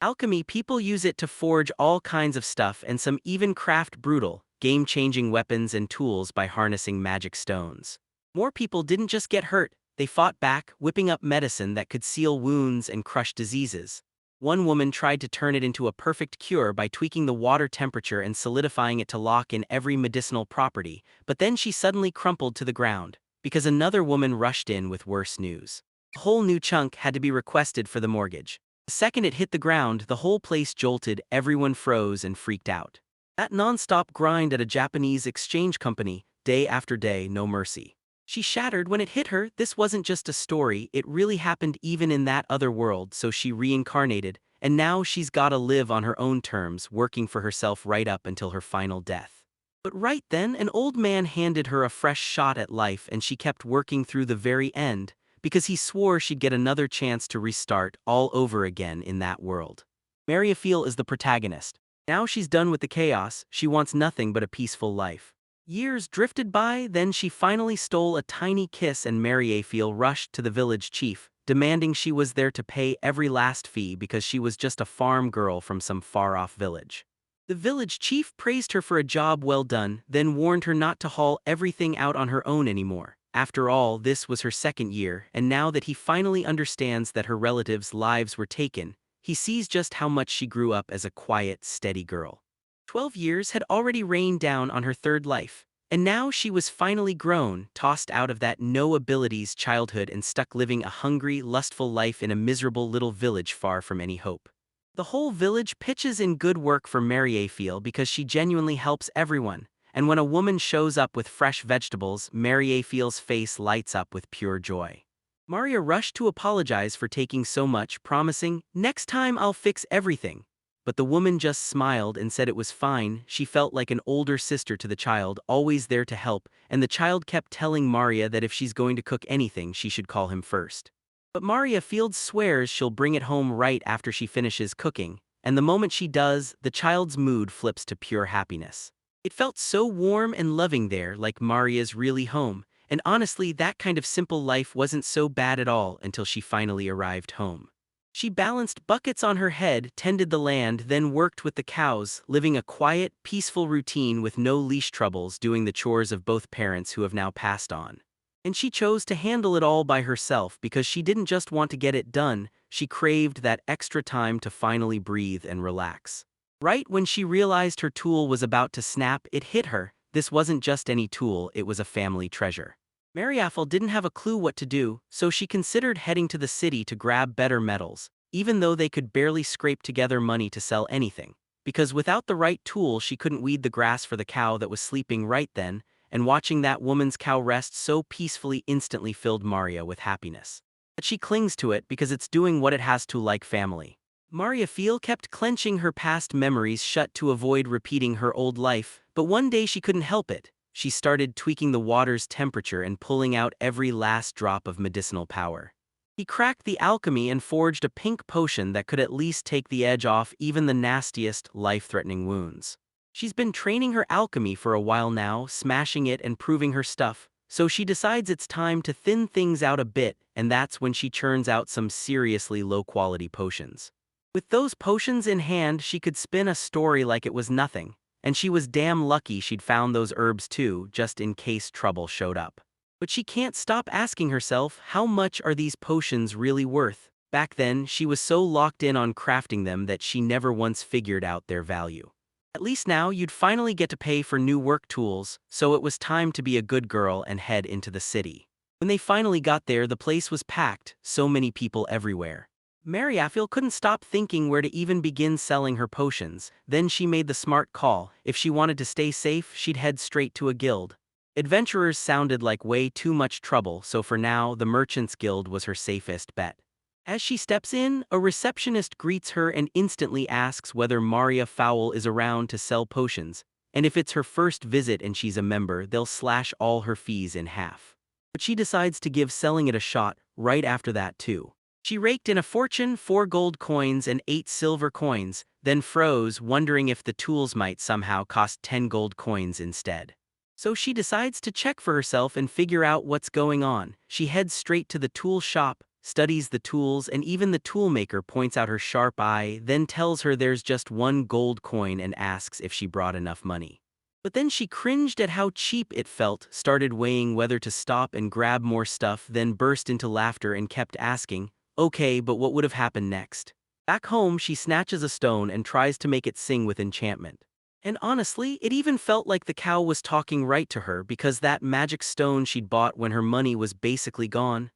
Alchemy, people use it to forge all kinds of stuff, and some even craft brutal, game-changing weapons and tools by harnessing magic stones. More people didn't just get hurt, they fought back, whipping up medicine that could seal wounds and crush diseases. One woman tried to turn it into a perfect cure by tweaking the water temperature and solidifying it to lock in every medicinal property, but then she suddenly crumpled to the ground, because another woman rushed in with worse news. A whole new chunk had to be requested for the mortgage. The second it hit the ground, the whole place jolted, everyone froze and freaked out. That non-stop grind at a Japanese exchange company, day after day, no mercy. She shattered when it hit her. This wasn't just a story, it really happened even in that other world, so she reincarnated, and now she's gotta live on her own terms, working for herself right up until her final death. But right then, an old man handed her a fresh shot at life, and she kept working through the very end, because he swore she'd get another chance to restart all over again in that world. Mariafiel is the protagonist. Now she's done with the chaos, she wants nothing but a peaceful life. Years drifted by, then she finally stole a tiny kiss, and Mariafiel rushed to the village chief, demanding she was there to pay every last fee because she was just a farm girl from some far-off village. The village chief praised her for a job well done, then warned her not to haul everything out on her own anymore. After all, this was her second year, and now that he finally understands that her relatives' lives were taken, he sees just how much she grew up as a quiet, steady girl. 12 years had already rained down on her third life, and now she was finally grown, tossed out of that no-abilities childhood and stuck living a hungry, lustful life in a miserable little village far from any hope. The whole village pitches in good work for Mariafiel because she genuinely helps everyone, and when a woman shows up with fresh vegetables, Mariafiel's face lights up with pure joy. Maria rushed to apologize for taking so much, promising, "Next time I'll fix everything." But the woman just smiled and said it was fine. She felt like an older sister to the child, always there to help, and the child kept telling Maria that if she's going to cook anything, she should call him first. But Maria Fields swears she'll bring it home right after she finishes cooking, and the moment she does, the child's mood flips to pure happiness. It felt so warm and loving there, like Maria's really home, and honestly, that kind of simple life wasn't so bad at all until she finally arrived home. She balanced buckets on her head, tended the land, then worked with the cows, living a quiet, peaceful routine with no leash troubles, doing the chores of both parents who have now passed on. And she chose to handle it all by herself because she didn't just want to get it done, she craved that extra time to finally breathe and relax. Right when she realized her tool was about to snap, it hit her. This wasn't just any tool, it was a family treasure. Mariafiel didn't have a clue what to do, so she considered heading to the city to grab better metals, even though they could barely scrape together money to sell anything. Because without the right tool, she couldn't weed the grass for the cow that was sleeping right then, and watching that woman's cow rest so peacefully instantly filled Maria with happiness. But she clings to it because it's doing what it has to, like family. Mariafiel kept clenching her past memories shut to avoid repeating her old life, but one day she couldn't help it. She started tweaking the water's temperature and pulling out every last drop of medicinal power. He cracked the alchemy and forged a pink potion that could at least take the edge off even the nastiest, life-threatening wounds. She's been training her alchemy for a while now, smashing it and proving her stuff, so she decides it's time to thin things out a bit, and that's when she churns out some seriously low-quality potions. With those potions in hand, she could spin a story like it was nothing, and she was damn lucky she'd found those herbs too, just in case trouble showed up. But she can't stop asking herself, how much are these potions really worth? Back then, she was so locked in on crafting them that she never once figured out their value. At least now, you'd finally get to pay for new work tools, so it was time to be a good girl and head into the city. When they finally got there, the place was packed, so many people everywhere. Mariafiel couldn't stop thinking where to even begin selling her potions. Then she made the smart call. If she wanted to stay safe, she'd head straight to a guild. Adventurers sounded like way too much trouble, so for now, the Merchants Guild was her safest bet. As she steps in, a receptionist greets her and instantly asks whether Maria Fowl is around to sell potions, and if it's her first visit and she's a member, they'll slash all her fees in half. But she decides to give selling it a shot right after that too. She raked in a fortune, 4 gold coins and 8 silver coins, then froze, wondering if the tools might somehow cost 10 gold coins instead. So she decides to check for herself and figure out what's going on. She heads straight to the tool shop, studies the tools, and even the toolmaker points out her sharp eye, then tells her there's just one gold coin and asks if she brought enough money. But then she cringed at how cheap it felt, started weighing whether to stop and grab more stuff, then burst into laughter and kept asking, "Okay, but what would have happened next?" Back home, she snatches a stone and tries to make it sing with enchantment. And honestly, it even felt like the cow was talking right to her, because that magic stone she'd bought when her money was basically gone,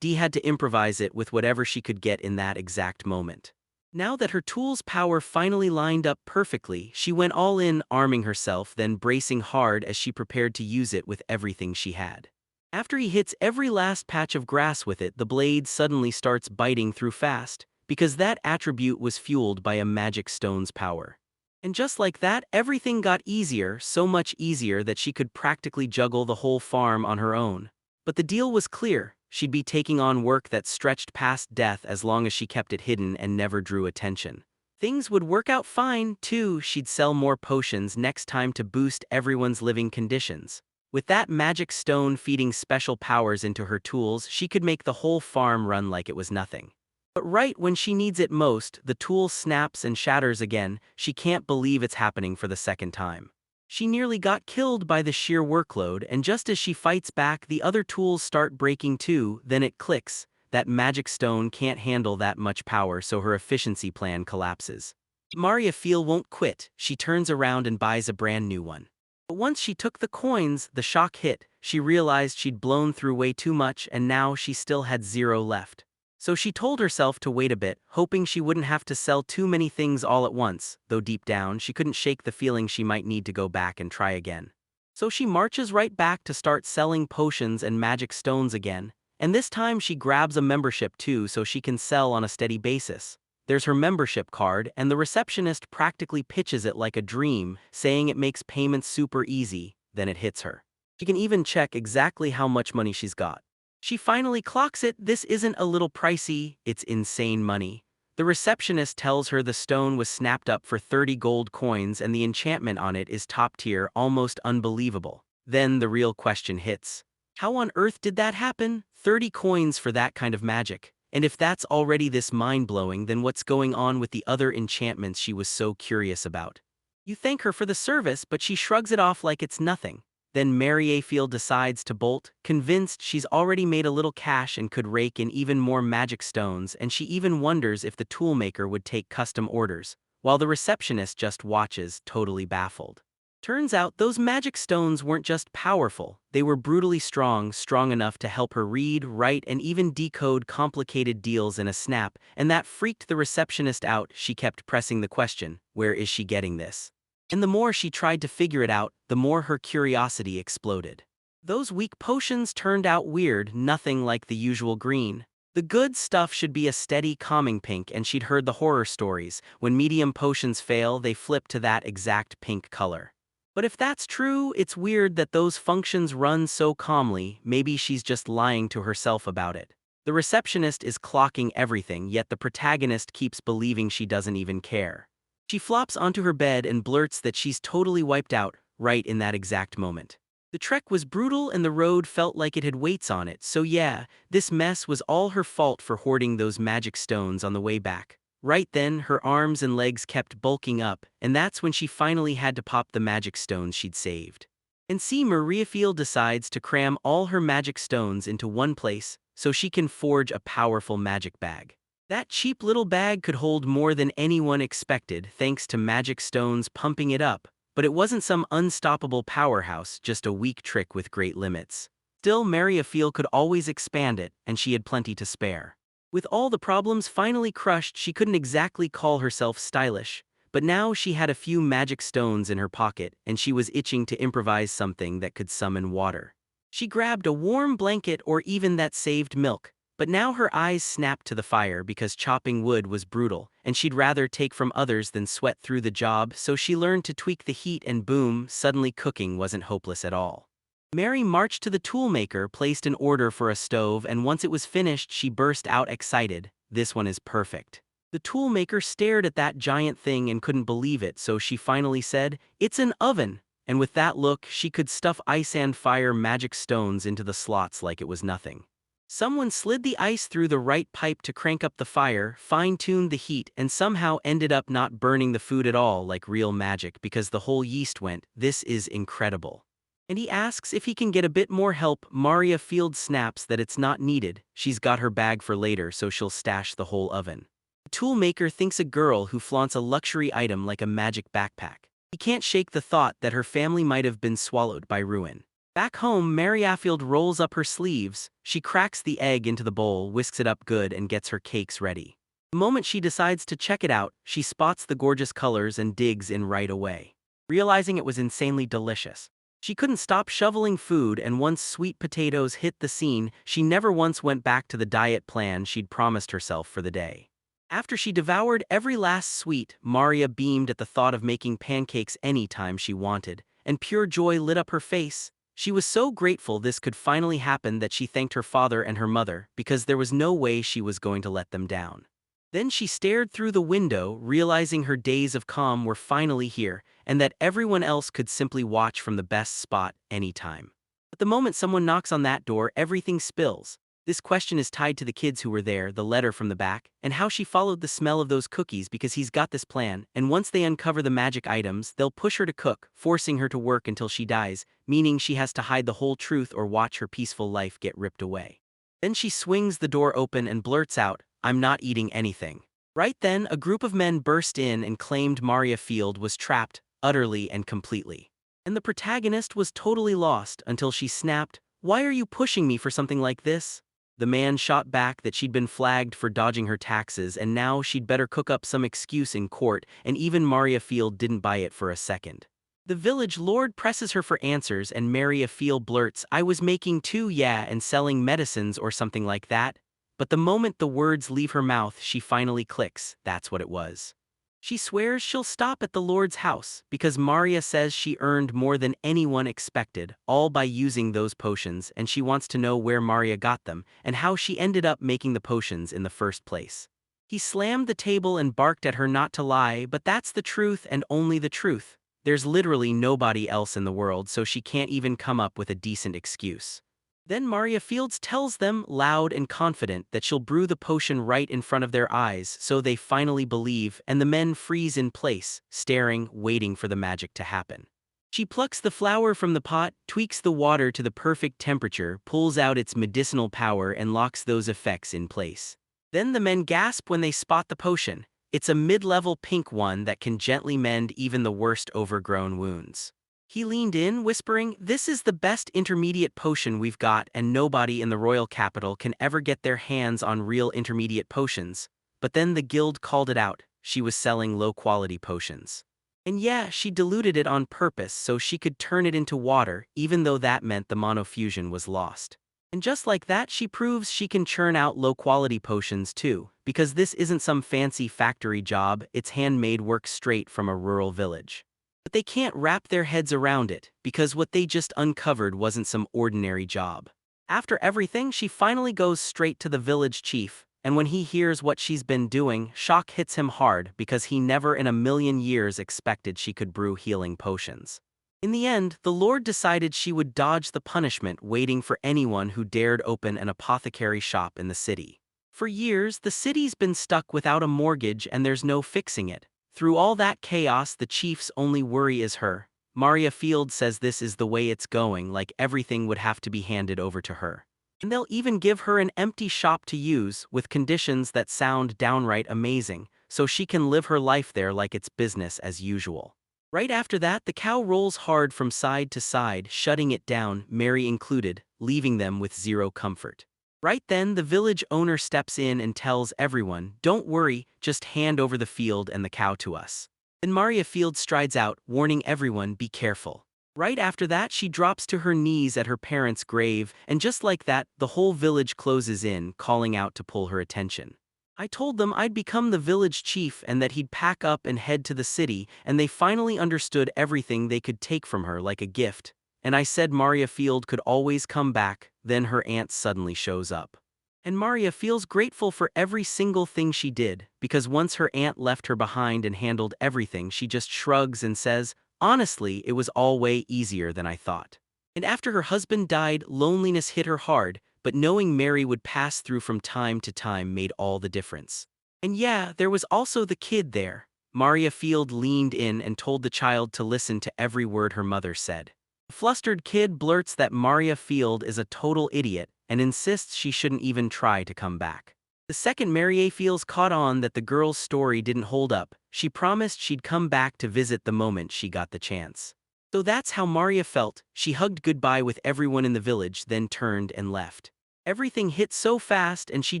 Dee had to improvise it with whatever she could get in that exact moment. Now that her tool's power finally lined up perfectly, she went all in, arming herself, then bracing hard as she prepared to use it with everything she had. After he hits every last patch of grass with it, the blade suddenly starts biting through fast, because that attribute was fueled by a magic stone's power. And just like that, everything got easier, so much easier that she could practically juggle the whole farm on her own. But the deal was clear: she'd be taking on work that stretched past death as long as she kept it hidden and never drew attention. Things would work out fine, too. She'd sell more potions next time to boost everyone's living conditions. With that magic stone feeding special powers into her tools, she could make the whole farm run like it was nothing. But right when she needs it most, the tool snaps and shatters again. She can't believe it's happening for the second time. She nearly got killed by the sheer workload, and just as she fights back, the other tools start breaking too. Then it clicks. That magic stone can't handle that much power, so her efficiency plan collapses. Maria Feel won't quit. She turns around and buys a brand new one. But once she took the coins, the shock hit. She realized she'd blown through way too much, and now she still had zero left. So she told herself to wait a bit, hoping she wouldn't have to sell too many things all at once, though deep down she couldn't shake the feeling she might need to go back and try again. So she marches right back to start selling potions and magic stones again, and this time she grabs a membership too so she can sell on a steady basis. There's her membership card, and the receptionist practically pitches it like a dream, saying it makes payments super easy. Then it hits her. She can even check exactly how much money she's got. She finally clocks it. This isn't a little pricey, it's insane money. The receptionist tells her the stone was snapped up for 30 gold coins and the enchantment on it is top tier, almost unbelievable. Then the real question hits. How on earth did that happen? 30 coins for that kind of magic. And if that's already this mind-blowing, then what's going on with the other enchantments she was so curious about? You thank her for the service, but she shrugs it off like it's nothing. Then Mary Field decides to bolt, convinced she's already made a little cash and could rake in even more magic stones, and she even wonders if the toolmaker would take custom orders, while the receptionist just watches, totally baffled. Turns out those magic stones weren't just powerful, they were brutally strong, strong enough to help her read, write, and even decode complicated deals in a snap, and that freaked the receptionist out. She kept pressing the question, where is she getting this? And the more she tried to figure it out, the more her curiosity exploded. Those weak potions turned out weird, nothing like the usual green. The good stuff should be a steady, calming pink, and she'd heard the horror stories. When medium potions fail, they flip to that exact pink color. But if that's true, it's weird that those functions run so calmly. Maybe she's just lying to herself about it. The receptionist is clocking everything, yet the protagonist keeps believing she doesn't even care. She flops onto her bed and blurts that she's totally wiped out, right in that exact moment. The trek was brutal and the road felt like it had weights on it, so yeah, this mess was all her fault for hoarding those magic stones on the way back. Right then, her arms and legs kept bulking up, and that's when she finally had to pop the magic stones she'd saved. And Maria Field decides to cram all her magic stones into one place so she can forge a powerful magic bag. That cheap little bag could hold more than anyone expected thanks to magic stones pumping it up, but it wasn't some unstoppable powerhouse, just a weak trick with great limits. Still, Mary Field could always expand it, and she had plenty to spare. With all the problems finally crushed, she couldn't exactly call herself stylish, but now she had a few magic stones in her pocket, and she was itching to improvise something that could summon water. She grabbed a warm blanket or even that saved milk. But now her eyes snapped to the fire because chopping wood was brutal, and she'd rather take from others than sweat through the job, so she learned to tweak the heat and boom, suddenly cooking wasn't hopeless at all. Mary marched to the toolmaker, placed an order for a stove, and once it was finished, she burst out excited. This one is perfect. The toolmaker stared at that giant thing and couldn't believe it, so she finally said, "It's an oven!" And with that look, she could stuff ice and fire magic stones into the slots like it was nothing. Someone slid the ice through the right pipe to crank up the fire, fine-tuned the heat, and somehow ended up not burning the food at all like real magic because the whole yeast went, "This is incredible." And he asks if he can get a bit more help. Maria Field snaps that it's not needed, she's got her bag for later so she'll stash the whole oven. The toolmaker thinks a girl who flaunts a luxury item like a magic backpack. He can't shake the thought that her family might have been swallowed by ruin. Back home, Mariafield rolls up her sleeves, she cracks the egg into the bowl, whisks it up good and gets her cakes ready. The moment she decides to check it out, she spots the gorgeous colors and digs in right away. Realizing it was insanely delicious, she couldn't stop shoveling food, and once sweet potatoes hit the scene, she never once went back to the diet plan she'd promised herself for the day. After she devoured every last sweet, Maria beamed at the thought of making pancakes any time she wanted, and pure joy lit up her face. She was so grateful this could finally happen that she thanked her father and her mother because there was no way she was going to let them down. Then she stared through the window, realizing her days of calm were finally here and that everyone else could simply watch from the best spot anytime. But the moment someone knocks on that door, everything spills. This question is tied to the kids who were there, the letter from the back, and how she followed the smell of those cookies because he's got this plan, and once they uncover the magic items, they'll push her to cook, forcing her to work until she dies, meaning she has to hide the whole truth or watch her peaceful life get ripped away. Then she swings the door open and blurts out, "I'm not eating anything." Right then, a group of men burst in and claimed Maria Field was trapped, utterly and completely. And the protagonist was totally lost until she snapped, "Why are you pushing me for something like this?" The man shot back that she'd been flagged for dodging her taxes and now she'd better cook up some excuse in court, and even Maria Field didn't buy it for a second. The village lord presses her for answers and Maria Field blurts, "I was making too, yeah, and selling medicines or something like that." But the moment the words leave her mouth, she finally clicks, that's what it was. She swears she'll stop at the Lord's house because Maria says she earned more than anyone expected, all by using those potions, and she wants to know where Maria got them and how she ended up making the potions in the first place. He slammed the table and barked at her not to lie, but that's the truth and only the truth. There's literally nobody else in the world, so she can't even come up with a decent excuse. Then Maria Fields tells them, loud and confident, that she'll brew the potion right in front of their eyes, so they finally believe, and the men freeze in place, staring, waiting for the magic to happen. She plucks the flower from the pot, tweaks the water to the perfect temperature, pulls out its medicinal power and locks those effects in place. Then the men gasp when they spot the potion. It's a mid-level pink one that can gently mend even the worst overgrown wounds. He leaned in, whispering, "This is the best intermediate potion we've got, and nobody in the royal capital can ever get their hands on real intermediate potions." But then the guild called it out, she was selling low-quality potions. And yeah, she diluted it on purpose so she could turn it into water, even though that meant the monofusion was lost. And just like that, she proves she can churn out low-quality potions too, because this isn't some fancy factory job, it's handmade work straight from a rural village. But they can't wrap their heads around it, because what they just uncovered wasn't some ordinary job. After everything, she finally goes straight to the village chief, and when he hears what she's been doing, shock hits him hard because he never in a million years expected she could brew healing potions. In the end, the Lord decided she would dodge the punishment waiting for anyone who dared open an apothecary shop in the city. For years, the city's been stuck without a mortgage and there's no fixing it. Through all that chaos, the chief's only worry is her. Maria Field says this is the way it's going, like everything would have to be handed over to her. And they'll even give her an empty shop to use, with conditions that sound downright amazing, so she can live her life there like it's business as usual. Right after that, the cow rolls hard from side to side, shutting it down, Mary included, leaving them with zero comfort. Right then, the village owner steps in and tells everyone, "Don't worry, just hand over the field and the cow to us." Then Maria Field strides out, warning everyone, "Be careful." Right after that, she drops to her knees at her parents' grave, and just like that, the whole village closes in, calling out to pull her attention. "I told them I'd become the village chief and that he'd pack up and head to the city, and they finally understood everything they could take from her like a gift. And I said Maria Field could always come back." Then her aunt suddenly shows up. And Maria feels grateful for every single thing she did, because once her aunt left her behind and handled everything, she just shrugs and says, "Honestly, it was all way easier than I thought." And after her husband died, loneliness hit her hard, but knowing Mary would pass through from time to time made all the difference. And yeah, there was also the kid there. Maria Field leaned in and told the child to listen to every word her mother said. The flustered kid blurts that Maria Field is a total idiot and insists she shouldn't even try to come back. The second Maria feels caught on that the girl's story didn't hold up, she promised she'd come back to visit the moment she got the chance. So that's how Maria felt. She hugged goodbye with everyone in the village, then turned and left. Everything hit so fast and she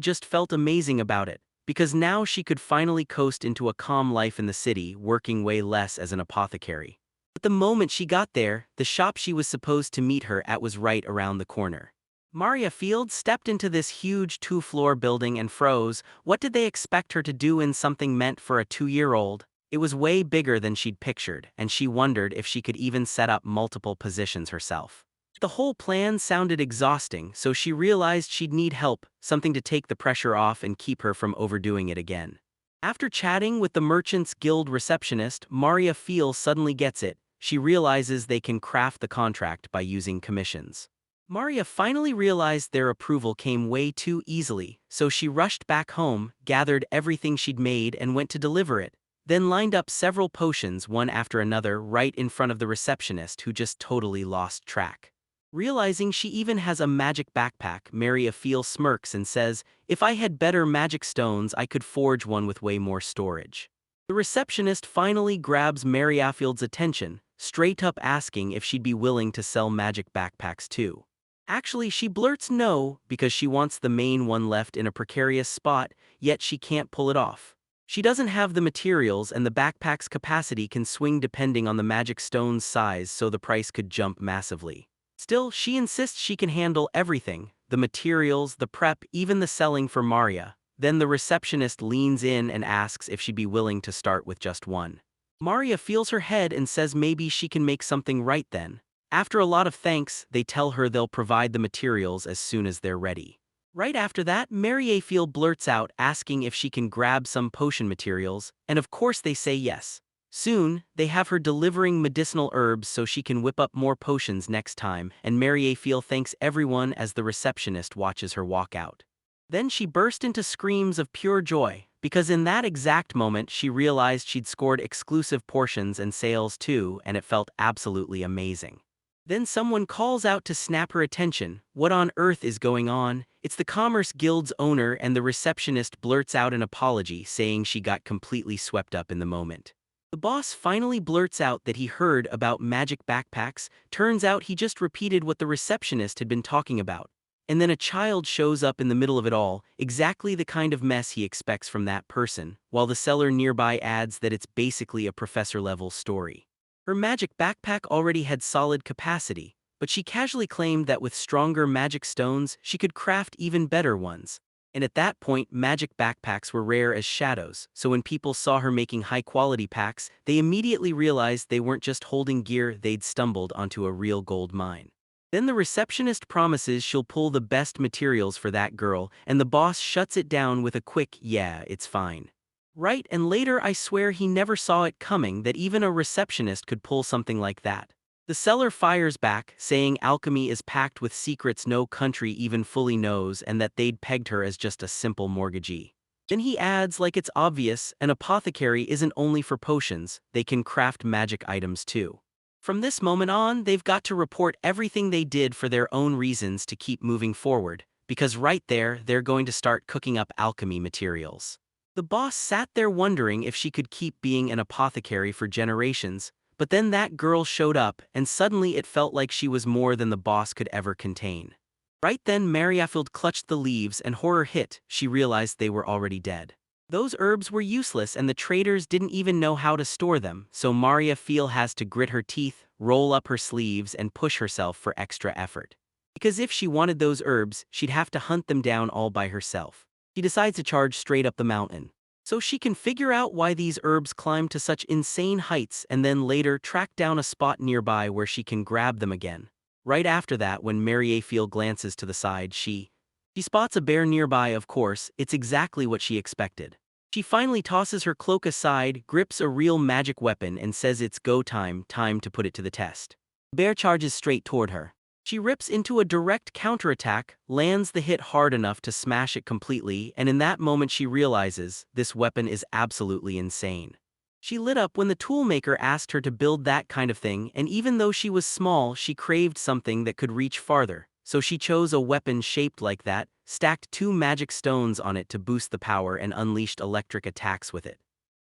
just felt amazing about it, because now she could finally coast into a calm life in the city, working way less as an apothecary. But the moment she got there, the shop she was supposed to meet her at was right around the corner. Maria Field stepped into this huge 2-floor building and froze. What did they expect her to do in something meant for a 2-year-old? It was way bigger than she'd pictured, and she wondered if she could even set up multiple positions herself. The whole plan sounded exhausting, so she realized she'd need help, something to take the pressure off and keep her from overdoing it again. After chatting with the Merchants Guild receptionist, Maria Field suddenly gets it. She realizes they can craft the contract by using commissions. Maria finally realized their approval came way too easily, so she rushed back home, gathered everything she'd made and went to deliver it, then lined up several potions one after another right in front of the receptionist, who just totally lost track. Realizing she even has a magic backpack, Maria Field smirks and says, "If I had better magic stones, I could forge one with way more storage." The receptionist finally grabs Maria Field's attention, straight up asking if she'd be willing to sell magic backpacks too. Actually, she blurts no, because she wants the main one left in a precarious spot, yet she can't pull it off. She doesn't have the materials, and the backpack's capacity can swing depending on the magic stone's size, so the price could jump massively. Still, she insists she can handle everything, the materials, the prep, even the selling for Maria. Then the receptionist leans in and asks if she'd be willing to start with just one. Maria feels her head and says maybe she can make something right then. After a lot of thanks, they tell her they'll provide the materials as soon as they're ready. Right after that, Maria Field blurts out asking if she can grab some potion materials, and of course they say yes. Soon, they have her delivering medicinal herbs so she can whip up more potions next time, and Maria Field thanks everyone as the receptionist watches her walk out. Then she burst into screams of pure joy, because in that exact moment she realized she'd scored exclusive portions and sales too, and it felt absolutely amazing. Then someone calls out to snap her attention. What on earth is going on? It's the Commerce Guild's owner, and the receptionist blurts out an apology, saying she got completely swept up in the moment. The boss finally blurts out that he heard about magic backpacks. Turns out he just repeated what the receptionist had been talking about. And then a child shows up in the middle of it all, exactly the kind of mess he expects from that person, while the seller nearby adds that it's basically a professor-level story. Her magic backpack already had solid capacity, but she casually claimed that with stronger magic stones, she could craft even better ones. And at that point, magic backpacks were rare as shadows, so when people saw her making high-quality packs, they immediately realized they weren't just holding gear, they'd stumbled onto a real gold mine. Then the receptionist promises she'll pull the best materials for that girl, and the boss shuts it down with a quick, "Yeah, it's fine." Right, and later I swear he never saw it coming that even a receptionist could pull something like that. The seller fires back, saying alchemy is packed with secrets no country even fully knows, and that they'd pegged her as just a simple mortgagee. Then he adds, like it's obvious, an apothecary isn't only for potions, they can craft magic items too. From this moment on, they've got to report everything they did for their own reasons to keep moving forward, because right there, they're going to start cooking up alchemy materials. The boss sat there wondering if she could keep being an apothecary for generations, but then that girl showed up, and suddenly it felt like she was more than the boss could ever contain. Right then Maria Field clutched the leaves and horror hit, she realized they were already dead. Those herbs were useless and the traders didn't even know how to store them, so Maria Field has to grit her teeth, roll up her sleeves and push herself for extra effort. Because if she wanted those herbs, she'd have to hunt them down all by herself. She decides to charge straight up the mountain, so she can figure out why these herbs climb to such insane heights, and then later track down a spot nearby where she can grab them again. Right after that, when Maria Field glances to the side, she spots a bear nearby. Of course, it's exactly what she expected. She finally tosses her cloak aside, grips a real magic weapon and says it's go time to put it to the test. The bear charges straight toward her. She rips into a direct counterattack, lands the hit hard enough to smash it completely, and in that moment she realizes this weapon is absolutely insane. She lit up when the toolmaker asked her to build that kind of thing, and even though she was small, she craved something that could reach farther. So she chose a weapon shaped like that, stacked 2 magic stones on it to boost the power, and unleashed electric attacks with it.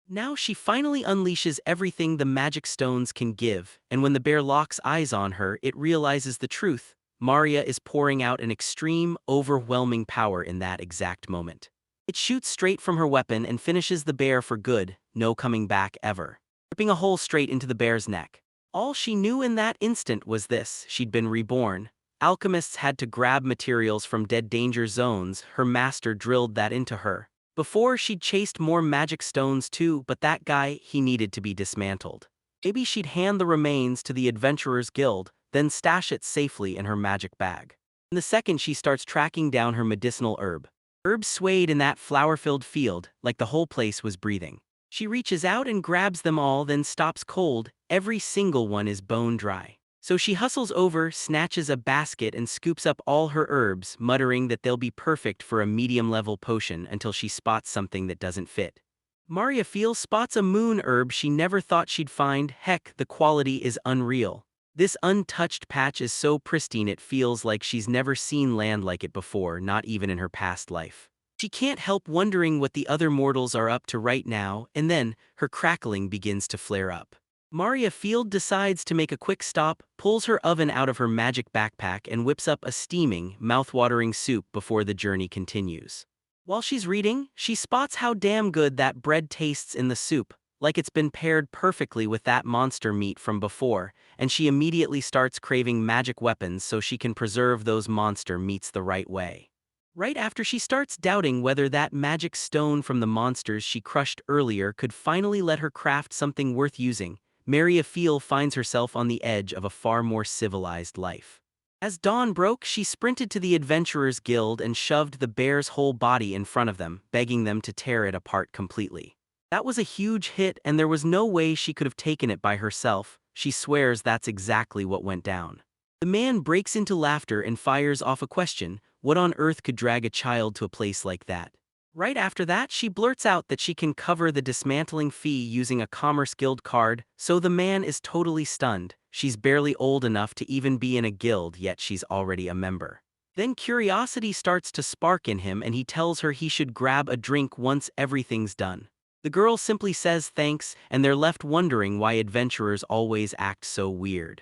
Now she finally unleashes everything the magic stones can give, and when the bear locks eyes on her, it realizes the truth. Maria is pouring out an extreme, overwhelming power in that exact moment. It shoots straight from her weapon and finishes the bear for good, no coming back ever, ripping a hole straight into the bear's neck. All she knew in that instant was this: she'd been reborn. Alchemists had to grab materials from dead danger zones. Her master drilled that into her. Before, she'd chased more magic stones too, but that guy, he needed to be dismantled. Maybe she'd hand the remains to the Adventurers Guild, then stash it safely in her magic bag. In the second she starts tracking down her medicinal herb. Herbs swayed in that flower-filled field, like the whole place was breathing. She reaches out and grabs them all, then stops cold. Every single one is bone dry. So she hustles over, snatches a basket, and scoops up all her herbs, muttering that they'll be perfect for a medium-level potion until she spots something that doesn't fit. Maria feels spots a moon herb she never thought she'd find. Heck, the quality is unreal. This untouched patch is so pristine it feels like she's never seen land like it before, not even in her past life. She can't help wondering what the other mortals are up to right now, and then her crackling begins to flare up. Maria Field decides to make a quick stop, pulls her oven out of her magic backpack, and whips up a steaming, mouth-watering soup before the journey continues. While she's reading, she spots how damn good that bread tastes in the soup, like it's been paired perfectly with that monster meat from before, and she immediately starts craving magic weapons so she can preserve those monster meats the right way. Right after she starts doubting whether that magic stone from the monsters she crushed earlier could finally let her craft something worth using, Maria Field finds herself on the edge of a far more civilized life. As dawn broke, she sprinted to the Adventurers Guild and shoved the bear's whole body in front of them, begging them to tear it apart completely. That was a huge hit, and there was no way she could have taken it by herself. She swears that's exactly what went down. The man breaks into laughter and fires off a question: what on earth could drag a child to a place like that? Right after that, she blurts out that she can cover the dismantling fee using a Commerce Guild card, so the man is totally stunned. She's barely old enough to even be in a guild, yet she's already a member. Then curiosity starts to spark in him, and he tells her he should grab a drink once everything's done. The girl simply says thanks, and they're left wondering why adventurers always act so weird.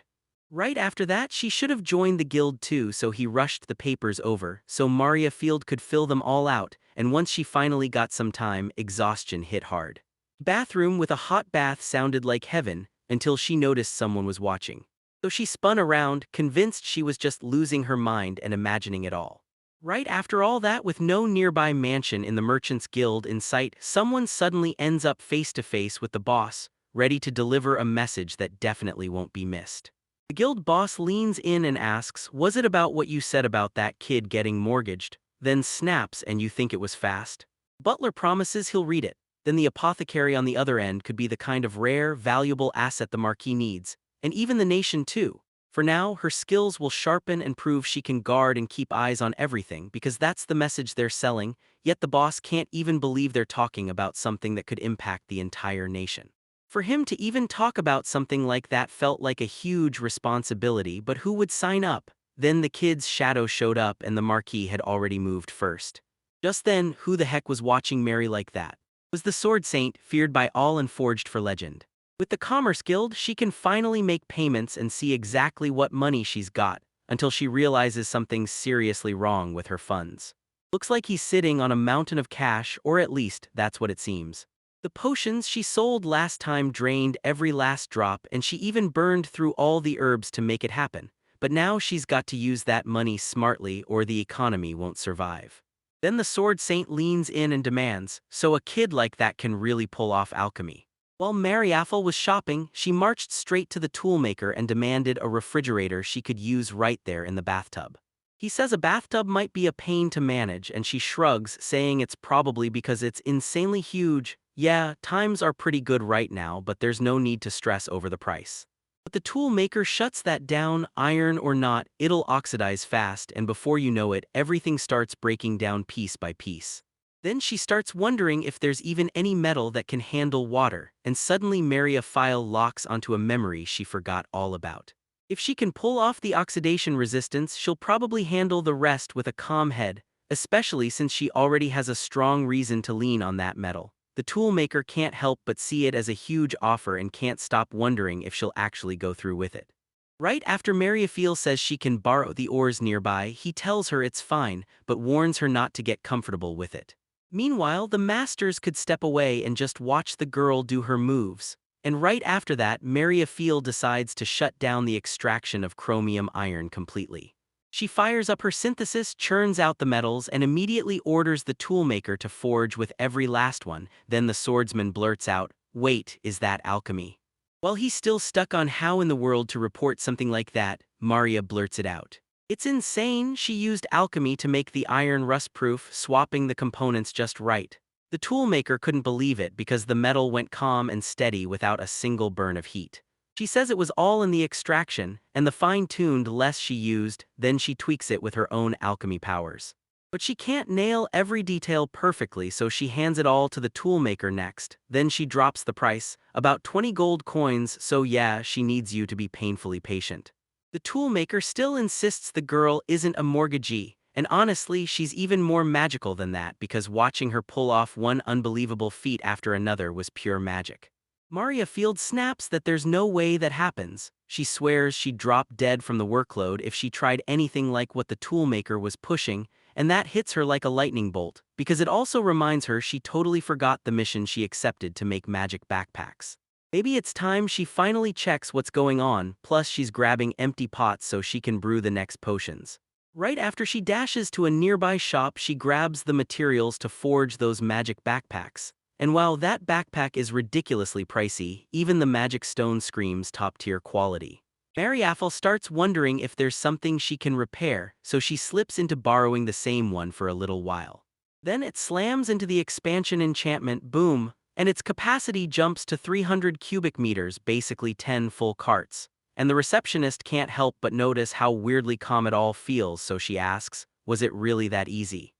Right after that, she should have joined the guild too, so he rushed the papers over so Maria Field could fill them all out, and once she finally got some time, exhaustion hit hard. Bathroom with a hot bath sounded like heaven until she noticed someone was watching. So she spun around, convinced she was just losing her mind and imagining it all. Right after all that, with no nearby mansion in the Merchants Guild in sight, someone suddenly ends up face to face with the boss, ready to deliver a message that definitely won't be missed. The guild boss leans in and asks, "Was it about what you said about that kid getting mortgaged?" Then snaps, "And you think it was fast?" Butler promises he'll read it. Then the apothecary on the other end could be the kind of rare, valuable asset the Marquis needs, and even the nation too. For now, her skills will sharpen and prove she can guard and keep eyes on everything, because that's the message they're selling, yet the boss can't even believe they're talking about something that could impact the entire nation. For him to even talk about something like that felt like a huge responsibility, but who would sign up? Then the kid's shadow showed up and the Marquis had already moved first. Just then, who the heck was watching Mary like that? It was the Sword Saint, feared by all and forged for legend. With the Commerce Guild, she can finally make payments and see exactly what money she's got, until she realizes something's seriously wrong with her funds. Looks like he's sitting on a mountain of cash, or at least, that's what it seems. The potions she sold last time drained every last drop, and she even burned through all the herbs to make it happen. But now she's got to use that money smartly or the economy won't survive. Then the Sword Saint leans in and demands, so a kid like that can really pull off alchemy. While Mary Affle was shopping, she marched straight to the toolmaker and demanded a refrigerator she could use right there in the bathtub. He says a bathtub might be a pain to manage, and she shrugs, saying it's probably because it's insanely huge. Yeah, times are pretty good right now, but there's no need to stress over the price. But the tool maker shuts that down. Iron or not, it'll oxidize fast, and before you know it, everything starts breaking down piece by piece. Then she starts wondering if there's even any metal that can handle water, and suddenly Maria file locks onto a memory she forgot all about. If she can pull off the oxidation resistance, she'll probably handle the rest with a calm head, especially since she already has a strong reason to lean on that metal. The toolmaker can't help but see it as a huge offer and can't stop wondering if she'll actually go through with it. Right after Mariafiel says she can borrow the ores nearby, he tells her it's fine, but warns her not to get comfortable with it. Meanwhile, the masters could step away and just watch the girl do her moves. And right after that, Mariafiel decides to shut down the extraction of chromium iron completely. She fires up her synthesis, churns out the metals, and immediately orders the toolmaker to forge with every last one. Then the swordsman blurts out, "Wait, is that alchemy?" While he's still stuck on how in the world to report something like that, Maria blurts it out. It's insane. She used alchemy to make the iron rust-proof, swapping the components just right. The toolmaker couldn't believe it because the metal went calm and steady without a single burn of heat. She says it was all in the extraction, and the fine-tuned less she used, then she tweaks it with her own alchemy powers. But she can't nail every detail perfectly, so she hands it all to the toolmaker next. Then she drops the price, about 20 gold coins, so yeah, she needs you to be painfully patient. The toolmaker still insists the girl isn't a mortgagee, and honestly, she's even more magical than that because watching her pull off one unbelievable feat after another was pure magic. Maria Field snaps that there's no way that happens. She swears she'd drop dead from the workload if she tried anything like what the toolmaker was pushing, and that hits her like a lightning bolt, because it also reminds her she totally forgot the mission she accepted to make magic backpacks. Maybe it's time she finally checks what's going on, plus she's grabbing empty pots so she can brew the next potions. Right after she dashes to a nearby shop, she grabs the materials to forge those magic backpacks. And while that backpack is ridiculously pricey, even the magic stone screams top-tier quality. Mariaffel starts wondering if there's something she can repair, so she slips into borrowing the same one for a little while. Then it slams into the expansion enchantment, boom, and its capacity jumps to 300 cubic meters, basically 10 full carts. And the receptionist can't help but notice how weirdly calm it all feels, so she asks, was it really that easy?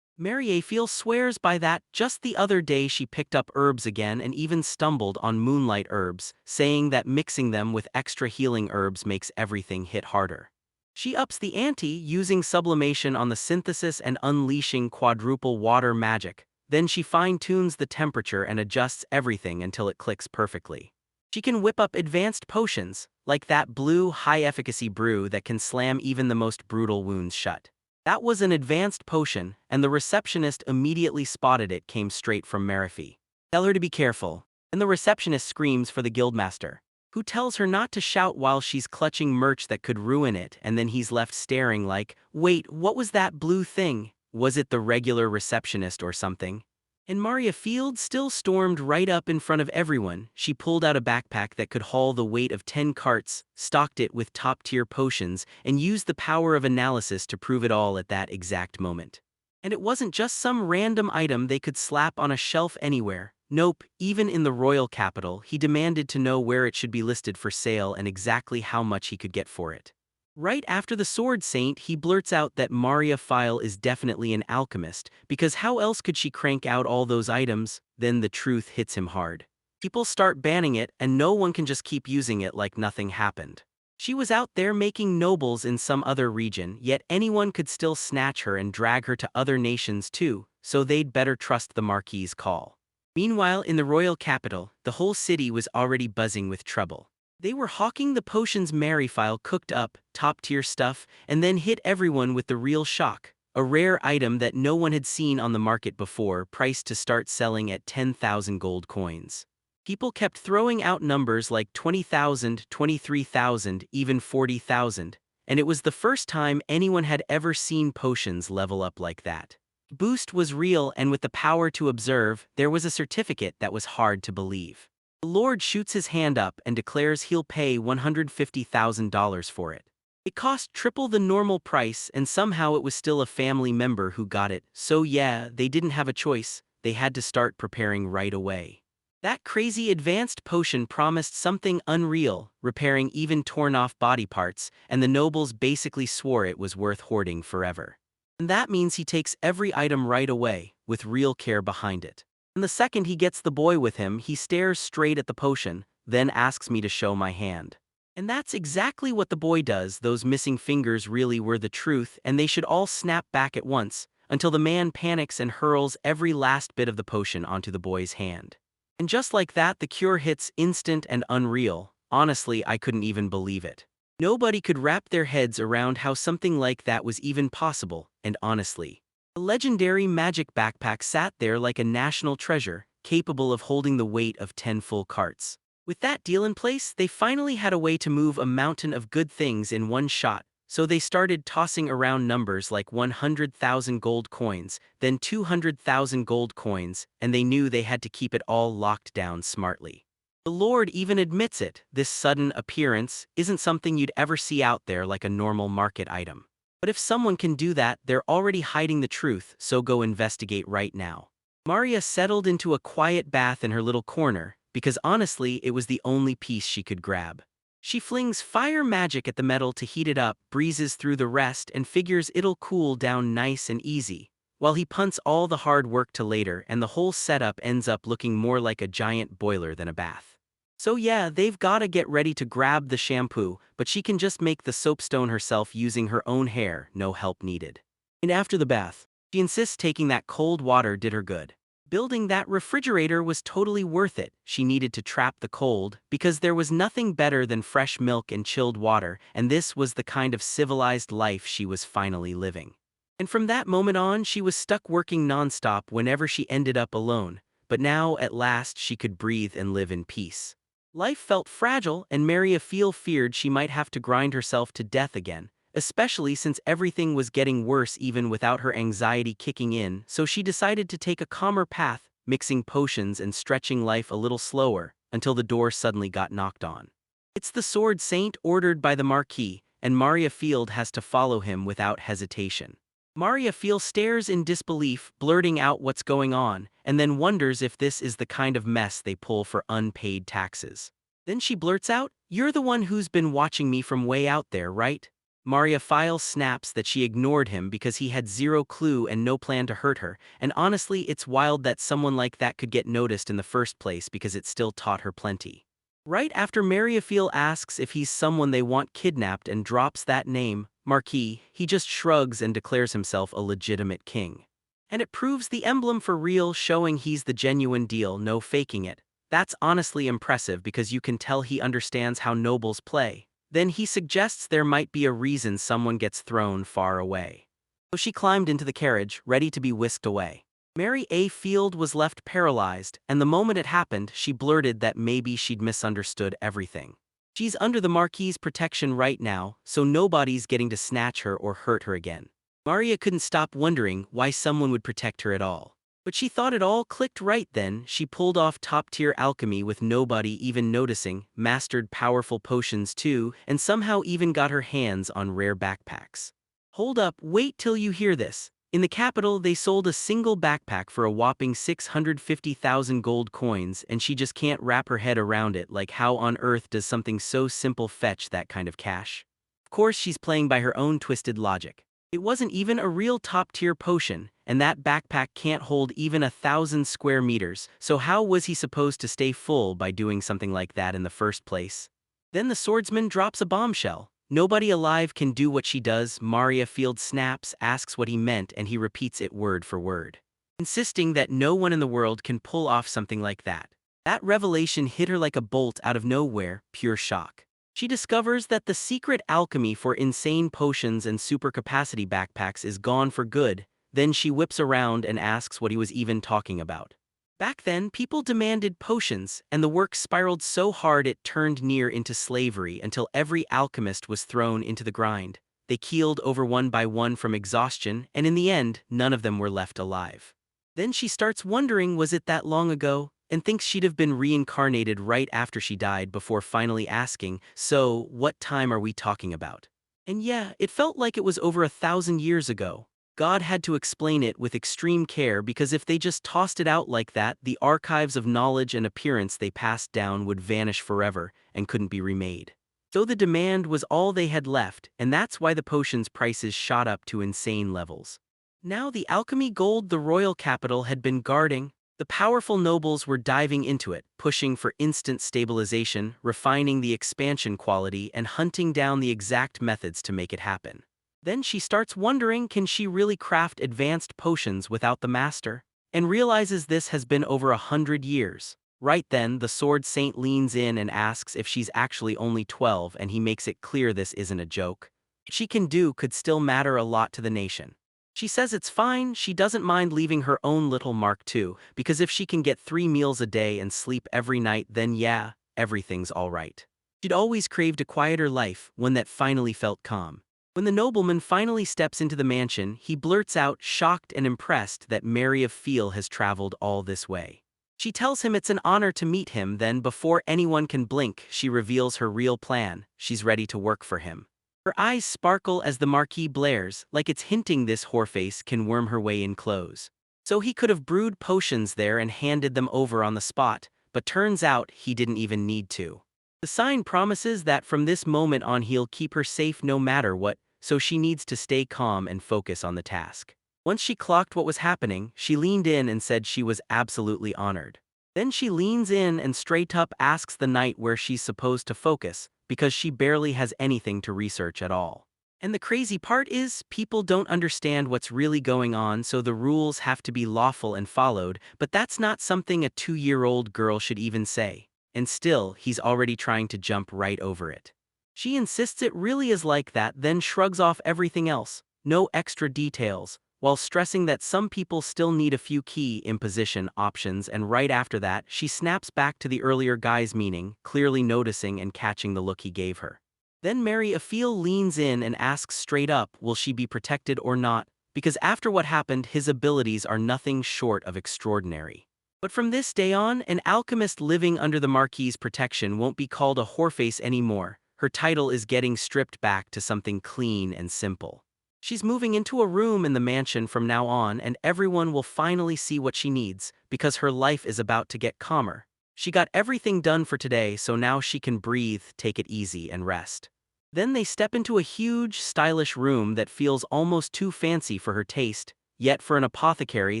Mariafiel swears by that. Just the other day she picked up herbs again and even stumbled on moonlight herbs, saying that mixing them with extra healing herbs makes everything hit harder. She ups the ante, using sublimation on the synthesis and unleashing quadruple water magic. Then she fine-tunes the temperature and adjusts everything until it clicks perfectly. She can whip up advanced potions, like that blue high-efficacy brew that can slam even the most brutal wounds shut. That was an advanced potion, and the receptionist immediately spotted it came straight from Marifi. Tell her to be careful. And the receptionist screams for the guildmaster, who tells her not to shout while she's clutching merch that could ruin it, and then he's left staring like, wait, what was that blue thing? Was it the regular receptionist or something? And Maria Field still stormed right up in front of everyone. She pulled out a backpack that could haul the weight of 10 carts, stocked it with top-tier potions, and used the power of analysis to prove it all at that exact moment. And it wasn't just some random item they could slap on a shelf anywhere. Nope, even in the royal capital, he demanded to know where it should be listed for sale and exactly how much he could get for it. Right after the Sword Saint, he blurts out that Maria File is definitely an alchemist, because how else could she crank out all those items? Then the truth hits him hard. People start banning it, and no one can just keep using it like nothing happened. She was out there making nobles in some other region, yet anyone could still snatch her and drag her to other nations too, so they'd better trust the Marquis's call. Meanwhile, in the royal capital, the whole city was already buzzing with trouble. They were hawking the potions Maryfile cooked up, top-tier stuff, and then hit everyone with the real shock. A rare item that no one had seen on the market before, priced to start selling at 10,000 gold coins. People kept throwing out numbers like 20,000, 23,000, even 40,000, and it was the first time anyone had ever seen potions level up like that. Boost was real, and with the power to observe, there was a certificate that was hard to believe. The Lord shoots his hand up and declares he'll pay $150,000 for it. It cost triple the normal price, and somehow it was still a family member who got it, so yeah, they didn't have a choice, they had to start preparing right away. That crazy advanced potion promised something unreal, repairing even torn-off body parts, and the nobles basically swore it was worth hoarding forever. And that means he takes every item right away, with real care behind it. And the second he gets the boy with him, he stares straight at the potion, then asks me to show my hand. And that's exactly what the boy does. Those missing fingers really were the truth, and they should all snap back at once, until the man panics and hurls every last bit of the potion onto the boy's hand. And just like that, the cure hits instant and unreal. Honestly, I couldn't even believe it. Nobody could wrap their heads around how something like that was even possible, and honestly, the legendary magic backpack sat there like a national treasure, capable of holding the weight of 10 full carts. With that deal in place, they finally had a way to move a mountain of good things in one shot, so they started tossing around numbers like 100,000 gold coins, then 200,000 gold coins, and they knew they had to keep it all locked down smartly. The Lord even admits it, this sudden appearance isn't something you'd ever see out there like a normal market item. But if someone can do that, they're already hiding the truth, so go investigate right now. Maria settled into a quiet bath in her little corner, because honestly, it was the only piece she could grab. She flings fire magic at the metal to heat it up, breezes through the rest, and figures it'll cool down nice and easy, while he punts all the hard work to later, and the whole setup ends up looking more like a giant boiler than a bath. So yeah, they've gotta get ready to grab the shampoo, but she can just make the soapstone herself using her own hair, no help needed. And after the bath, she insists taking that cold water did her good. Building that refrigerator was totally worth it. She needed to trap the cold, because there was nothing better than fresh milk and chilled water, and this was the kind of civilized life she was finally living. And from that moment on, she was stuck working nonstop whenever she ended up alone, but now, at last, she could breathe and live in peace. Life felt fragile, and Maria feared she might have to grind herself to death again, especially since everything was getting worse even without her anxiety kicking in, so she decided to take a calmer path, mixing potions and stretching life a little slower, until the door suddenly got knocked on. It's the Sword Saint ordered by the Marquis, and Maria Field has to follow him without hesitation. Maria Field stares in disbelief, blurting out what's going on, and then wonders if this is the kind of mess they pull for unpaid taxes. Then she blurts out, "You're the one who's been watching me from way out there, right?" Maria Field snaps that she ignored him because he had zero clue and no plan to hurt her, and honestly, it's wild that someone like that could get noticed in the first place because it still taught her plenty. Right after Maria Field asks if he's someone they want kidnapped and drops that name, Marquis, he just shrugs and declares himself a legitimate king. And it proves the emblem for real, showing he's the genuine deal, no faking it. That's honestly impressive because you can tell he understands how nobles play. Then he suggests there might be a reason someone gets thrown far away. So she climbed into the carriage, ready to be whisked away. Mary A. Field was left paralyzed, and the moment it happened, she blurted that maybe she'd misunderstood everything. She's under the Marquis's protection right now, so nobody's getting to snatch her or hurt her again. Maria couldn't stop wondering why someone would protect her at all. But she thought it all clicked right then. She pulled off top-tier alchemy with nobody even noticing, mastered powerful potions too, and somehow even got her hands on rare backpacks. Hold up, wait till you hear this. In the capital, they sold a single backpack for a whopping 650,000 gold coins, and she just can't wrap her head around it. Like, how on earth does something so simple fetch that kind of cash? Of course, she's playing by her own twisted logic. It wasn't even a real top-tier potion, and that backpack can't hold even 1,000 square meters, so how was he supposed to stay full by doing something like that in the first place? Then the swordsman drops a bombshell. Nobody alive can do what she does. Maria Field snaps, asks what he meant, and he repeats it word for word, insisting that no one in the world can pull off something like that. That revelation hit her like a bolt out of nowhere, pure shock. She discovers that the secret alchemy for insane potions and supercapacity backpacks is gone for good. Then she whips around and asks what he was even talking about. Back then, people demanded potions, and the work spiraled so hard it turned near into slavery until every alchemist was thrown into the grind. They keeled over one by one from exhaustion, and in the end, none of them were left alive. Then she starts wondering, was it that long ago? And thinks she'd have been reincarnated right after she died before finally asking, so, what time are we talking about? And yeah, it felt like it was over 1,000 years ago. God had to explain it with extreme care because if they just tossed it out like that, the archives of knowledge and appearance they passed down would vanish forever and couldn't be remade. So the demand was all they had left, and that's why the potion's prices shot up to insane levels. Now the alchemy gold the royal capital had been guarding, the powerful nobles were diving into it, pushing for instant stabilization, refining the expansion quality, and hunting down the exact methods to make it happen. Then she starts wondering, can she really craft advanced potions without the master? And realizes this has been over 100 years. Right then, the Sword Saint leans in and asks if she's actually only 12, and he makes it clear this isn't a joke. What she can do could still matter a lot to the nation. She says it's fine, she doesn't mind leaving her own little mark too, because if she can get 3 meals a day and sleep every night, then yeah, everything's alright. She'd always craved a quieter life, one that finally felt calm. When the nobleman finally steps into the mansion, he blurts out, shocked and impressed, that Mary of Feel has traveled all this way. She tells him it's an honor to meet him, then before anyone can blink, she reveals her real plan. She's ready to work for him. Her eyes sparkle as the marquee blares, like it's hinting this whoreface can worm her way in close. So he could have brewed potions there and handed them over on the spot, but turns out he didn't even need to. The sign promises that from this moment on he'll keep her safe no matter what, so she needs to stay calm and focus on the task. Once she clocked what was happening, she leaned in and said she was absolutely honored. Then she leans in and straight up asks the knight where she's supposed to focus, because she barely has anything to research at all. And the crazy part is, people don't understand what's really going on, so the rules have to be lawful and followed, but that's not something a 2-year-old girl should even say. And still, he's already trying to jump right over it. She insists it really is like that, then shrugs off everything else, no extra details, while stressing that some people still need a few key imposition options, and right after that, she snaps back to the earlier guy's meaning, clearly noticing and catching the look he gave her. Then Mary Afeel leans in and asks straight up, will she be protected or not, because after what happened, his abilities are nothing short of extraordinary. But from this day on, an alchemist living under the Marquis's protection won't be called a whoreface anymore. Her title is getting stripped back to something clean and simple. She's moving into a room in the mansion from now on, and everyone will finally see what she needs, because her life is about to get calmer. She got everything done for today, so now she can breathe, take it easy, and rest. Then they step into a huge, stylish room that feels almost too fancy for her taste, yet for an apothecary,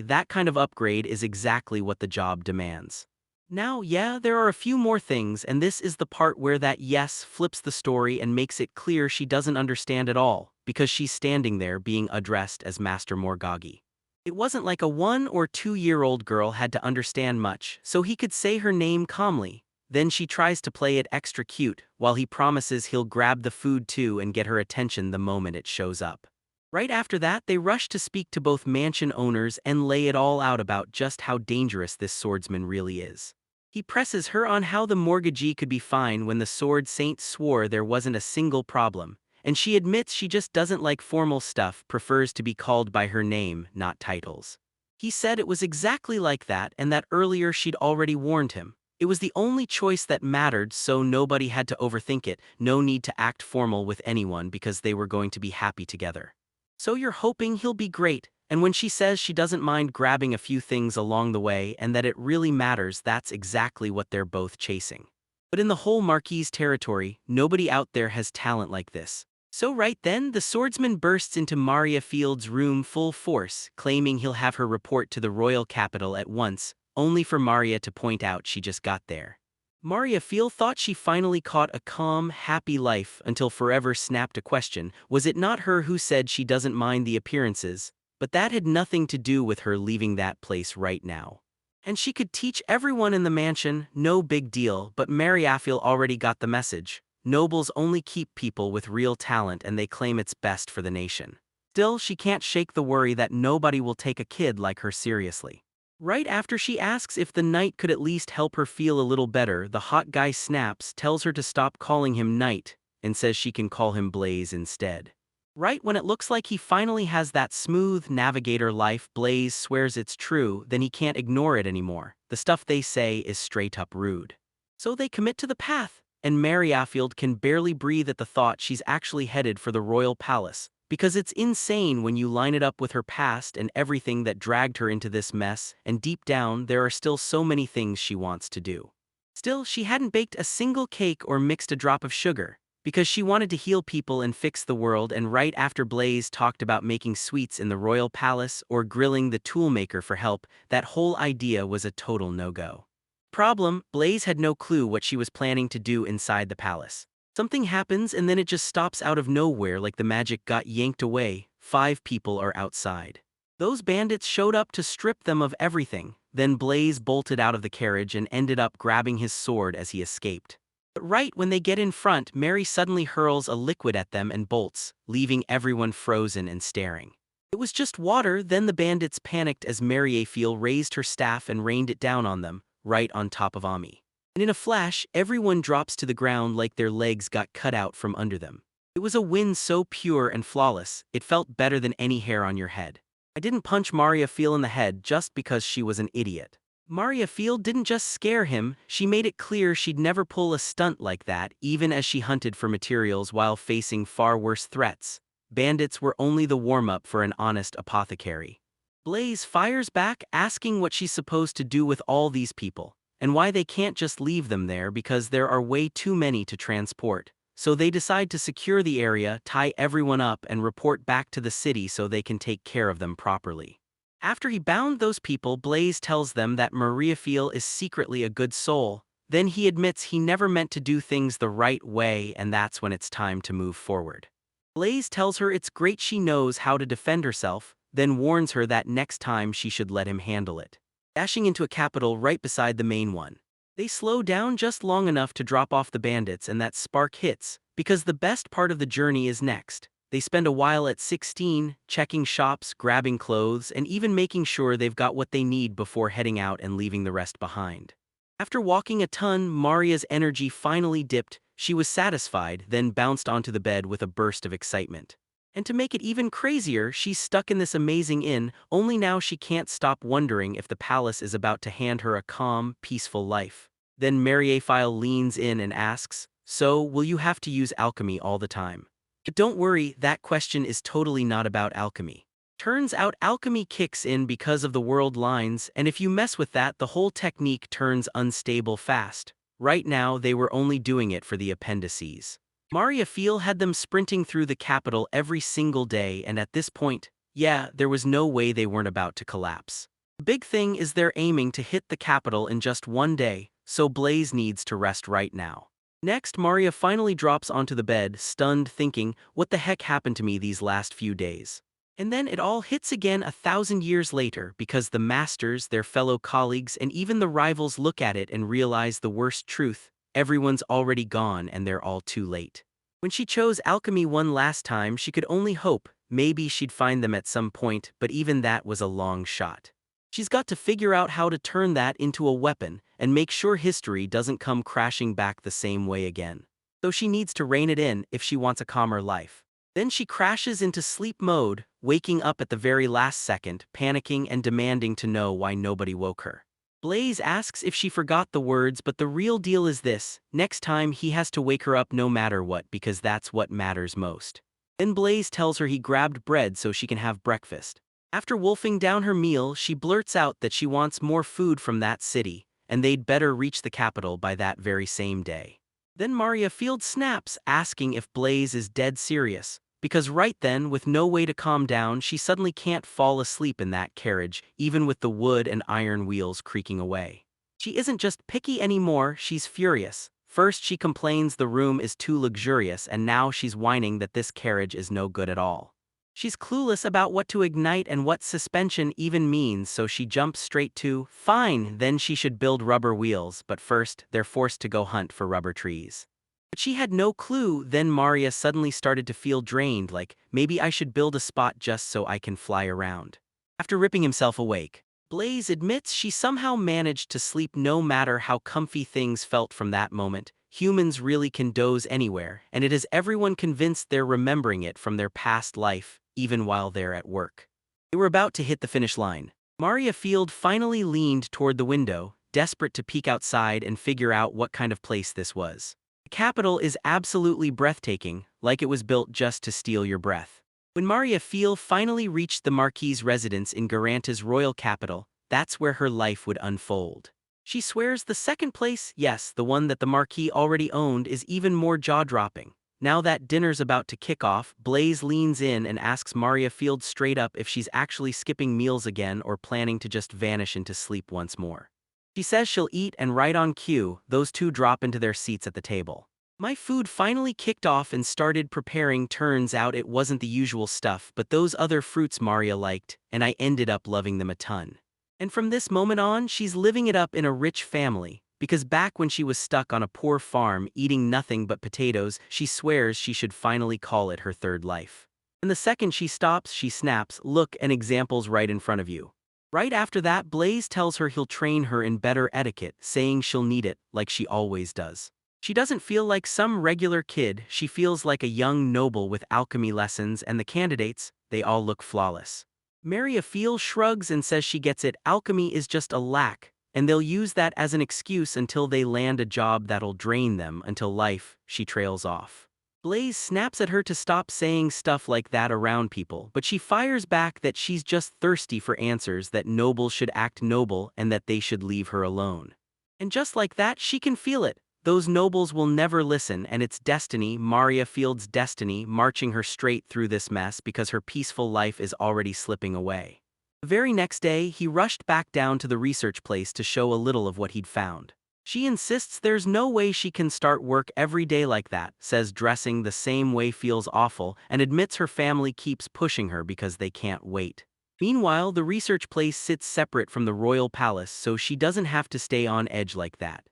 that kind of upgrade is exactly what the job demands. Now, yeah, there are a few more things, and this is the part where that yes flips the story and makes it clear she doesn't understand at all, because she's standing there being addressed as Master Morgagi. It wasn't like a 1 or 2-year-old girl had to understand much, so he could say her name calmly. Then she tries to play it extra cute, while he promises he'll grab the food too and get her attention the moment it shows up. Right after that, they rush to speak to both mansion owners and lay it all out about just how dangerous this swordsman really is. He presses her on how the mortgagee could be fine when the Sword Saint swore there wasn't a single problem, and she admits she just doesn't like formal stuff, prefers to be called by her name, not titles. He said it was exactly like that and that earlier she'd already warned him. It was the only choice that mattered, so nobody had to overthink it, no need to act formal with anyone because they were going to be happy together. So you're hoping he'll be great, and when she says she doesn't mind grabbing a few things along the way and that it really matters, that's exactly what they're both chasing. But in the whole Marquis territory, nobody out there has talent like this. So right then, the swordsman bursts into Maria Field's room full force, claiming he'll have her report to the royal capital at once, only for Maria to point out she just got there. Maria Field thought she finally caught a calm, happy life until Forever snapped a question. Was it not her who said she doesn't mind the appearances? But that had nothing to do with her leaving that place right now. And she could teach everyone in the mansion, no big deal, but Mary Afil already got the message. Nobles only keep people with real talent and they claim it's best for the nation. Still, she can't shake the worry that nobody will take a kid like her seriously. Right after she asks if the knight could at least help her feel a little better, the hot guy snaps, tells her to stop calling him knight, and says she can call him Blaze instead. Right when it looks like he finally has that smooth navigator life, Blaze swears it's true, then he can't ignore it anymore. The stuff they say is straight up rude. So they commit to the path, and Mary Affield can barely breathe at the thought she's actually headed for the royal palace, because it's insane when you line it up with her past and everything that dragged her into this mess, and deep down there are still so many things she wants to do. Still, she hadn't baked a single cake or mixed a drop of sugar, because she wanted to heal people and fix the world. And right after Blaze talked about making sweets in the royal palace or grilling the toolmaker for help, that whole idea was a total no-go. Problem, Blaze had no clue what she was planning to do inside the palace. Something happens and then it just stops out of nowhere like the magic got yanked away. 5 people are outside. Those bandits showed up to strip them of everything. Then Blaze bolted out of the carriage and ended up grabbing his sword as he escaped. But right when they get in front, Mary suddenly hurls a liquid at them and bolts, leaving everyone frozen and staring. It was just water. Then the bandits panicked as Mercenaries raised her staff and rained it down on them, right on top of Ami. And in a flash, everyone drops to the ground like their legs got cut out from under them. It was a win so pure and flawless, it felt better than any hair on your head. I didn't punch Mariafiel in the head just because she was an idiot. Mariafiel didn't just scare him, she made it clear she'd never pull a stunt like that, even as she hunted for materials while facing far worse threats. Bandits were only the warm-up for an honest apothecary. Blaze fires back, asking what she's supposed to do with all these people, and why they can't just leave them there because there are way too many to transport. So they decide to secure the area, tie everyone up, and report back to the city so they can take care of them properly. After he bound those people, Blaze tells them that Mariafiel is secretly a good soul. Then he admits he never meant to do things the right way, and that's when it's time to move forward. Blaze tells her it's great she knows how to defend herself, then warns her that next time she should let him handle it. Dashing into a capital right beside the main one. They slow down just long enough to drop off the bandits, and that spark hits, because the best part of the journey is next. They spend a while at 16, checking shops, grabbing clothes, and even making sure they've got what they need before heading out and leaving the rest behind. After walking a ton, Maria's energy finally dipped. She was satisfied, then bounced onto the bed with a burst of excitement. And to make it even crazier, she's stuck in this amazing inn, only now she can't stop wondering if the palace is about to hand her a calm, peaceful life. Then Mariafiel leans in and asks, "So, will you have to use alchemy all the time?" But don't worry, that question is totally not about alchemy. Turns out alchemy kicks in because of the world lines, and if you mess with that, the whole technique turns unstable fast. Right now, they were only doing it for the appendices. Mariafiel had them sprinting through the capital every single day, and at this point, yeah, there was no way they weren't about to collapse. The big thing is they're aiming to hit the capital in just one day, so Blaze needs to rest right now. Next, Maria finally drops onto the bed, stunned, thinking, what the heck happened to me these last few days? And then it all hits again 1,000 years later, because the masters, their fellow colleagues, and even the rivals look at it and realize the worst truth. Everyone's already gone and they're all too late. When she chose alchemy one last time, she could only hope maybe she'd find them at some point, but even that was a long shot. She's got to figure out how to turn that into a weapon and make sure history doesn't come crashing back the same way again. So she needs to rein it in if she wants a calmer life. Then she crashes into sleep mode, waking up at the very last second, panicking and demanding to know why nobody woke her. Blaze asks if she forgot the words, but the real deal is this: next time he has to wake her up no matter what, because that's what matters most. Then Blaze tells her he grabbed bread so she can have breakfast. After wolfing down her meal, she blurts out that she wants more food from that city, and they'd better reach the capital by that very same day. Then Mariafiel snaps, asking if Blaze is dead serious. Because right then, with no way to calm down, she suddenly can't fall asleep in that carriage, even with the wood and iron wheels creaking away. She isn't just picky anymore, she's furious. First she complains the room is too luxurious, and now she's whining that this carriage is no good at all. She's clueless about what to ignite and what suspension even means, so she jumps straight to, fine, then she should build rubber wheels, but first, they're forced to go hunt for rubber trees. But she had no clue. Then Maria suddenly started to feel drained, like, maybe I should build a spot just so I can fly around. After ripping himself awake, Blaze admits she somehow managed to sleep no matter how comfy things felt from that moment. Humans really can doze anywhere, and it has everyone convinced they're remembering it from their past life, even while they're at work. They were about to hit the finish line. Mariafiel finally leaned toward the window, desperate to peek outside and figure out what kind of place this was. The capital is absolutely breathtaking, like it was built just to steal your breath. When Maria Fiel finally reached the Marquis's residence in Garanta's royal capital, that's where her life would unfold. She swears the second place, yes, the one that the Marquis already owned, is even more jaw-dropping. Now that dinner's about to kick off, Blaze leans in and asks Maria Field straight up if she's actually skipping meals again or planning to just vanish into sleep once more. She says she'll eat, and right on cue, those two drop into their seats at the table. My food finally kicked off and started preparing. Turns out it wasn't the usual stuff but those other fruits Maria liked, and I ended up loving them a ton. And from this moment on, she's living it up in a rich family, because back when she was stuck on a poor farm eating nothing but potatoes, she swears she should finally call it her third life. And the second she stops, she snaps, "Look, an example's right in front of you." Right after that, Blaze tells her he'll train her in better etiquette, saying she'll need it, like she always does. She doesn't feel like some regular kid, she feels like a young noble with alchemy lessons, and the candidates, they all look flawless. Maria Fiel shrugs and says she gets it, alchemy is just a lack, and they'll use that as an excuse until they land a job that'll drain them until life. She trails off. Blaze snaps at her to stop saying stuff like that around people, but she fires back that she's just thirsty for answers, that nobles should act noble and that they should leave her alone. And just like that, she can feel it. Those nobles will never listen, and it's destiny, Maria Field's destiny, marching her straight through this mess because her peaceful life is already slipping away. The very next day, he rushed back down to the research place to show a little of what he'd found. She insists there's no way she can start work every day like that, says dressing the same way feels awful, and admits her family keeps pushing her because they can't wait. Meanwhile, the research place sits separate from the royal palace, so she doesn't have to stay on edge like that.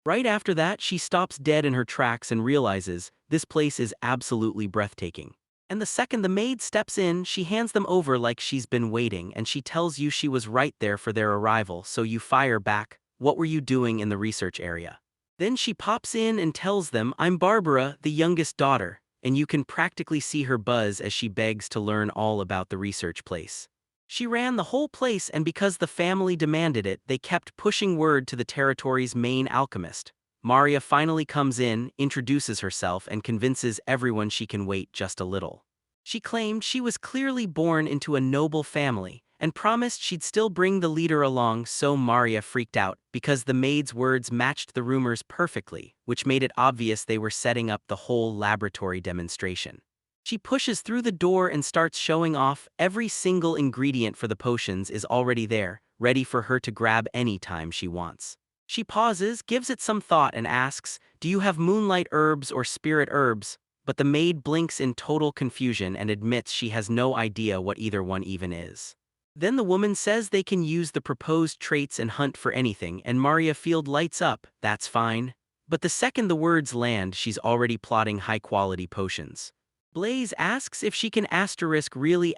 Right after that, she stops dead in her tracks and realizes this place is absolutely breathtaking. And the second the maid steps in, she hands them over like she's been waiting, and she tells you she was right there for their arrival, so you fire back, "What were you doing in the research area?" Then she pops in and tells them, "I'm Barbara, the youngest daughter," and you can practically see her buzz as she begs to learn all about the research place. She ran the whole place, and because the family demanded it, they kept pushing word to the territory's main alchemist. Maria finally comes in, introduces herself, and convinces everyone she can wait just a little. She claimed she was clearly born into a noble family, and promised she'd still bring the leader along, so Maria freaked out, because the maid's words matched the rumors perfectly, which made it obvious they were setting up the whole laboratory demonstration. She pushes through the door and starts showing off. Every single ingredient for the potions is already there, ready for her to grab any time she wants. She pauses, gives it some thought, and asks, "Do you have moonlight herbs or spirit herbs?" But the maid blinks in total confusion and admits she has no idea what either one even is. Then the woman says they can use the proposed traits and hunt for anything, and Maria Field lights up, "That's fine." But the second the words land, she's already plotting high-quality potions. Blaze asks if she can really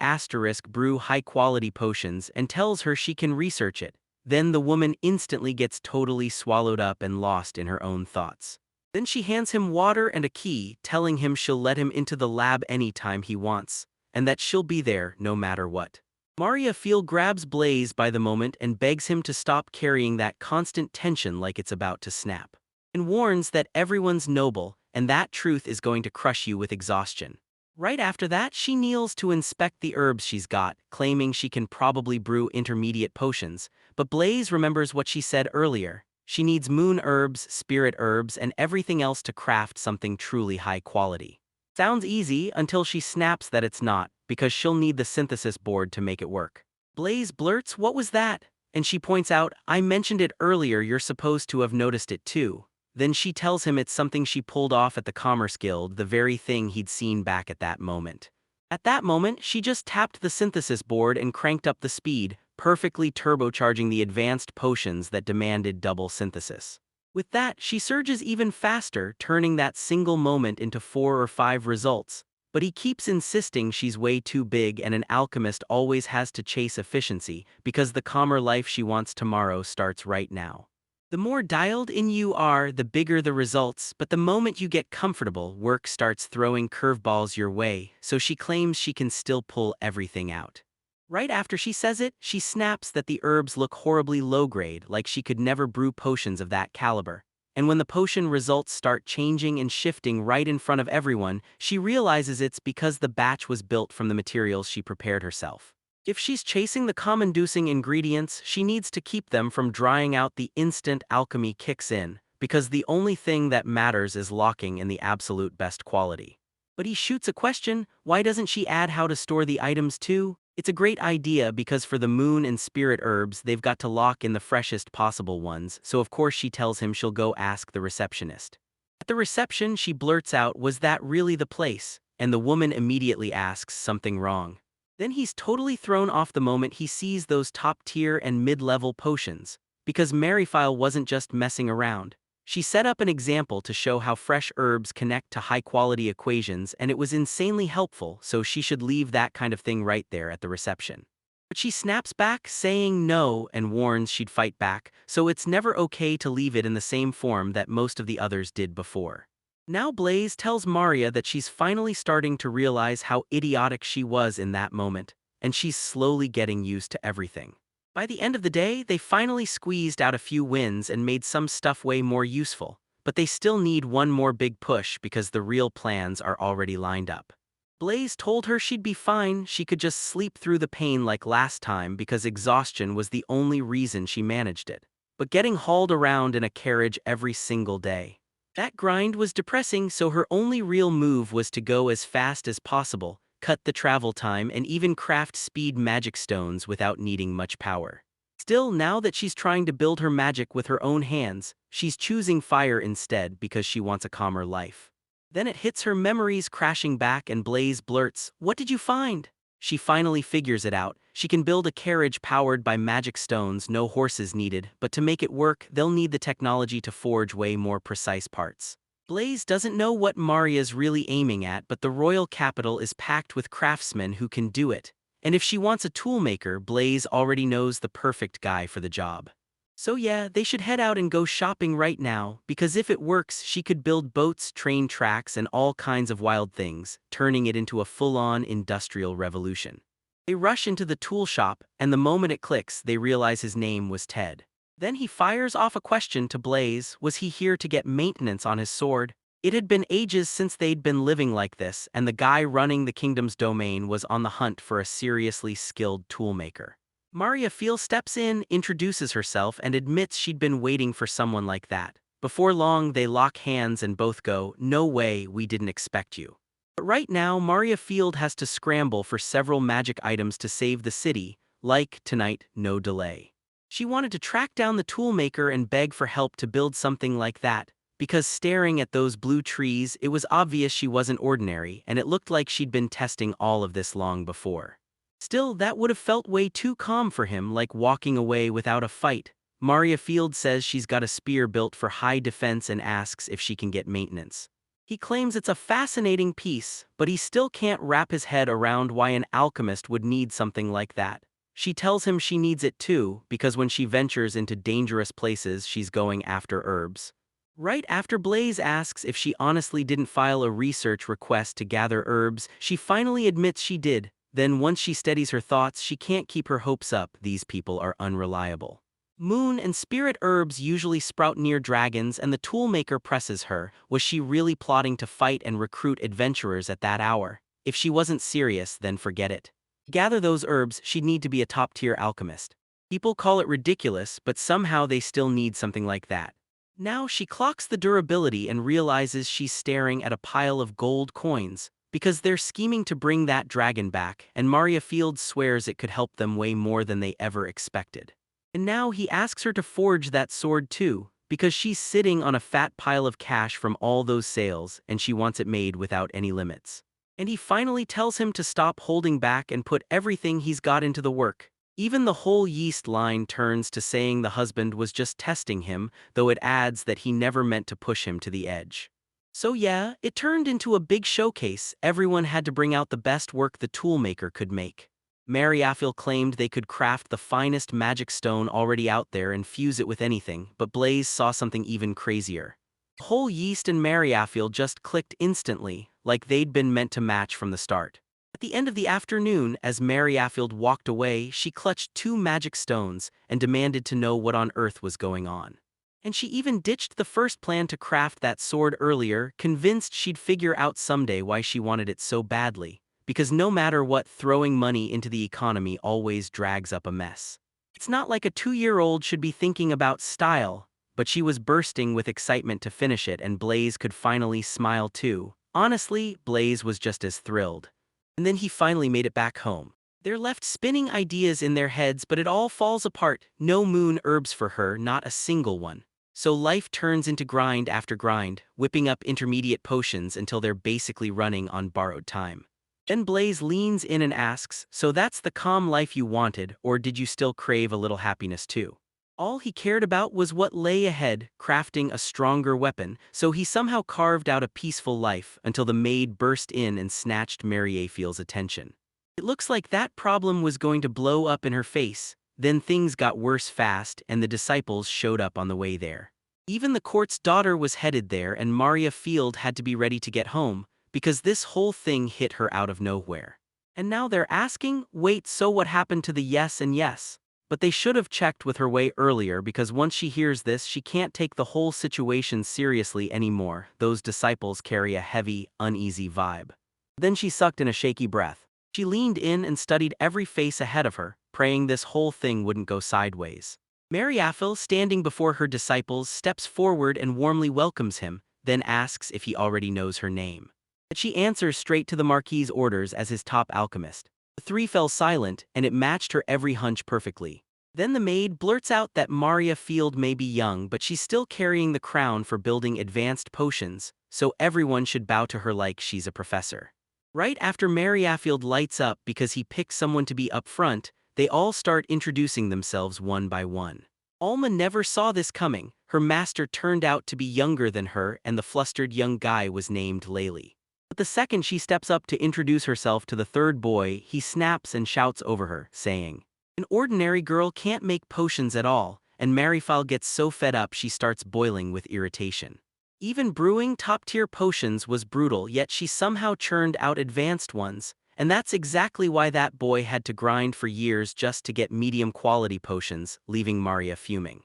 brew high-quality potions, and tells her she can research it. Then the woman instantly gets totally swallowed up and lost in her own thoughts. Then she hands him water and a key, telling him she'll let him into the lab anytime he wants, and that she'll be there no matter what. Maria Fiel grabs Blaze by the moment and begs him to stop carrying that constant tension like it's about to snap, and warns that everyone's noble, and that truth is going to crush you with exhaustion. Right after that, she kneels to inspect the herbs she's got, claiming she can probably brew intermediate potions, but Blaze remembers what she said earlier. She needs moon herbs, spirit herbs, and everything else to craft something truly high quality. Sounds easy until she snaps that it's not, because she'll need the synthesis board to make it work. Blaze blurts, "What was that?" And she points out, "I mentioned it earlier, you're supposed to have noticed it too." Then she tells him it's something she pulled off at the Commerce Guild, the very thing he'd seen back at that moment. At that moment, she just tapped the synthesis board and cranked up the speed, perfectly turbocharging the advanced potions that demanded double synthesis. With that, she surges even faster, turning that single moment into 4 or 5 results. But he keeps insisting she's way too big, and an alchemist always has to chase efficiency, because the calmer life she wants tomorrow starts right now. The more dialed in you are, the bigger the results, but the moment you get comfortable, work starts throwing curveballs your way, so she claims she can still pull everything out. Right after she says it, she snaps that the herbs look horribly low-grade, like she could never brew potions of that caliber. And when the potion results start changing and shifting right in front of everyone, she realizes it's because the batch was built from the materials she prepared herself. If she's chasing the common-inducing ingredients, she needs to keep them from drying out the instant alchemy kicks in, because the only thing that matters is locking in the absolute best quality. But he shoots a question: why doesn't she add how to store the items too? It's a great idea because for the moon and spirit herbs, they've got to lock in the freshest possible ones, so of course she tells him she'll go ask the receptionist. At the reception, she blurts out, "Was that really the place?" And the woman immediately asks, "Something wrong?" Then he's totally thrown off the moment he sees those top-tier and mid-level potions, because Merryfile wasn't just messing around. She set up an example to show how fresh herbs connect to high-quality equations, and it was insanely helpful, so she should leave that kind of thing right there at the reception. But she snaps back, saying no, and warns she'd fight back, so it's never okay to leave it in the same form that most of the others did before. Now Blaze tells Maria that she's finally starting to realize how idiotic she was in that moment, and she's slowly getting used to everything. By the end of the day, they finally squeezed out a few wins and made some stuff way more useful, but they still need one more big push because the real plans are already lined up. Blaze told her she'd be fine, she could just sleep through the pain like last time because exhaustion was the only reason she managed it. But getting hauled around in a carriage every single day, that grind was depressing, so her only real move was to go as fast as possible, cut the travel time, and even craft speed magic stones without needing much power. Still, now that she's trying to build her magic with her own hands, she's choosing fire instead because she wants a calmer life. Then it hits her, memories crashing back, and Blaze blurts, "What did you find?" She finally figures it out. She can build a carriage powered by magic stones, no horses needed, but to make it work, they'll need the technology to forge way more precise parts. Blaze doesn't know what Maria's really aiming at, but the royal capital is packed with craftsmen who can do it. And if she wants a toolmaker, Blaze already knows the perfect guy for the job. So yeah, they should head out and go shopping right now, because if it works, she could build boats, train tracks, and all kinds of wild things, turning it into a full-on industrial revolution. They rush into the tool shop, and the moment it clicks, they realize his name was Ted. Then he fires off a question to Blaze: was he here to get maintenance on his sword? It had been ages since they'd been living like this, and the guy running the kingdom's domain was on the hunt for a seriously skilled toolmaker. Maria Feel steps in, introduces herself, and admits she'd been waiting for someone like that. Before long, they lock hands and both go, "No way, we didn't expect you." But right now, Maria Field has to scramble for several magic items to save the city, like, tonight, no delay. She wanted to track down the toolmaker and beg for help to build something like that, because staring at those blue trees, it was obvious she wasn't ordinary, and it looked like she'd been testing all of this long before. Still, that would have felt way too calm for him, like walking away without a fight. Maria Field says she's got a spear built for high defense and asks if she can get maintenance. He claims it's a fascinating piece, but he still can't wrap his head around why an alchemist would need something like that. She tells him she needs it too, because when she ventures into dangerous places, she's going after herbs. Right after Blaze asks if she honestly didn't file a research request to gather herbs, she finally admits she did. Then once she steadies her thoughts, she can't keep her hopes up. These people are unreliable. Moon and spirit herbs usually sprout near dragons, and the toolmaker presses her. Was she really plotting to fight and recruit adventurers at that hour? If she wasn't serious, then forget it. To gather those herbs, she'd need to be a top-tier alchemist. People call it ridiculous, but somehow they still need something like that. Now she clocks the durability and realizes she's staring at a pile of gold coins, because they're scheming to bring that dragon back, and Maria Field swears it could help them way more than they ever expected. And now he asks her to forge that sword too, because she's sitting on a fat pile of cash from all those sales, and she wants it made without any limits. And he finally tells him to stop holding back and put everything he's got into the work. Even the whole yeast line turns to saying the husband was just testing him, though it adds that he never meant to push him to the edge. So yeah, it turned into a big showcase. Everyone had to bring out the best work the toolmaker could make. Mariaphil claimed they could craft the finest magic stone already out there and fuse it with anything, but Blaze saw something even crazier. The whole yeast and Mariaphil just clicked instantly, like they'd been meant to match from the start. At the end of the afternoon, as Mariafield walked away, she clutched 2 magic stones and demanded to know what on earth was going on. And she even ditched the first plan to craft that sword earlier, convinced she'd figure out someday why she wanted it so badly. Because no matter what, throwing money into the economy always drags up a mess. It's not like a 2-year-old should be thinking about style, but she was bursting with excitement to finish it, and Blaze could finally smile too. Honestly, Blaze was just as thrilled. And then he finally made it back home. They're left spinning ideas in their heads, but it all falls apart. No moon herbs for her, not a single one. So life turns into grind after grind, whipping up intermediate potions until they're basically running on borrowed time. Then Blaze leans in and asks, "So that's the calm life you wanted, or did you still crave a little happiness too?" All he cared about was what lay ahead, crafting a stronger weapon, so he somehow carved out a peaceful life until the maid burst in and snatched Mary Afiel's attention. It looks like that problem was going to blow up in her face. Then things got worse fast, and the disciples showed up on the way there. Even the court's daughter was headed there, and Maria Field had to be ready to get home, because this whole thing hit her out of nowhere. And now they're asking, wait, so what happened to the yes and yes? But they should have checked with her way earlier, because once she hears this, she can't take the whole situation seriously anymore. Those disciples carry a heavy, uneasy vibe. Then she sucked in a shaky breath. She leaned in and studied every face ahead of her, praying this whole thing wouldn't go sideways. Mary Afiel, standing before her disciples, steps forward and warmly welcomes him, then asks if he already knows her name. But she answers straight to the Marquis's orders as his top alchemist. The three fell silent, and it matched her every hunch perfectly. Then the maid blurts out that Maria Field may be young, but she's still carrying the crown for building advanced potions, so everyone should bow to her like she's a professor. Right after Mary Afield lights up because he picked someone to be up front, they all start introducing themselves one by one. Alma never saw this coming. Her master turned out to be younger than her, and the flustered young guy was named Laylee. But the second she steps up to introduce herself to the third boy, he snaps and shouts over her, saying, "An ordinary girl can't make potions at all," and Maryfile gets so fed up she starts boiling with irritation. Even brewing top-tier potions was brutal, yet she somehow churned out advanced ones, and that's exactly why that boy had to grind for years just to get medium-quality potions, leaving Maria fuming.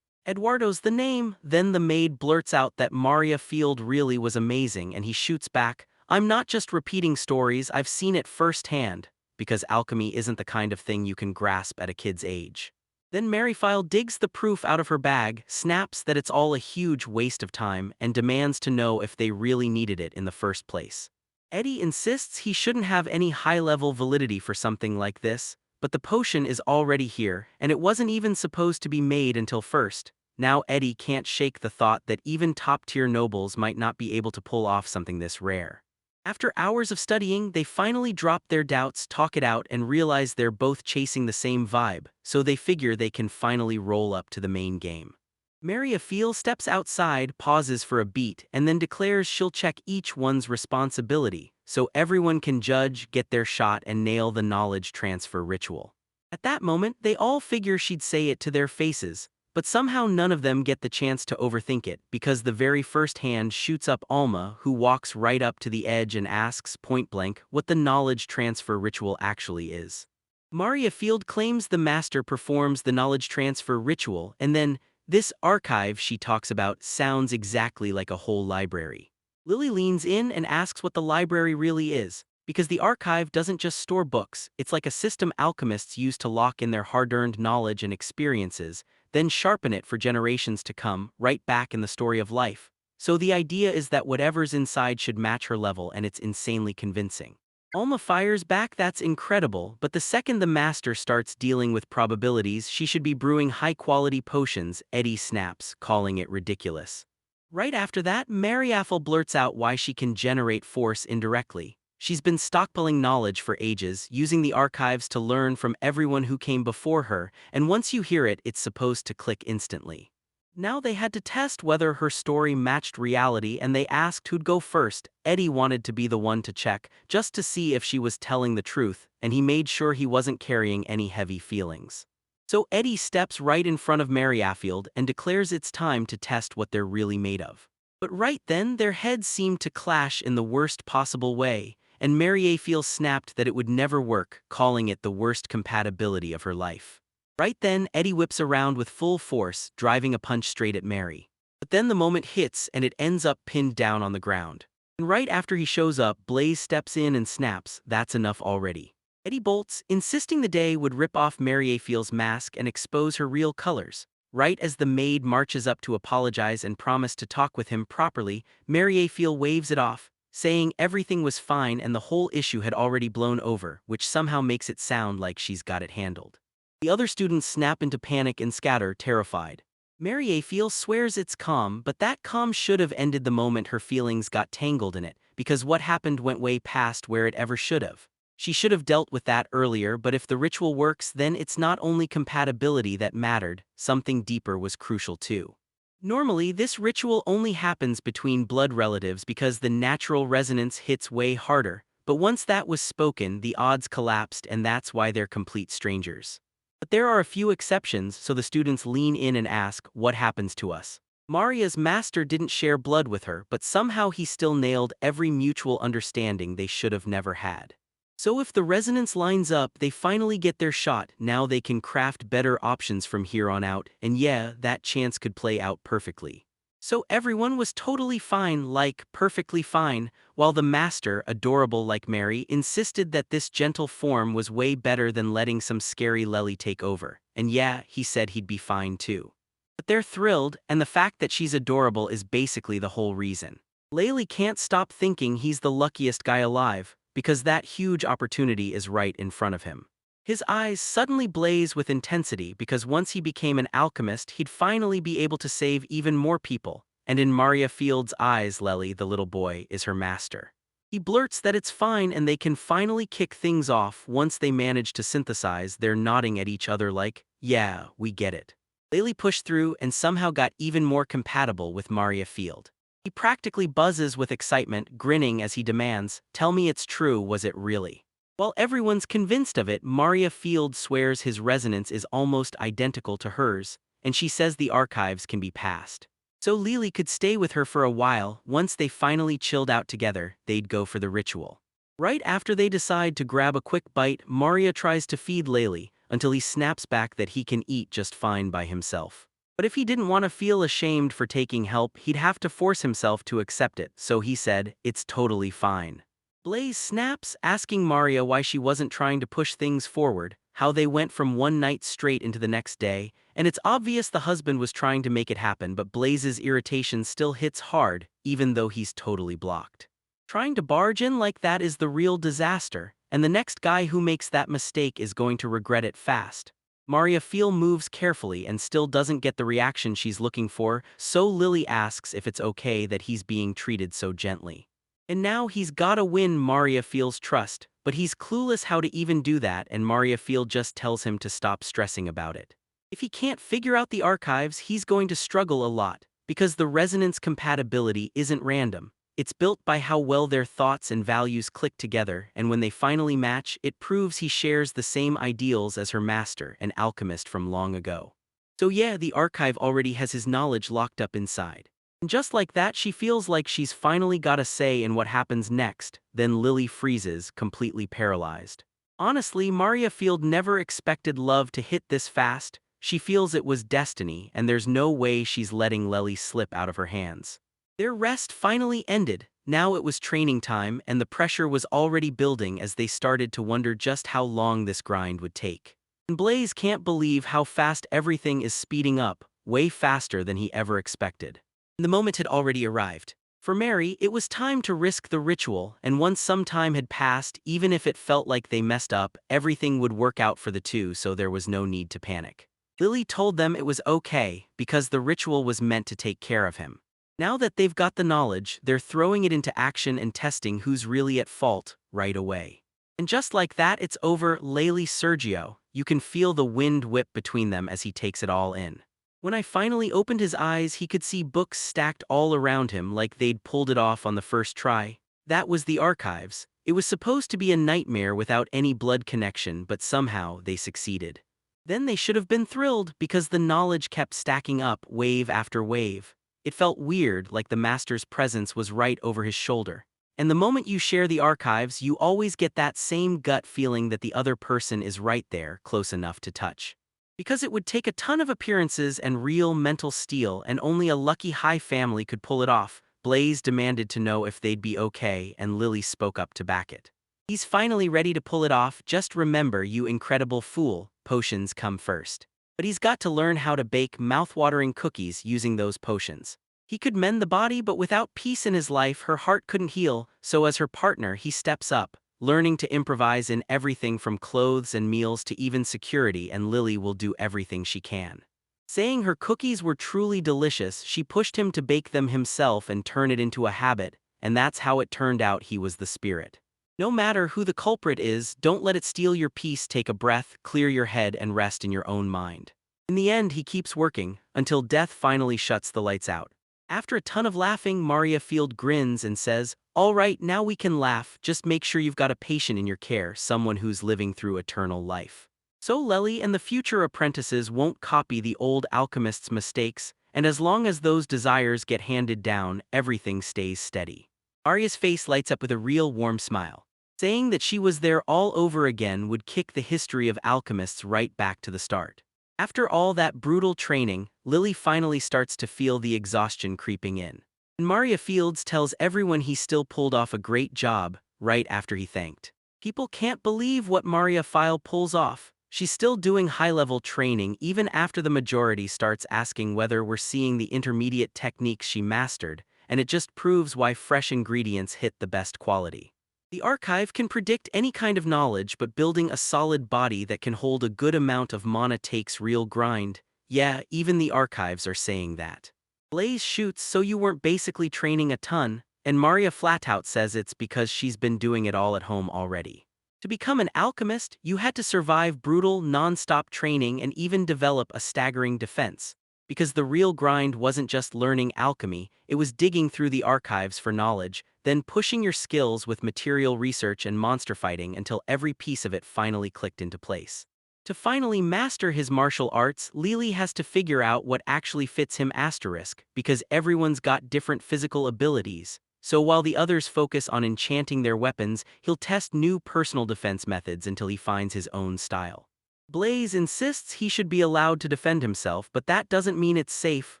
"Eduardo's the name." Then the maid blurts out that Maria Field really was amazing, and he shoots back, "I'm not just repeating stories, I've seen it firsthand," because alchemy isn't the kind of thing you can grasp at a kid's age. Then Maryfile digs the proof out of her bag, snaps that it's all a huge waste of time, and demands to know if they really needed it in the first place. Eddie insists he shouldn't have any high-level validity for something like this, but the potion is already here, and it wasn't even supposed to be made until first. Now Eddie can't shake the thought that even top-tier nobles might not be able to pull off something this rare. After hours of studying, they finally drop their doubts, talk it out, and realize they're both chasing the same vibe, so they figure they can finally roll up to the main game. Mary Afiel steps outside, pauses for a beat, and then declares she'll check each one's responsibility, so everyone can judge, get their shot, and nail the knowledge transfer ritual. At that moment, they all figure she'd say it to their faces, but somehow none of them get the chance to overthink it, because the very first hand shoots up Alma, who walks right up to the edge and asks, point-blank, what the knowledge transfer ritual actually is. Maria Field claims the master performs the knowledge transfer ritual, and then, this archive she talks about sounds exactly like a whole library. Lily leans in and asks what the library really is, because the archive doesn't just store books, it's like a system alchemists use to lock in their hard-earned knowledge and experiences, then sharpen it for generations to come, right back in the story of life. So the idea is that whatever's inside should match her level, and it's insanely convincing. Alma fires back, "That's incredible," but the second the master starts dealing with probabilities she should be brewing high-quality potions, Eddie snaps, calling it ridiculous. Right after that, Mary Afiel blurts out why she can generate force indirectly. She's been stockpiling knowledge for ages, using the archives to learn from everyone who came before her, and once you hear it, it's supposed to click instantly. Now they had to test whether her story matched reality, and they asked who'd go first. Eddie wanted to be the one to check, just to see if she was telling the truth, and he made sure he wasn't carrying any heavy feelings. So Eddie steps right in front of Mary Afiel and declares it's time to test what they're really made of. But right then, their heads seemed to clash in the worst possible way, and Mary Afiel snapped that it would never work, calling it the worst compatibility of her life. Right then, Eddie whips around with full force, driving a punch straight at Mary. But then the moment hits and it ends up pinned down on the ground. And right after he shows up, Blaze steps in and snaps, "That's enough already." Eddie bolts, insisting the day would rip off Mary Afield's mask and expose her real colors. Right as the maid marches up to apologize and promise to talk with him properly, Mary Afield waves it off, saying everything was fine and the whole issue had already blown over, which somehow makes it sound like she's got it handled. The other students snap into panic and scatter, terrified. Mary Afield swears it's calm, but that calm should have ended the moment her feelings got tangled in it, because what happened went way past where it ever should have. She should have dealt with that earlier, but if the ritual works, then it's not only compatibility that mattered, something deeper was crucial too. Normally, this ritual only happens between blood relatives because the natural resonance hits way harder, but once that was spoken, the odds collapsed, and that's why they're complete strangers. But there are a few exceptions, so the students lean in and ask, "What happens to us?" Maria's master didn't share blood with her, but somehow he still nailed every mutual understanding they should have never had. So if the resonance lines up, they finally get their shot. Now they can craft better options from here on out, and yeah, that chance could play out perfectly. So everyone was totally fine, like perfectly fine, while the master, adorable like Mary, insisted that this gentle form was way better than letting some scary lelly take over. And yeah, he said he'd be fine too. But they're thrilled, and the fact that she's adorable is basically the whole reason. Laylee can't stop thinking he's the luckiest guy alive, because that huge opportunity is right in front of him. His eyes suddenly blaze with intensity because once he became an alchemist, he'd finally be able to save even more people. And in Maria Field's eyes, Lely, the little boy, is her master. He blurts that it's fine and they can finally kick things off once they manage to synthesize. They're nodding at each other like, "Yeah, we get it." Laylee pushed through and somehow got even more compatible with Maria Field. He practically buzzes with excitement, grinning as he demands, "Tell me it's true, was it really?" While everyone's convinced of it, Maria Field swears his resonance is almost identical to hers, and she says the archives can be passed. So Lily could stay with her for a while. Once they finally chilled out together, they'd go for the ritual. Right after they decide to grab a quick bite, Maria tries to feed Lily, until he snaps back that he can eat just fine by himself. But if he didn't want to feel ashamed for taking help, he'd have to force himself to accept it, so he said, "It's totally fine." Blaze snaps, asking Maria why she wasn't trying to push things forward, how they went from one night straight into the next day, and it's obvious the husband was trying to make it happen, but Blaze's irritation still hits hard, even though he's totally blocked. Trying to barge in like that is the real disaster, and the next guy who makes that mistake is going to regret it fast. Maria Feel moves carefully and still doesn't get the reaction she's looking for, so Lily asks if it's okay that he's being treated so gently. And now he's gotta win Maria Feel's trust, but he's clueless how to even do that, and Maria Feel just tells him to stop stressing about it. If he can't figure out the archives, he's going to struggle a lot, because the resonance compatibility isn't random. It's built by how well their thoughts and values click together, and when they finally match, it proves he shares the same ideals as her master, an alchemist from long ago. So yeah, the archive already has his knowledge locked up inside. And just like that, she feels like she's finally got a say in what happens next. Then Lily freezes, completely paralyzed. Honestly, Maria Field never expected love to hit this fast. She feels it was destiny, and there's no way she's letting Lily slip out of her hands. Their rest finally ended. Now it was training time, and the pressure was already building as they started to wonder just how long this grind would take. And Blaze can't believe how fast everything is speeding up, way faster than he ever expected. The moment had already arrived. For Mary, it was time to risk the ritual, and once some time had passed, even if it felt like they messed up, everything would work out for the two, so there was no need to panic. Lily told them it was okay, because the ritual was meant to take care of him. Now that they've got the knowledge, they're throwing it into action and testing who's really at fault right away. And just like that, it's over. Laylee, Sergio, you can feel the wind whip between them as he takes it all in. When I finally opened his eyes, he could see books stacked all around him like they'd pulled it off on the first try. That was the archives. It was supposed to be a nightmare without any blood connection, but somehow they succeeded. Then they should have been thrilled because the knowledge kept stacking up, wave after wave. It felt weird, like the master's presence was right over his shoulder. And the moment you share the archives, you always get that same gut feeling that the other person is right there, close enough to touch. Because it would take a ton of appearances and real mental steel, and only a lucky high family could pull it off. Blaze demanded to know if they'd be okay, and Lily spoke up to back it. He's finally ready to pull it off. Just remember, you incredible fool, potions come first. But he's got to learn how to bake mouth-watering cookies using those potions. He could mend the body, but without peace in his life, her heart couldn't heal, so as her partner, he steps up, learning to improvise in everything from clothes and meals to even security, and Lily will do everything she can. Saying her cookies were truly delicious, she pushed him to bake them himself and turn it into a habit, and that's how it turned out. He was the spirit. No matter who the culprit is, don't let it steal your peace. Take a breath, clear your head, and rest in your own mind. In the end, he keeps working, until death finally shuts the lights out. After a ton of laughing, Maria Field grins and says, "All right, now we can laugh, just make sure you've got a patient in your care, someone who's living through eternal life." So Lely and the future apprentices won't copy the old alchemist's mistakes, and as long as those desires get handed down, everything stays steady. Arya's face lights up with a real warm smile. Saying that she was there all over again would kick the history of alchemists right back to the start. After all that brutal training, Lily finally starts to feel the exhaustion creeping in. And Maria Fields tells everyone he still pulled off a great job, right after he thanked. People can't believe what Maria File pulls off. She's still doing high-level training even after the majority starts asking whether we're seeing the intermediate techniques she mastered, and it just proves why fresh ingredients hit the best quality. The archive can predict any kind of knowledge, but building a solid body that can hold a good amount of mana takes real grind. Yeah, even the archives are saying that. Blaze shoots, "So you weren't basically training a ton," and Maria flat-out says it's because she's been doing it all at home already. To become an alchemist, you had to survive brutal, non-stop training and even develop a staggering defense. Because the real grind wasn't just learning alchemy, it was digging through the archives for knowledge, then pushing your skills with material research and monster fighting until every piece of it finally clicked into place. To finally master his martial arts, Lily has to figure out what actually fits him asterisk, because everyone's got different physical abilities. So while the others focus on enchanting their weapons, he'll test new personal defense methods until he finds his own style. Blaze insists he should be allowed to defend himself, but that doesn't mean it's safe.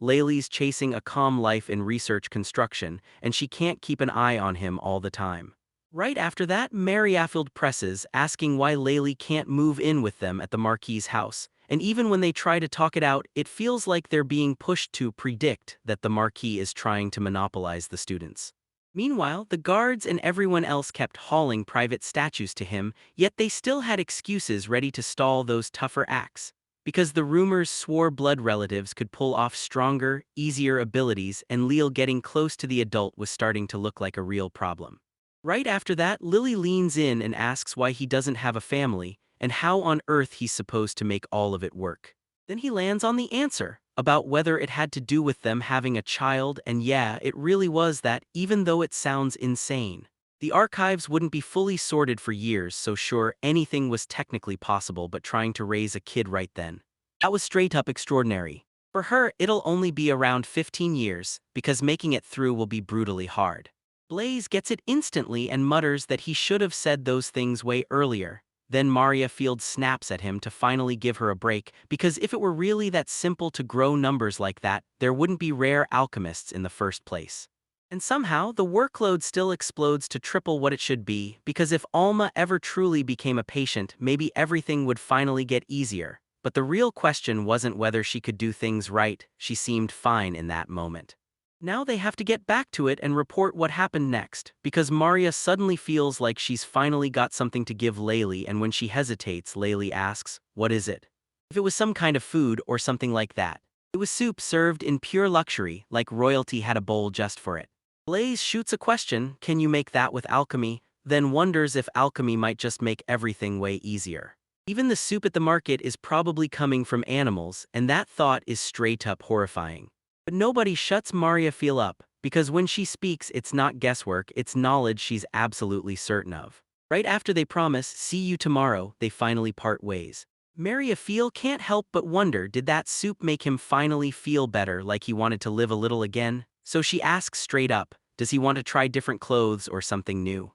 Laylee's chasing a calm life in research construction, and she can't keep an eye on him all the time. Right after that, Mariafield presses, asking why Laylee can't move in with them at the Marquis's house, and even when they try to talk it out, it feels like they're being pushed to predict that the Marquis is trying to monopolize the students. Meanwhile, the guards and everyone else kept hauling private statues to him, yet they still had excuses ready to stall those tougher acts. Because the rumors swore blood relatives could pull off stronger, easier abilities, and Leal getting close to the adult was starting to look like a real problem. Right after that, Lily leans in and asks why he doesn't have a family, and how on earth he's supposed to make all of it work. Then he lands on the answer, about whether it had to do with them having a child, and yeah, it really was that, even though it sounds insane. The archives wouldn't be fully sorted for years, so sure, anything was technically possible, but trying to raise a kid right then, that was straight up extraordinary. For her, it'll only be around 15 years, because making it through will be brutally hard. Blaze gets it instantly and mutters that he should have said those things way earlier. Then Maria Field snaps at him to finally give her a break, because if it were really that simple to grow numbers like that, there wouldn't be rare alchemists in the first place. And somehow, the workload still explodes to triple what it should be, because if Alma ever truly became a patient, maybe everything would finally get easier. But the real question wasn't whether she could do things right, she seemed fine in that moment. Now they have to get back to it and report what happened next, because Maria suddenly feels like she's finally got something to give Laylee, and when she hesitates, Laylee asks, "What is it?" If it was some kind of food or something like that. It was soup served in pure luxury, like royalty had a bowl just for it. Blaze shoots a question, "Can you make that with alchemy?" Then wonders if alchemy might just make everything way easier. Even the soup at the market is probably coming from animals, and that thought is straight up horrifying. But nobody shuts Maria Field up, because when she speaks, it's not guesswork, it's knowledge she's absolutely certain of. Right after they promise, "See you tomorrow," they finally part ways. Maria Field can't help but wonder, did that soup make him finally feel better, like he wanted to live a little again? So she asks straight up, does he want to try different clothes or something new?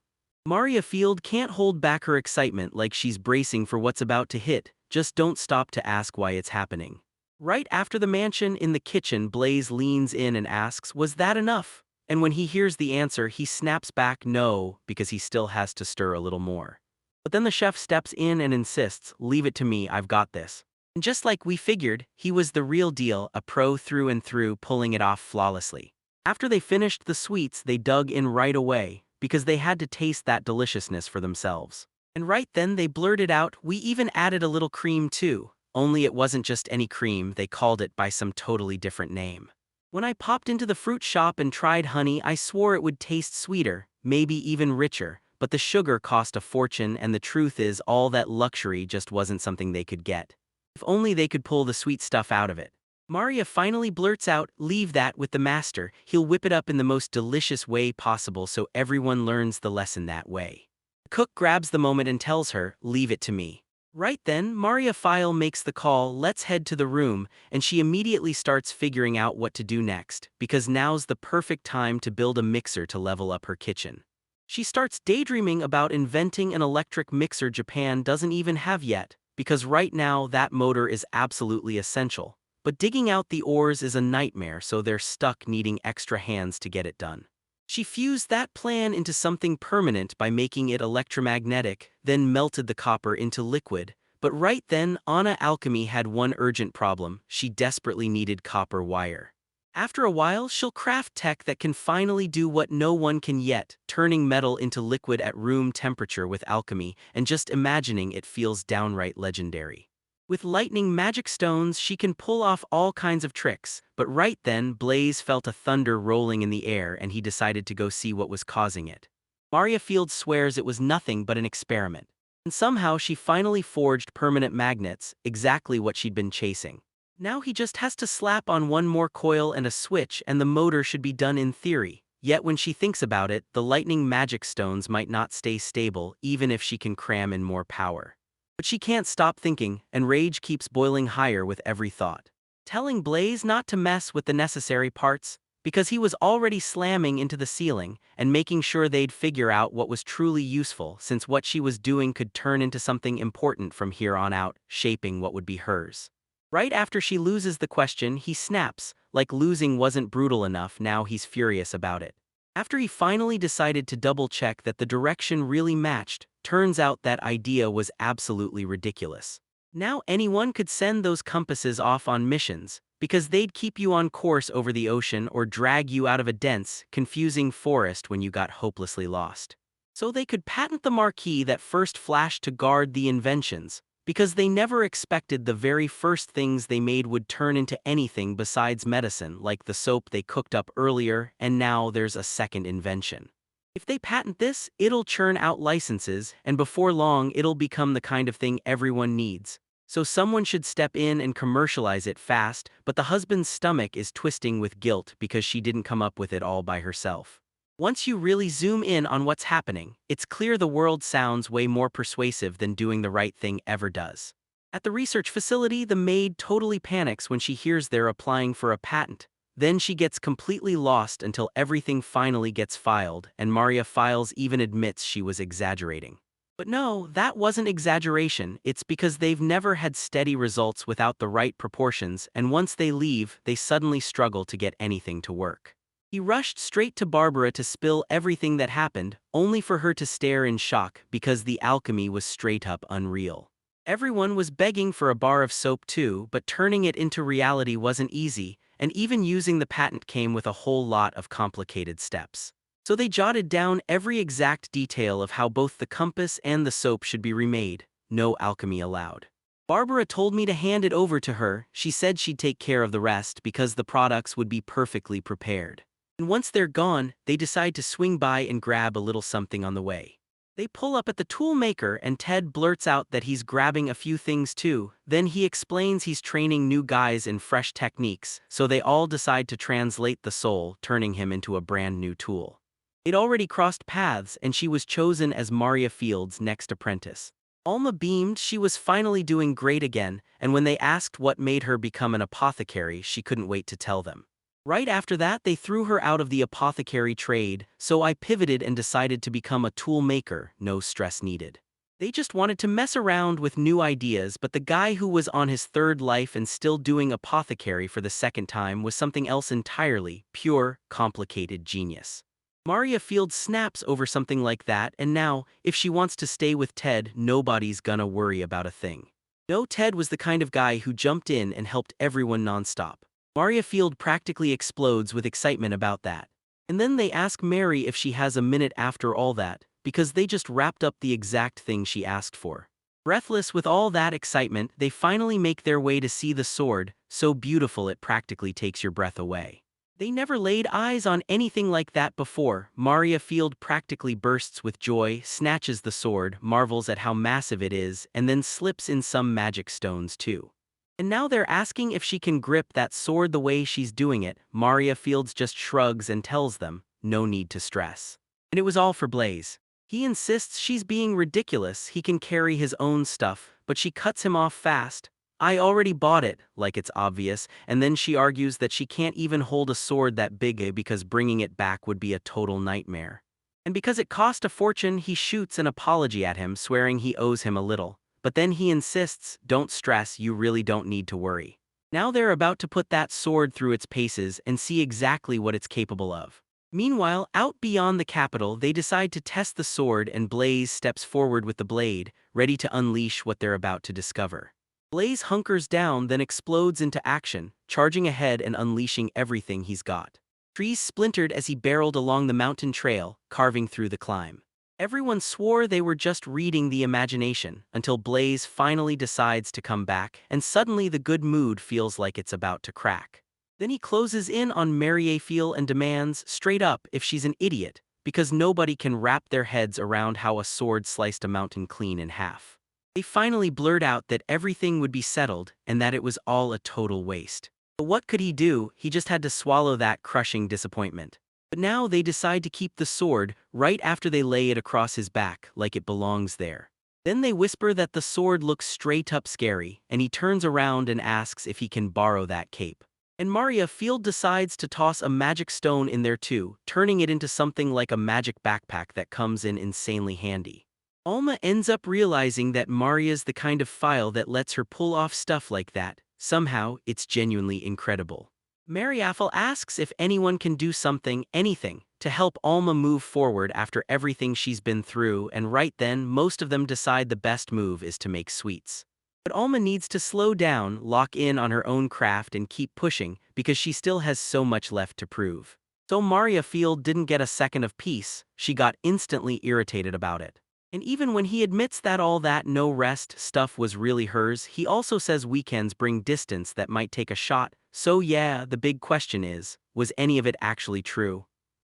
Maria Field can't hold back her excitement, like she's bracing for what's about to hit, just don't stop to ask why it's happening. Right after the mansion in the kitchen, Blaze leans in and asks, "Was that enough?" And when he hears the answer, he snaps back no, because he still has to stir a little more. But then the chef steps in and insists, "Leave it to me, I've got this." And just like we figured, he was the real deal, a pro through and through, pulling it off flawlessly. After they finished the sweets, they dug in right away, because they had to taste that deliciousness for themselves. And right then they blurted out, "We even added a little cream too." Only it wasn't just any cream, they called it by some totally different name. When I popped into the fruit shop and tried honey, I swore it would taste sweeter, maybe even richer, but the sugar cost a fortune, and the truth is all that luxury just wasn't something they could get. If only they could pull the sweet stuff out of it. Maria finally blurts out, "Leave that with the master, he'll whip it up in the most delicious way possible so everyone learns the lesson that way." The cook grabs the moment and tells her, "Leave it to me." Right then, Maria File makes the call, "Let's head to the room," and she immediately starts figuring out what to do next, because now's the perfect time to build a mixer to level up her kitchen. She starts daydreaming about inventing an electric mixer Japan doesn't even have yet, because right now that motor is absolutely essential. But digging out the ores is a nightmare, so they're stuck needing extra hands to get it done. She fused that plan into something permanent by making it electromagnetic, then melted the copper into liquid. But right then, Anna Alchemy had one urgent problem: she desperately needed copper wire. After a while, she'll craft tech that can finally do what no one can yet, turning metal into liquid at room temperature with alchemy, and just imagining it feels downright legendary. With lightning magic stones, she can pull off all kinds of tricks, but right then, Blaze felt a thunder rolling in the air and he decided to go see what was causing it. Maria Field swears it was nothing but an experiment. And somehow she finally forged permanent magnets, exactly what she'd been chasing. Now he just has to slap on one more coil and a switch and the motor should be done in theory. Yet when she thinks about it, the lightning magic stones might not stay stable even if she can cram in more power. But she can't stop thinking, and rage keeps boiling higher with every thought. Telling Blaze not to mess with the necessary parts, because he was already slamming into the ceiling and making sure they'd figure out what was truly useful, since what she was doing could turn into something important from here on out, shaping what would be hers. Right after she loses the question, he snaps, like losing wasn't brutal enough, now he's furious about it. After he finally decided to double-check that the direction really matched, turns out that idea was absolutely ridiculous. Now anyone could send those compasses off on missions, because they'd keep you on course over the ocean or drag you out of a dense, confusing forest when you got hopelessly lost. So they could patent the marquee that first flashed to guard the inventions, because they never expected the very first things they made would turn into anything besides medicine, like the soap they cooked up earlier, and now there's a second invention. If they patent this, it'll churn out licenses, and before long it'll become the kind of thing everyone needs. So someone should step in and commercialize it fast, but the husband's stomach is twisting with guilt because she didn't come up with it all by herself. Once you really zoom in on what's happening, it's clear the world sounds way more persuasive than doing the right thing ever does. At the research facility, the maid totally panics when she hears they're applying for a patent. Then she gets completely lost until everything finally gets filed, and Maria Files even admits she was exaggerating. But no, that wasn't exaggeration, it's because they've never had steady results without the right proportions, and once they leave, they suddenly struggle to get anything to work. He rushed straight to Barbara to spill everything that happened, only for her to stare in shock because the alchemy was straight up unreal. Everyone was begging for a bar of soap too, but turning it into reality wasn't easy, and even using the patent came with a whole lot of complicated steps. So they jotted down every exact detail of how both the compass and the soap should be remade, no alchemy allowed. Barbara told me to hand it over to her. She said she'd take care of the rest because the products would be perfectly prepared. And once they're gone, they decide to swing by and grab a little something on the way. They pull up at the tool maker and Ted blurts out that he's grabbing a few things too. Then he explains he's training new guys in fresh techniques, so they all decide to translate the soul, turning him into a brand new tool. They'd already crossed paths and she was chosen as Maria Field's next apprentice. Alma beamed, she was finally doing great again, and when they asked what made her become an apothecary, she couldn't wait to tell them. Right after that, they threw her out of the apothecary trade, so I pivoted and decided to become a tool maker, no stress needed. They just wanted to mess around with new ideas, but the guy who was on his third life and still doing apothecary for the second time was something else entirely, pure, complicated genius. Maria Field snaps over something like that, and now, if she wants to stay with Ted, nobody's gonna worry about a thing. No, Ted was the kind of guy who jumped in and helped everyone nonstop. Maria Field practically explodes with excitement about that. And then they ask Mary if she has a minute after all that, because they just wrapped up the exact thing she asked for. Breathless with all that excitement, they finally make their way to see the sword, so beautiful it practically takes your breath away. They never laid eyes on anything like that before. Maria Field practically bursts with joy, snatches the sword, marvels at how massive it is, and then slips in some magic stones too. And now they're asking if she can grip that sword the way she's doing it. Maria Fields just shrugs and tells them, no need to stress. And it was all for Blaze. He insists she's being ridiculous, he can carry his own stuff, but she cuts him off fast. I already bought it, like it's obvious, and then she argues that she can't even hold a sword that big because bringing it back would be a total nightmare. And because it cost a fortune, he shoots an apology at him, swearing he owes him a little. But then he insists, don't stress, you really don't need to worry. Now they're about to put that sword through its paces and see exactly what it's capable of. Meanwhile, out beyond the capital, they decide to test the sword, and Blaze steps forward with the blade, ready to unleash what they're about to discover. Blaze hunkers down, then explodes into action, charging ahead and unleashing everything he's got. Trees splintered as he barreled along the mountain trail, carving through the climb. Everyone swore they were just reading the imagination, until Blaze finally decides to come back, and suddenly the good mood feels like it's about to crack. Then he closes in on Mary Field and demands, straight up, if she's an idiot, because nobody can wrap their heads around how a sword sliced a mountain clean in half. They finally blurt out that everything would be settled, and that it was all a total waste. But what could he do? He just had to swallow that crushing disappointment. But now they decide to keep the sword, right after they lay it across his back, like it belongs there. Then they whisper that the sword looks straight up scary, and he turns around and asks if he can borrow that cape. And Maria Field decides to toss a magic stone in there too, turning it into something like a magic backpack that comes in insanely handy. Alma ends up realizing that Maria's the kind of file that lets her pull off stuff like that. Somehow, it's genuinely incredible. Mary asks if anyone can do something, anything, to help Alma move forward after everything she's been through, and right then, most of them decide the best move is to make sweets. But Alma needs to slow down, lock in on her own craft, and keep pushing, because she still has so much left to prove. So Maria Field didn't get a second of peace, she got instantly irritated about it. And even when he admits that all that no rest stuff was really hers, he also says weekends bring distance that might take a shot. So yeah, the big question is, was any of it actually true?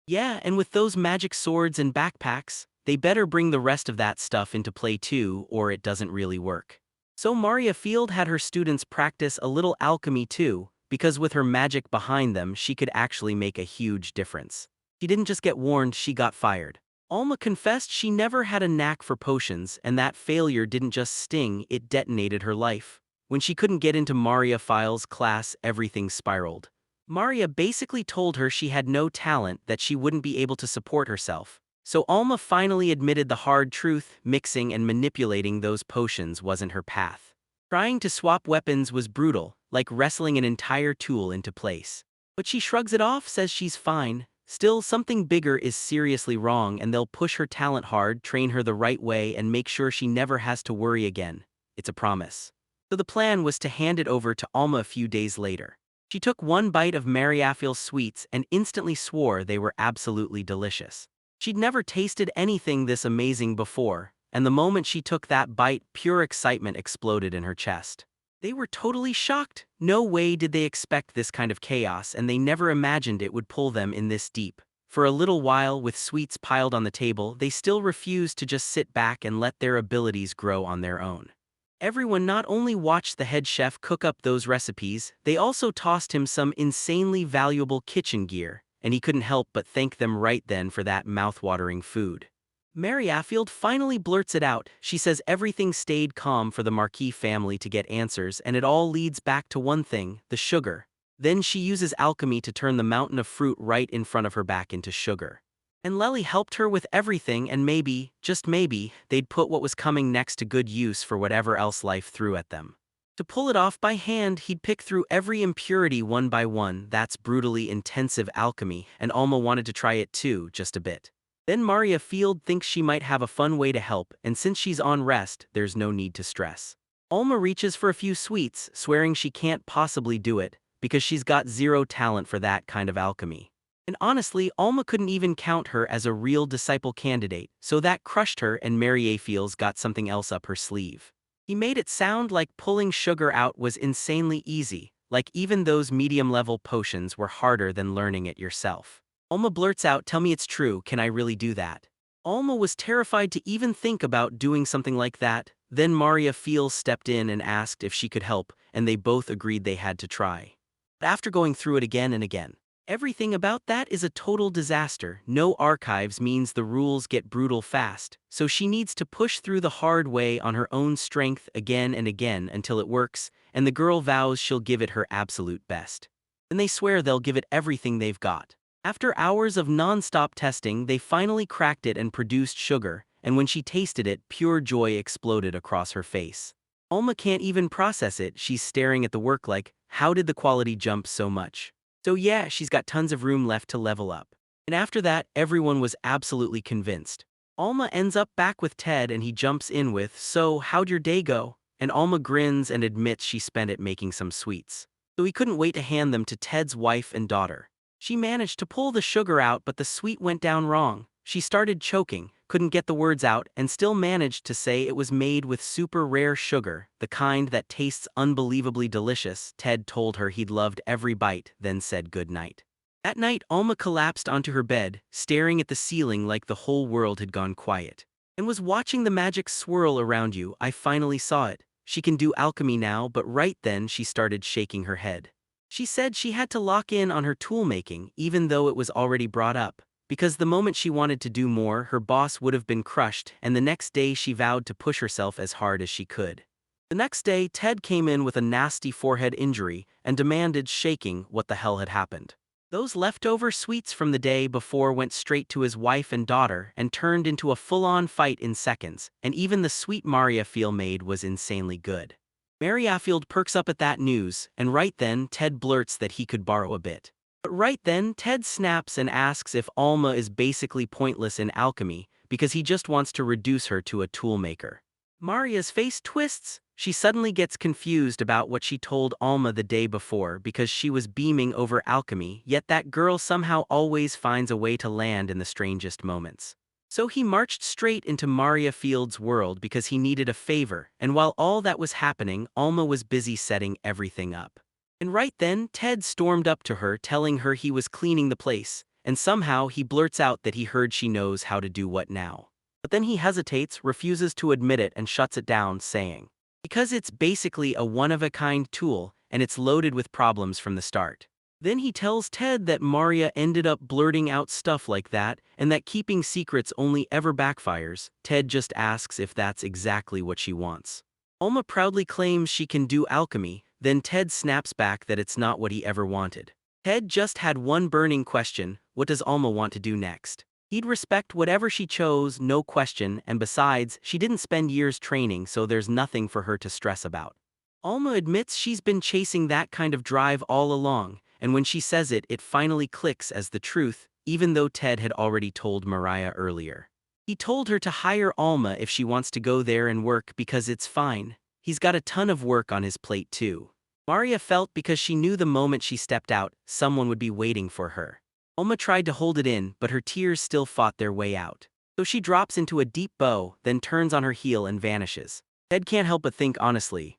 Yeah, and with those magic swords and backpacks, they better bring the rest of that stuff into play too, or it doesn't really work. So Maria Field had her students practice a little alchemy too, because with her magic behind them she could actually make a huge difference. She didn't just get warned, she got fired. Alma confessed she never had a knack for potions, and that failure didn't just sting, it detonated her life. When she couldn't get into Maria Field's class, everything spiraled. Maria basically told her she had no talent, that she wouldn't be able to support herself. So Alma finally admitted the hard truth, mixing and manipulating those potions wasn't her path. Trying to swap weapons was brutal, like wrestling an entire tool into place. But she shrugs it off, says she's fine. Still, something bigger is seriously wrong, and they'll push her talent hard, train her the right way, and make sure she never has to worry again. It's a promise. So the plan was to hand it over to Alma a few days later. She took one bite of Mary Field's sweets and instantly swore they were absolutely delicious. She'd never tasted anything this amazing before, and the moment she took that bite, pure excitement exploded in her chest. They were totally shocked. No way did they expect this kind of chaos, and they never imagined it would pull them in this deep. For a little while, with sweets piled on the table, they still refused to just sit back and let their abilities grow on their own. Everyone not only watched the head chef cook up those recipes, they also tossed him some insanely valuable kitchen gear, and he couldn't help but thank them right then for that mouth-watering food. Mary Field finally blurts it out. She says everything stayed calm for the Marquis family to get answers, and it all leads back to one thing, the sugar. Then she uses alchemy to turn the mountain of fruit right in front of her back into sugar. And Lely helped her with everything, and maybe, just maybe, they'd put what was coming next to good use for whatever else life threw at them. To pull it off by hand, he'd pick through every impurity one by one. That's brutally intensive alchemy, and Alma wanted to try it too, just a bit. Then Maria Field thinks she might have a fun way to help, and since she's on rest, there's no need to stress. Alma reaches for a few sweets, swearing she can't possibly do it, because she's got zero talent for that kind of alchemy. And honestly, Alma couldn't even count her as a real disciple candidate, so that crushed her, and Mary A. Fields got something else up her sleeve. He made it sound like pulling sugar out was insanely easy, like even those medium-level potions were harder than learning it yourself. Alma blurts out, "Tell me it's true, can I really do that?" Alma was terrified to even think about doing something like that. Then Maria Fields stepped in and asked if she could help, and they both agreed they had to try. But after going through it again and again, everything about that is a total disaster. No archives means the rules get brutal fast, so she needs to push through the hard way on her own strength again and again until it works, and the girl vows she'll give it her absolute best. Then they swear they'll give it everything they've got. After hours of non-stop testing, they finally cracked it and produced sugar, and when she tasted it, pure joy exploded across her face. Alma can't even process it. She's staring at the work like, how did the quality jump so much? So yeah, she's got tons of room left to level up. And after that, everyone was absolutely convinced. Alma ends up back with Ted, and he jumps in with, "So, how'd your day go?" And Alma grins and admits she spent it making some sweets. So he couldn't wait to hand them to Ted's wife and daughter. She managed to pull the sugar out, but the sweet went down wrong. She started choking, couldn't get the words out, and still managed to say it was made with super rare sugar, the kind that tastes unbelievably delicious. Ted told her he'd loved every bite, then said goodnight. That night, Alma collapsed onto her bed, staring at the ceiling like the whole world had gone quiet. And was watching the magic swirl around you. I finally saw it. She can do alchemy now, but right then she started shaking her head. She said she had to lock in on her tool-making, even though it was already brought up, because the moment she wanted to do more, her boss would have been crushed, and the next day she vowed to push herself as hard as she could. The next day, Ted came in with a nasty forehead injury and demanded, shaking, what the hell had happened. Those leftover sweets from the day before went straight to his wife and daughter and turned into a full-on fight in seconds, and even the sweet Maria Field made was insanely good. Mary Affield perks up at that news, and right then Ted blurts that he could borrow a bit. But right then Ted snaps and asks if Alma is basically pointless in alchemy because he just wants to reduce her to a toolmaker. Maria's face twists. She suddenly gets confused about what she told Alma the day before because she was beaming over alchemy, yet that girl somehow always finds a way to land in the strangest moments. So he marched straight into Maria Field's world because he needed a favor, and while all that was happening, Alma was busy setting everything up. And right then, Ted stormed up to her telling her he was cleaning the place, and somehow he blurts out that he heard she knows how to do what now. But then he hesitates, refuses to admit it, and shuts it down, saying, because it's basically a one-of-a-kind tool, and it's loaded with problems from the start. Then he tells Ted that Maria ended up blurting out stuff like that, and that keeping secrets only ever backfires. Ted just asks if that's exactly what she wants. Alma proudly claims she can do alchemy, then Ted snaps back that it's not what he ever wanted. Ted just had one burning question: what does Alma want to do next? He'd respect whatever she chose, no question, and besides, she didn't spend years training, so there's nothing for her to stress about. Alma admits she's been chasing that kind of drive all along, and when she says it, it finally clicks as the truth, even though Ted had already told Mariah earlier. He told her to hire Alma if she wants to go there and work because it's fine. He's got a ton of work on his plate too. Maria felt because she knew the moment she stepped out, someone would be waiting for her. Alma tried to hold it in, but her tears still fought their way out. So she drops into a deep bow, then turns on her heel and vanishes. Ted can't help but think honestly,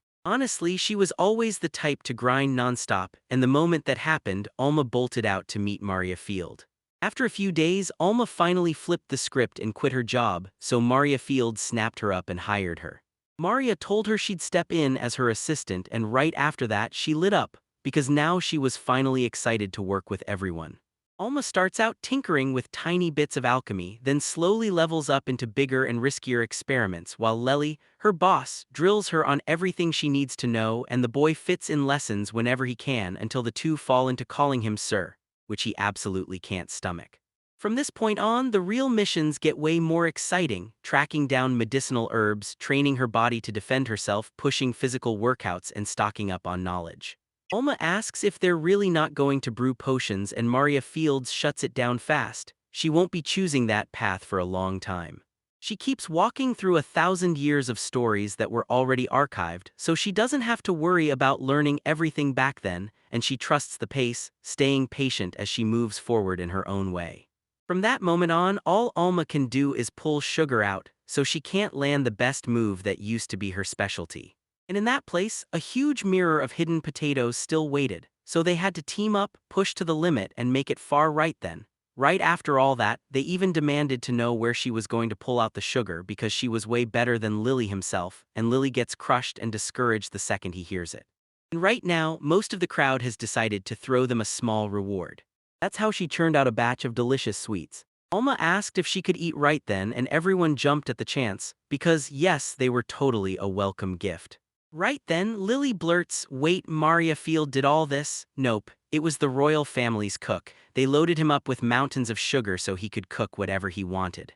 she was always the type to grind nonstop, and the moment that happened, Alma bolted out to meet Maria Field. After a few days, Alma finally flipped the script and quit her job, so Maria Field snapped her up and hired her. Maria told her she'd step in as her assistant, and right after that she lit up, because now she was finally excited to work with everyone. Alma starts out tinkering with tiny bits of alchemy, then slowly levels up into bigger and riskier experiments, while Lely, her boss, drills her on everything she needs to know, and the boy fits in lessons whenever he can until the two fall into calling him sir, which he absolutely can't stomach. From this point on, the real missions get way more exciting, tracking down medicinal herbs, training her body to defend herself, pushing physical workouts, and stocking up on knowledge. Alma asks if they're really not going to brew potions, and Maria Fields shuts it down fast. She won't be choosing that path for a long time. She keeps walking through 1,000 years of stories that were already archived, so she doesn't have to worry about learning everything back then, and she trusts the pace, staying patient as she moves forward in her own way. From that moment on, all Alma can do is pull sugar out, so she can't land the best move that used to be her specialty. And in that place, a huge mirror of hidden potatoes still waited, so they had to team up, push to the limit, and make it far right then. Right after all that, they even demanded to know where she was going to pull out the sugar because she was way better than Lily himself, and Lily gets crushed and discouraged the second he hears it. And right now, most of the crowd has decided to throw them a small reward. That's how she churned out a batch of delicious sweets. Alma asked if she could eat right then, and everyone jumped at the chance, because yes, they were totally a welcome gift. Right then, Lily blurts, "Wait, Maria Field did all this?" "Nope, it was the royal family's cook. They loaded him up with mountains of sugar so he could cook whatever he wanted."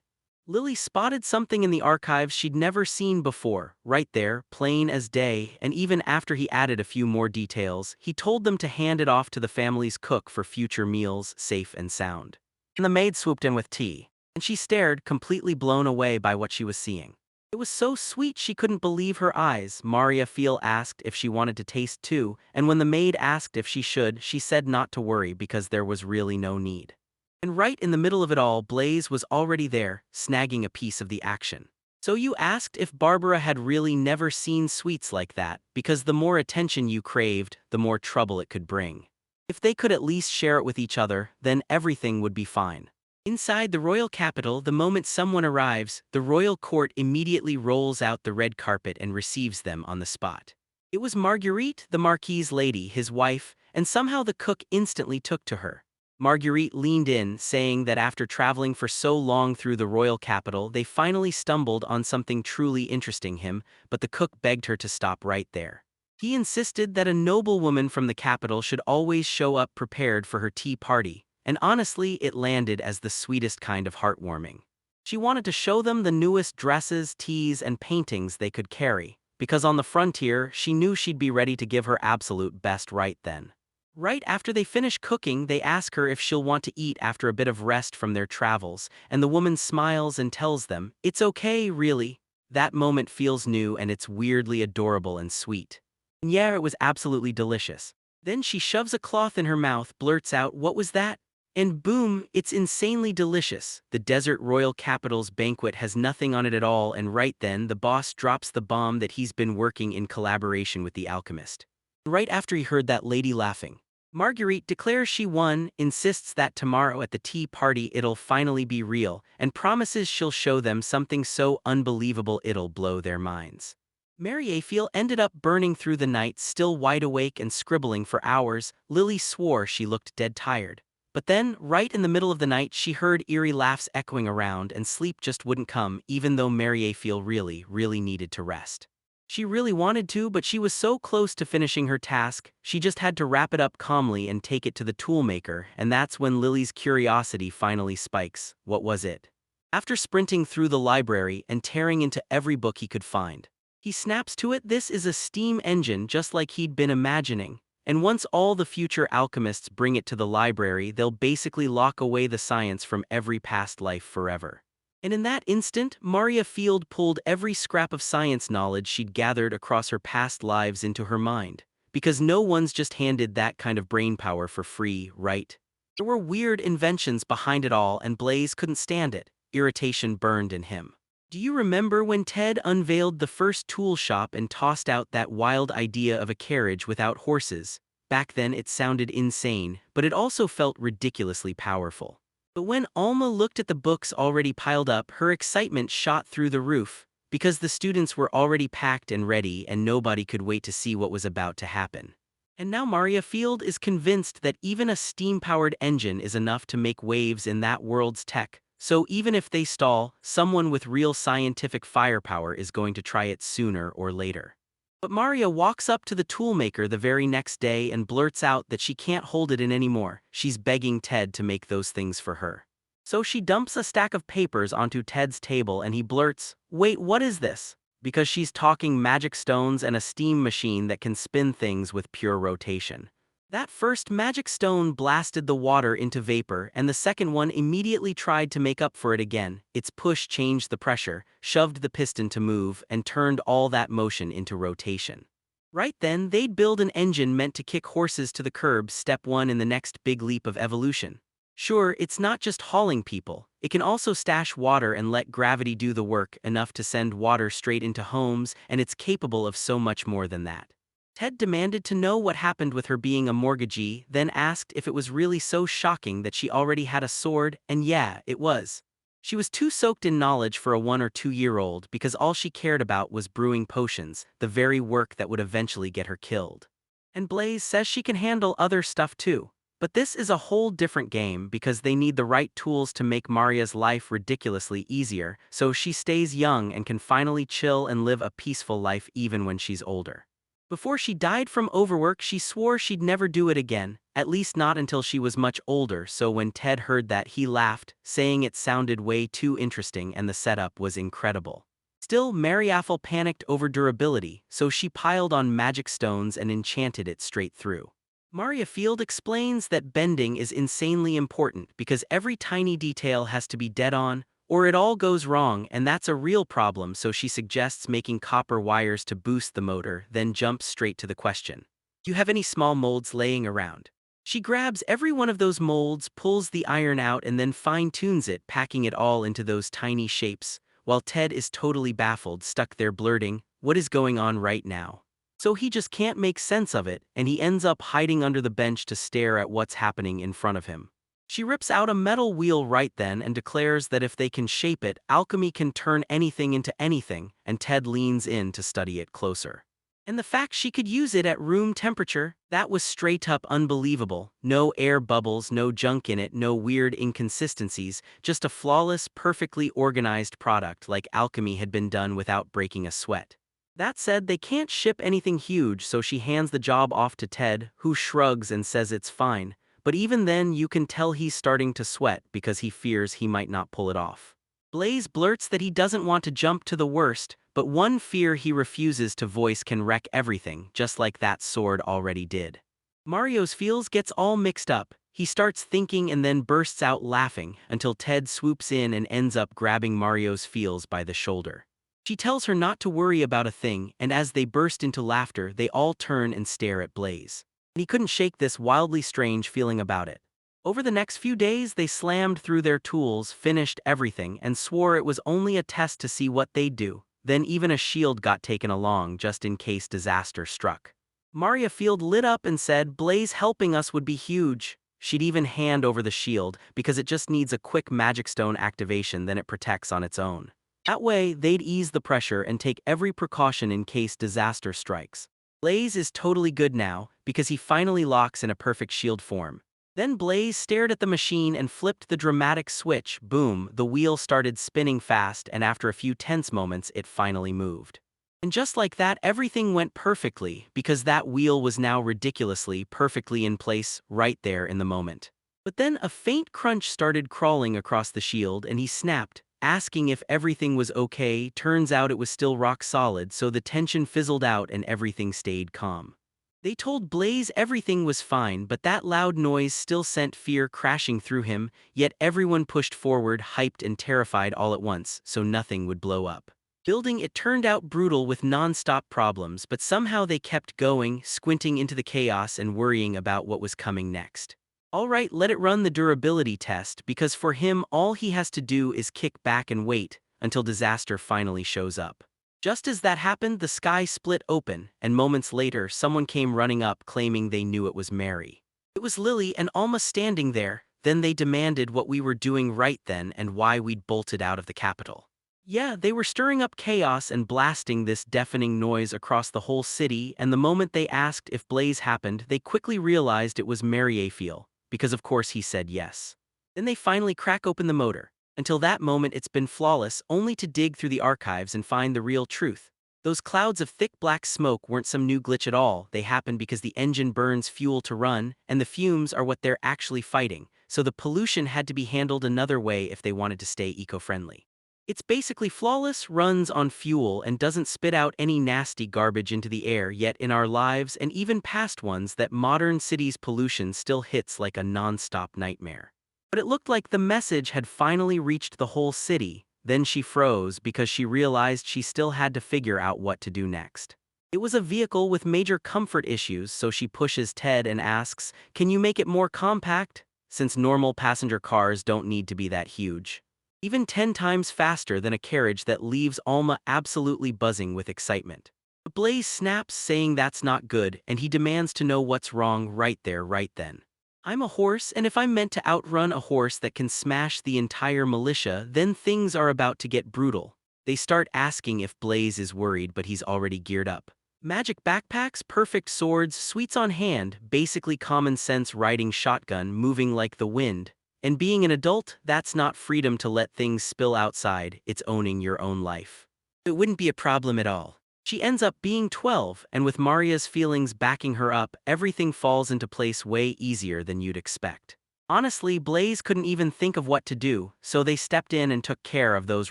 Lily spotted something in the archives she'd never seen before, right there, plain as day, and even after he added a few more details, he told them to hand it off to the family's cook for future meals, safe and sound. And the maid swooped in with tea, and she stared, completely blown away by what she was seeing. It was so sweet she couldn't believe her eyes. Maria Field asked if she wanted to taste too, and when the maid asked if she should, she said not to worry because there was really no need. And right in the middle of it all, Blaze was already there, snagging a piece of the action. "So you asked if Barbara had really never seen sweets like that, because the more attention you craved, the more trouble it could bring. If they could at least share it with each other, then everything would be fine." Inside the royal capital, the moment someone arrives, the royal court immediately rolls out the red carpet and receives them on the spot. It was Marguerite, the Marquis's lady, his wife, and somehow the cook instantly took to her. Marguerite leaned in, saying that after traveling for so long through the royal capital, they finally stumbled on something truly interesting him, but the cook begged her to stop right there. He insisted that a noblewoman from the capital should always show up prepared for her tea party, and honestly, it landed as the sweetest kind of heartwarming. She wanted to show them the newest dresses, teas, and paintings they could carry, because on the frontier, she knew she'd be ready to give her absolute best right then. Right after they finish cooking, they ask her if she'll want to eat after a bit of rest from their travels, and the woman smiles and tells them, "It's okay, really." That moment feels new, and it's weirdly adorable and sweet. And yeah, it was absolutely delicious. Then she shoves a cloth in her mouth, blurts out, "What was that?" And boom, it's insanely delicious. The desert royal capital's banquet has nothing on it at all, and right then, the boss drops the bomb that he's been working in collaboration with the alchemist. Right after he heard that lady laughing, Marguerite declares she won, insists that tomorrow at the tea party it'll finally be real, and promises she'll show them something so unbelievable it'll blow their minds. Mary Afiel ended up burning through the night, still wide awake and scribbling for hours. Lily swore she looked dead tired. But then, right in the middle of the night, she heard eerie laughs echoing around, and sleep just wouldn't come, even though Mary Afiel really needed to rest. She really wanted to, but she was so close to finishing her task, she just had to wrap it up calmly and take it to the toolmaker, and that's when Lily's curiosity finally spikes. What was it? After sprinting through the library and tearing into every book he could find, he snaps to it. This is a steam engine, just like he'd been imagining. And once all the future alchemists bring it to the library, they'll basically lock away the science from every past life forever. And in that instant, Maria Field pulled every scrap of science knowledge she'd gathered across her past lives into her mind. Because no one's just handed that kind of brainpower for free, right? There were weird inventions behind it all, and Blaze couldn't stand it. Irritation burned in him. Do you remember when Ted unveiled the first tool shop and tossed out that wild idea of a carriage without horses? Back then it sounded insane, but it also felt ridiculously powerful. But when Alma looked at the books already piled up, her excitement shot through the roof, because the students were already packed and ready, and nobody could wait to see what was about to happen. And now Maria Field is convinced that even a steam-powered engine is enough to make waves in that world's tech. So even if they stall, someone with real scientific firepower is going to try it sooner or later. But Maria walks up to the toolmaker the very next day and blurts out that she can't hold it in anymore. She's begging Ted to make those things for her. So she dumps a stack of papers onto Ted's table and he blurts, "Wait, what is this?" Because she's talking magic stones and a steam machine that can spin things with pure rotation. That first magic stone blasted the water into vapor, and the second one immediately tried to make up for it again. Its push changed the pressure, shoved the piston to move, and turned all that motion into rotation. Right then, they'd build an engine meant to kick horses to the curb, step one in the next big leap of evolution. Sure, it's not just hauling people, it can also stash water and let gravity do the work, enough to send water straight into homes, and it's capable of so much more than that. Ted demanded to know what happened with her being a mortgagee, then asked if it was really so shocking that she already had a sword, and yeah, it was. She was too soaked in knowledge for a 1 or 2 year old because all she cared about was brewing potions, the very work that would eventually get her killed. And Blaze says she can handle other stuff too. But this is a whole different game because they need the right tools to make Maria's life ridiculously easier, so she stays young and can finally chill and live a peaceful life even when she's older. Before she died from overwork, she swore she'd never do it again, at least not until she was much older, so when Ted heard that he laughed, saying it sounded way too interesting and the setup was incredible. Still, Mariaphel panicked over durability, so she piled on magic stones and enchanted it straight through. Maria Field explains that bending is insanely important because every tiny detail has to be dead on, or it all goes wrong, and that's a real problem, so she suggests making copper wires to boost the motor, then jumps straight to the question. Do you have any small molds laying around? She grabs every one of those molds, pulls the iron out, and then fine-tunes it, packing it all into those tiny shapes, while Ted is totally baffled, stuck there blurting, "What is going on right now?" So he just can't make sense of it, and he ends up hiding under the bench to stare at what's happening in front of him. She rips out a metal wheel right then and declares that if they can shape it, alchemy can turn anything into anything, and Ted leans in to study it closer. And the fact she could use it at room temperature, that was straight up unbelievable. No air bubbles, no junk in it, no weird inconsistencies, just a flawless, perfectly organized product like alchemy had been done without breaking a sweat. That said, they can't ship anything huge, so she hands the job off to Ted, who shrugs and says it's fine, but even then you can tell he's starting to sweat because he fears he might not pull it off. Blaze blurts that he doesn't want to jump to the worst, but one fear he refuses to voice can wreck everything, just like that sword already did. Mario's feels gets all mixed up. He starts thinking and then bursts out laughing until Ted swoops in and ends up grabbing Mario's feels by the shoulder. She tells her not to worry about a thing, and as they burst into laughter, they all turn and stare at Blaze. And he couldn't shake this wildly strange feeling about it. Over the next few days, they slammed through their tools, finished everything, and swore it was only a test to see what they'd do. Then even a shield got taken along just in case disaster struck. Maria Field lit up and said Blaze helping us would be huge. She'd even hand over the shield because it just needs a quick magic stone activation, then it protects on its own. That way, they'd ease the pressure and take every precaution in case disaster strikes. Blaze is totally good now, because he finally locks in a perfect shield form. Then Blaze stared at the machine and flipped the dramatic switch. Boom, the wheel started spinning fast, and after a few tense moments, it finally moved. And just like that, everything went perfectly, because that wheel was now ridiculously, perfectly in place, right there in the moment. But then a faint crunch started crawling across the shield, and he snapped, asking if everything was okay. Turns out it was still rock solid, so the tension fizzled out and everything stayed calm. They told Blaze everything was fine, but that loud noise still sent fear crashing through him, yet everyone pushed forward, hyped and terrified all at once, so nothing would blow up. Building it turned out brutal with non-stop problems, but somehow they kept going, squinting into the chaos and worrying about what was coming next. Alright, let it run the durability test, because for him all he has to do is kick back and wait until disaster finally shows up. Just as that happened, the sky split open, and moments later someone came running up claiming they knew it was Mary. It was Lily and Alma standing there. Then they demanded what we were doing right then and why we'd bolted out of the capital. Yeah, they were stirring up chaos and blasting this deafening noise across the whole city, and the moment they asked if Blaze happened, they quickly realized it was Mariaphel, because of course he said yes. Then they finally crack open the motor. Until that moment it's been flawless, only to dig through the archives and find the real truth. Those clouds of thick black smoke weren't some new glitch at all, they happened because the engine burns fuel to run, and the fumes are what they're actually fighting, so the pollution had to be handled another way if they wanted to stay eco-friendly. It's basically flawless, runs on fuel, and doesn't spit out any nasty garbage into the air, yet in our lives and even past ones that modern cities' pollution still hits like a non-stop nightmare. But it looked like the message had finally reached the whole city. Then she froze because she realized she still had to figure out what to do next. It was a vehicle with major comfort issues, so she pushes Ted and asks, "Can you make it more compact?" Since normal passenger cars don't need to be that huge. Even 10 times faster than a carriage that leaves Alma absolutely buzzing with excitement. Blaze snaps, saying that's not good, and he demands to know what's wrong right there, right then. "I'm a horse, and if I'm meant to outrun a horse that can smash the entire militia, then things are about to get brutal." They start asking if Blaze is worried, but he's already geared up. Magic backpacks, perfect swords, sweets on hand, basically common sense riding shotgun, moving like the wind. And being an adult, that's not freedom to let things spill outside, it's owning your own life. It wouldn't be a problem at all. She ends up being 12, and with Maria's feelings backing her up, everything falls into place way easier than you'd expect. Honestly, Blaze couldn't even think of what to do, so they stepped in and took care of those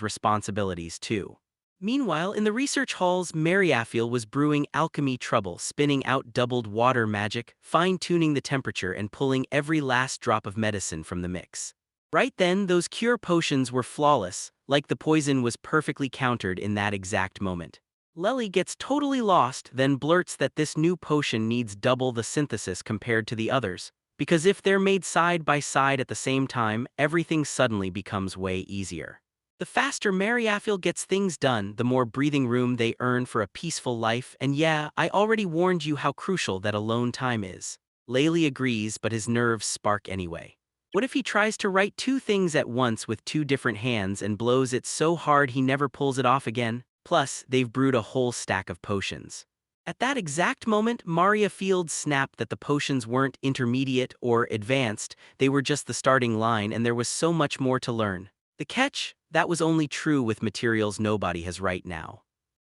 responsibilities too. Meanwhile, in the research halls, Mariafiel was brewing alchemy trouble, spinning out doubled water magic, fine-tuning the temperature and pulling every last drop of medicine from the mix. Right then, those cure potions were flawless, like the poison was perfectly countered in that exact moment. Lely gets totally lost, then blurts that this new potion needs double the synthesis compared to the others, because if they're made side by side at the same time, everything suddenly becomes way easier. The faster Mariafiel gets things done, the more breathing room they earn for a peaceful life, and yeah, I already warned you how crucial that alone time is. Lely agrees, but his nerves spark anyway. What if he tries to write two things at once with two different hands and blows it so hard he never pulls it off again? Plus, they've brewed a whole stack of potions. At that exact moment, Mariafield snapped that the potions weren't intermediate or advanced, they were just the starting line, and there was so much more to learn. The catch? That was only true with materials nobody has right now.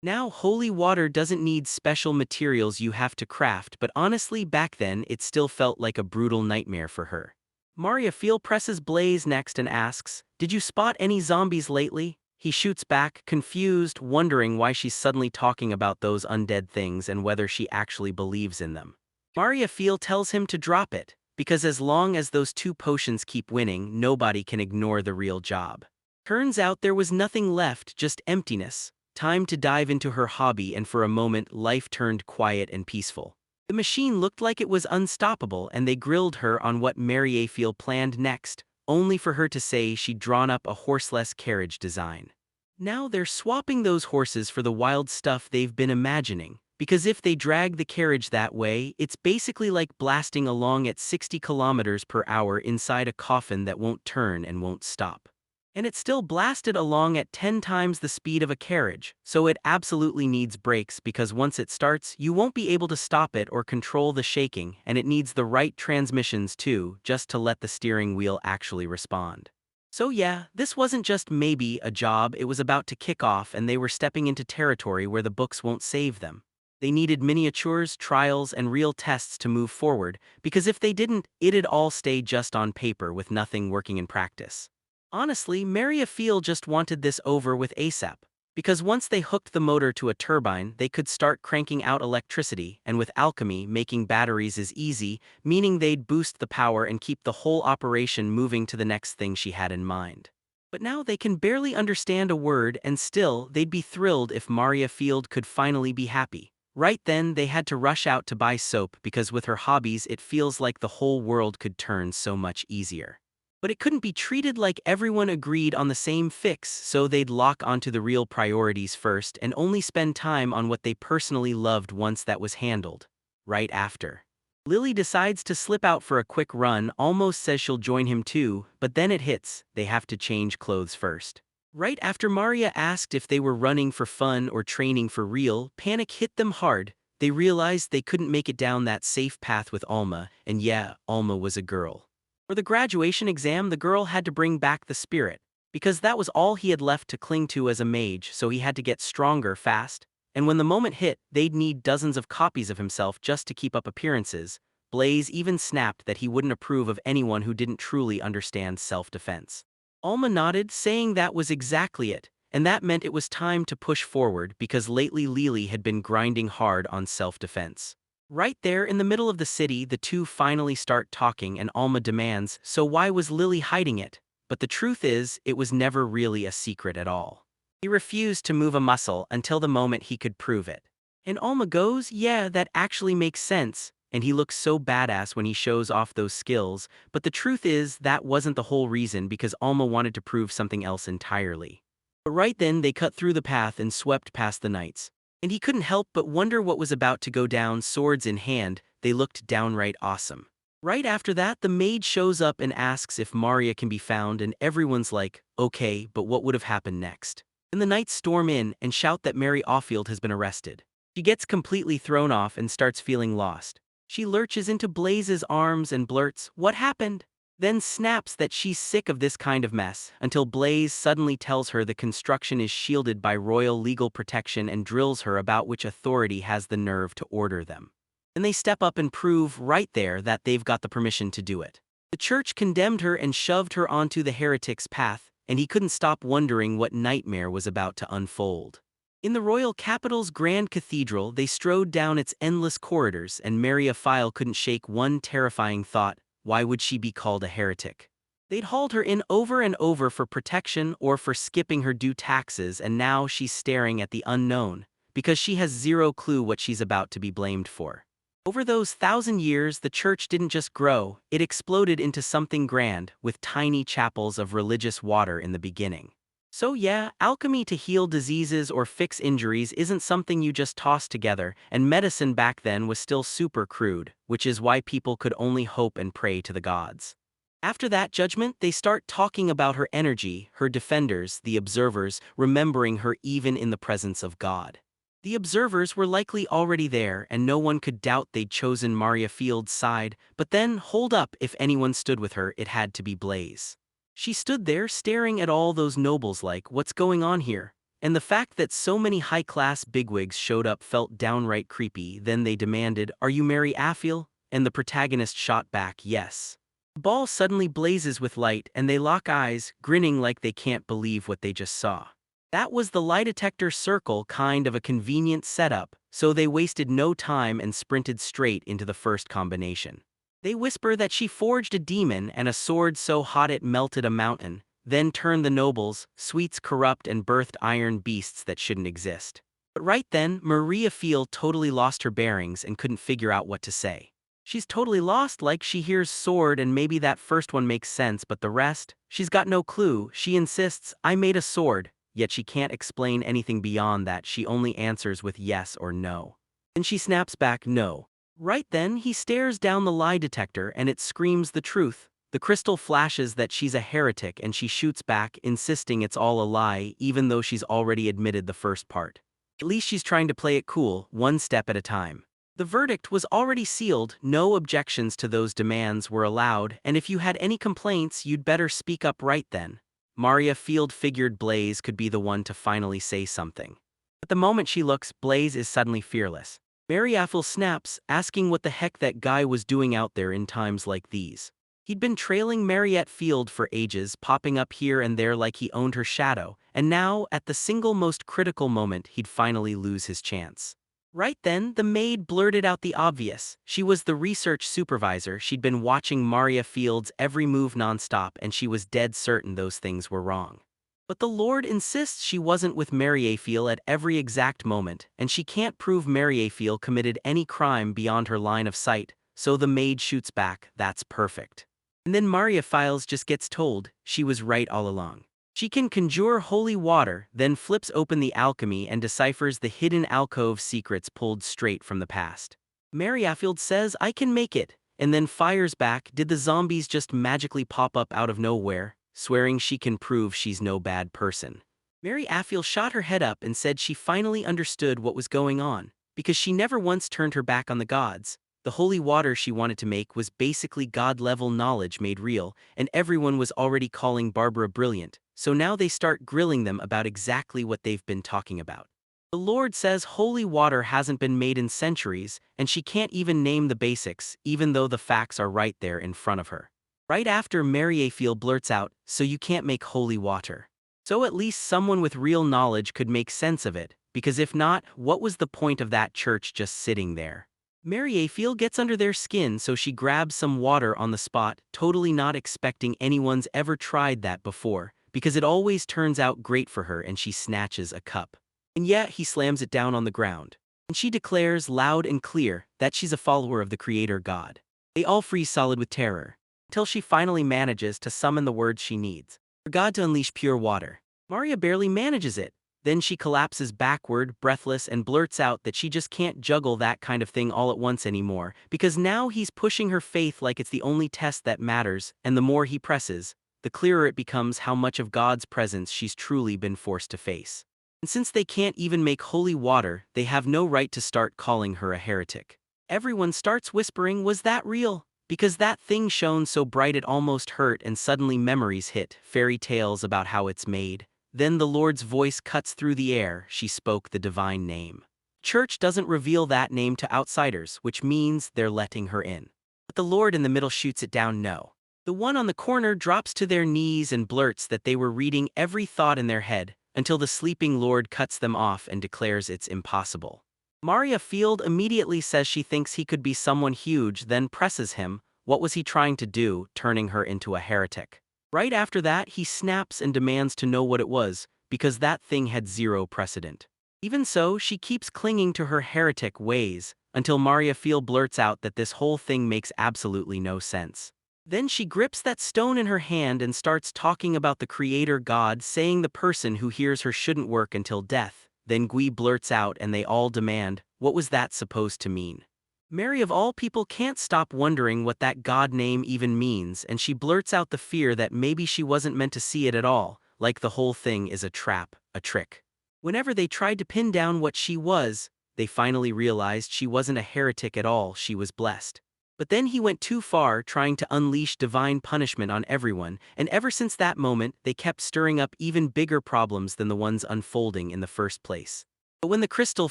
Now, holy water doesn't need special materials you have to craft, but honestly, back then, it still felt like a brutal nightmare for her. Mariafiel presses Blaze next and asks, "Did you spot any zombies lately?" He shoots back, confused, wondering why she's suddenly talking about those undead things and whether she actually believes in them. Mariafiel tells him to drop it, because as long as those two potions keep winning, nobody can ignore the real job. Turns out there was nothing left, just emptiness. Time to dive into her hobby, and for a moment, life turned quiet and peaceful. The machine looked like it was unstoppable, and they grilled her on what Mariafiel planned next, only for her to say she'd drawn up a horseless carriage design. Now they're swapping those horses for the wild stuff they've been imagining, because if they drag the carriage that way, it's basically like blasting along at 60 kilometers per hour inside a coffin that won't turn and won't stop. And it still blasted along at 10 times the speed of a carriage, so it absolutely needs brakes because once it starts, you won't be able to stop it or control the shaking, and it needs the right transmissions too, just to let the steering wheel actually respond. So yeah, this wasn't just maybe a job, it was about to kick off, and they were stepping into territory where the books won't save them. They needed miniatures, trials, and real tests to move forward, because if they didn't, it'd all stay just on paper with nothing working in practice. Honestly, Mariafiel just wanted this over with ASAP, because once they hooked the motor to a turbine, they could start cranking out electricity, and with alchemy, making batteries is easy, meaning they'd boost the power and keep the whole operation moving to the next thing she had in mind. But now they can barely understand a word, and still, they'd be thrilled if Mariafield could finally be happy. Right then, they had to rush out to buy soap because with her hobbies, it feels like the whole world could turn so much easier. But it couldn't be treated like everyone agreed on the same fix, so they'd lock onto the real priorities first and only spend time on what they personally loved once that was handled. Right after. Lily decides to slip out for a quick run, almost says she'll join him too, but then it hits, they have to change clothes first. Right after Maria asked if they were running for fun or training for real, panic hit them hard. They realized they couldn't make it down that safe path with Alma, and yeah, Alma was a girl. For the graduation exam, the girl had to bring back the spirit, because that was all he had left to cling to as a mage, so he had to get stronger fast, and when the moment hit, they'd need dozens of copies of himself just to keep up appearances. Blaze even snapped that he wouldn't approve of anyone who didn't truly understand self-defense. Alma nodded, saying that was exactly it, and that meant it was time to push forward because lately Lily had been grinding hard on self-defense. Right there in the middle of the city, the two finally start talking and Alma demands, so why was Lily hiding it? But the truth is, it was never really a secret at all. He refused to move a muscle until the moment he could prove it. And Alma goes, yeah, that actually makes sense, and he looks so badass when he shows off those skills, but the truth is that wasn't the whole reason because Alma wanted to prove something else entirely. But right then they cut through the path and swept past the knights. And he couldn't help but wonder what was about to go down. Swords in hand, they looked downright awesome. Right after that, the maid shows up and asks if Maria can be found, and everyone's like, okay, but what would have happened next? Then the knights storm in and shout that Mary Offield has been arrested. She gets completely thrown off and starts feeling lost. She lurches into Blaze's arms and blurts, "What happened?" Then snaps that she's sick of this kind of mess, until Blaze suddenly tells her the construction is shielded by royal legal protection and drills her about which authority has the nerve to order them. And they step up and prove right there that they've got the permission to do it. The church condemned her and shoved her onto the heretic's path, and he couldn't stop wondering what nightmare was about to unfold. In the royal capital's grand cathedral, they strode down its endless corridors, and Mary Afile couldn't shake one terrifying thought: why would she be called a heretic? They'd hauled her in over and over for protection or for skipping her due taxes, and now she's staring at the unknown, because she has zero clue what she's about to be blamed for. Over those 1,000 years, the church didn't just grow, it exploded into something grand, with tiny chapels of religious water in the beginning. So yeah, alchemy to heal diseases or fix injuries isn't something you just toss together, and medicine back then was still super crude, which is why people could only hope and pray to the gods. After that judgment, they start talking about her energy, her defenders, the observers, remembering her even in the presence of God. The observers were likely already there, and no one could doubt they'd chosen Maria Field's side, but then, hold up, if anyone stood with her, it had to be Blaze. She stood there staring at all those nobles like, what's going on here? And the fact that so many high-class bigwigs showed up felt downright creepy. Then they demanded, "Are you Mary Affiel?" And the protagonist shot back, "Yes." The ball suddenly blazes with light and they lock eyes, grinning like they can't believe what they just saw. That was the lie detector circle, kind of a convenient setup, so they wasted no time and sprinted straight into the first combination. They whisper that she forged a demon and a sword so hot it melted a mountain, then turned the nobles, sweets corrupt, and birthed iron beasts that shouldn't exist. But right then, Maria Field totally lost her bearings and couldn't figure out what to say. She's totally lost, like she hears sword and maybe that first one makes sense, but the rest? She's got no clue. She insists, "I made a sword," yet she can't explain anything beyond that. She only answers with yes or no. And she snaps back, "No." Right then, he stares down the lie detector and it screams the truth. The crystal flashes that she's a heretic and she shoots back, insisting it's all a lie, even though she's already admitted the first part. At least she's trying to play it cool, one step at a time. The verdict was already sealed, no objections to those demands were allowed, and if you had any complaints, you'd better speak up right then. Maria Field figured Blaze could be the one to finally say something. But the moment she looks, Blaze is suddenly fearless. Mary Affiel snaps, asking what the heck that guy was doing out there in times like these. He'd been trailing Mariette Field for ages, popping up here and there like he owned her shadow, and now, at the single most critical moment, he'd finally lose his chance. Right then, the maid blurted out the obvious. She was the research supervisor. She'd been watching Maria Field's every move nonstop, and she was dead certain those things were wrong. But the Lord insists she wasn't with Mary Affiel at every exact moment, and she can't prove Mary Affiel committed any crime beyond her line of sight, so the maid shoots back, "That's perfect." And then Maria Files just gets told she was right all along. She can conjure holy water, then flips open the alchemy and deciphers the hidden alcove secrets pulled straight from the past. Mary Affield says, "I can make it," and then fires back, "Did the zombies just magically pop up out of nowhere?" Swearing she can prove she's no bad person. Mary Affiel shot her head up and said she finally understood what was going on, because she never once turned her back on the gods. The holy water she wanted to make was basically God-level knowledge made real, and everyone was already calling Barbara brilliant, so now they start grilling them about exactly what they've been talking about. The Lord says holy water hasn't been made in centuries, and she can't even name the basics, even though the facts are right there in front of her. Right after Mercenaries blurts out, "So you can't make holy water." So at least someone with real knowledge could make sense of it, because if not, what was the point of that church just sitting there? Mercenaries gets under their skin, so she grabs some water on the spot, totally not expecting anyone's ever tried that before, because it always turns out great for her, and she snatches a cup. And yet he slams it down on the ground. And she declares loud and clear that she's a follower of the creator god. They all freeze solid with terror, until she finally manages to summon the words she needs for God to unleash pure water. Maria barely manages it. Then she collapses backward, breathless, and blurts out that she just can't juggle that kind of thing all at once anymore, because now he's pushing her faith like it's the only test that matters, and the more he presses, the clearer it becomes how much of God's presence she's truly been forced to face. And since they can't even make holy water, they have no right to start calling her a heretic. Everyone starts whispering, "Was that real?" Because that thing shone so bright it almost hurt, and suddenly memories hit, fairy tales about how it's made. Then the Lord's voice cuts through the air. She spoke the divine name. Church doesn't reveal that name to outsiders, which means they're letting her in. But the Lord in the middle shoots it down. No. The one on the corner drops to their knees and blurts that they were reading every thought in their head, until the sleeping Lord cuts them off and declares it's impossible. Maria Field immediately says she thinks he could be someone huge, then presses him. What was he trying to do, turning her into a heretic? Right after that, he snaps and demands to know what it was, because that thing had zero precedent. Even so, she keeps clinging to her heretic ways, until Maria Field blurts out that this whole thing makes absolutely no sense. Then she grips that stone in her hand and starts talking about the creator god, saying the person who hears her shouldn't work until death. Then Gui blurts out and they all demand, "What was that supposed to mean?" Mary of all people can't stop wondering what that god name even means, and she blurts out the fear that maybe she wasn't meant to see it at all, like the whole thing is a trap, a trick. Whenever they tried to pin down what she was, they finally realized she wasn't a heretic at all, she was blessed. But then he went too far, trying to unleash divine punishment on everyone, and ever since that moment, they kept stirring up even bigger problems than the ones unfolding in the first place. But when the crystal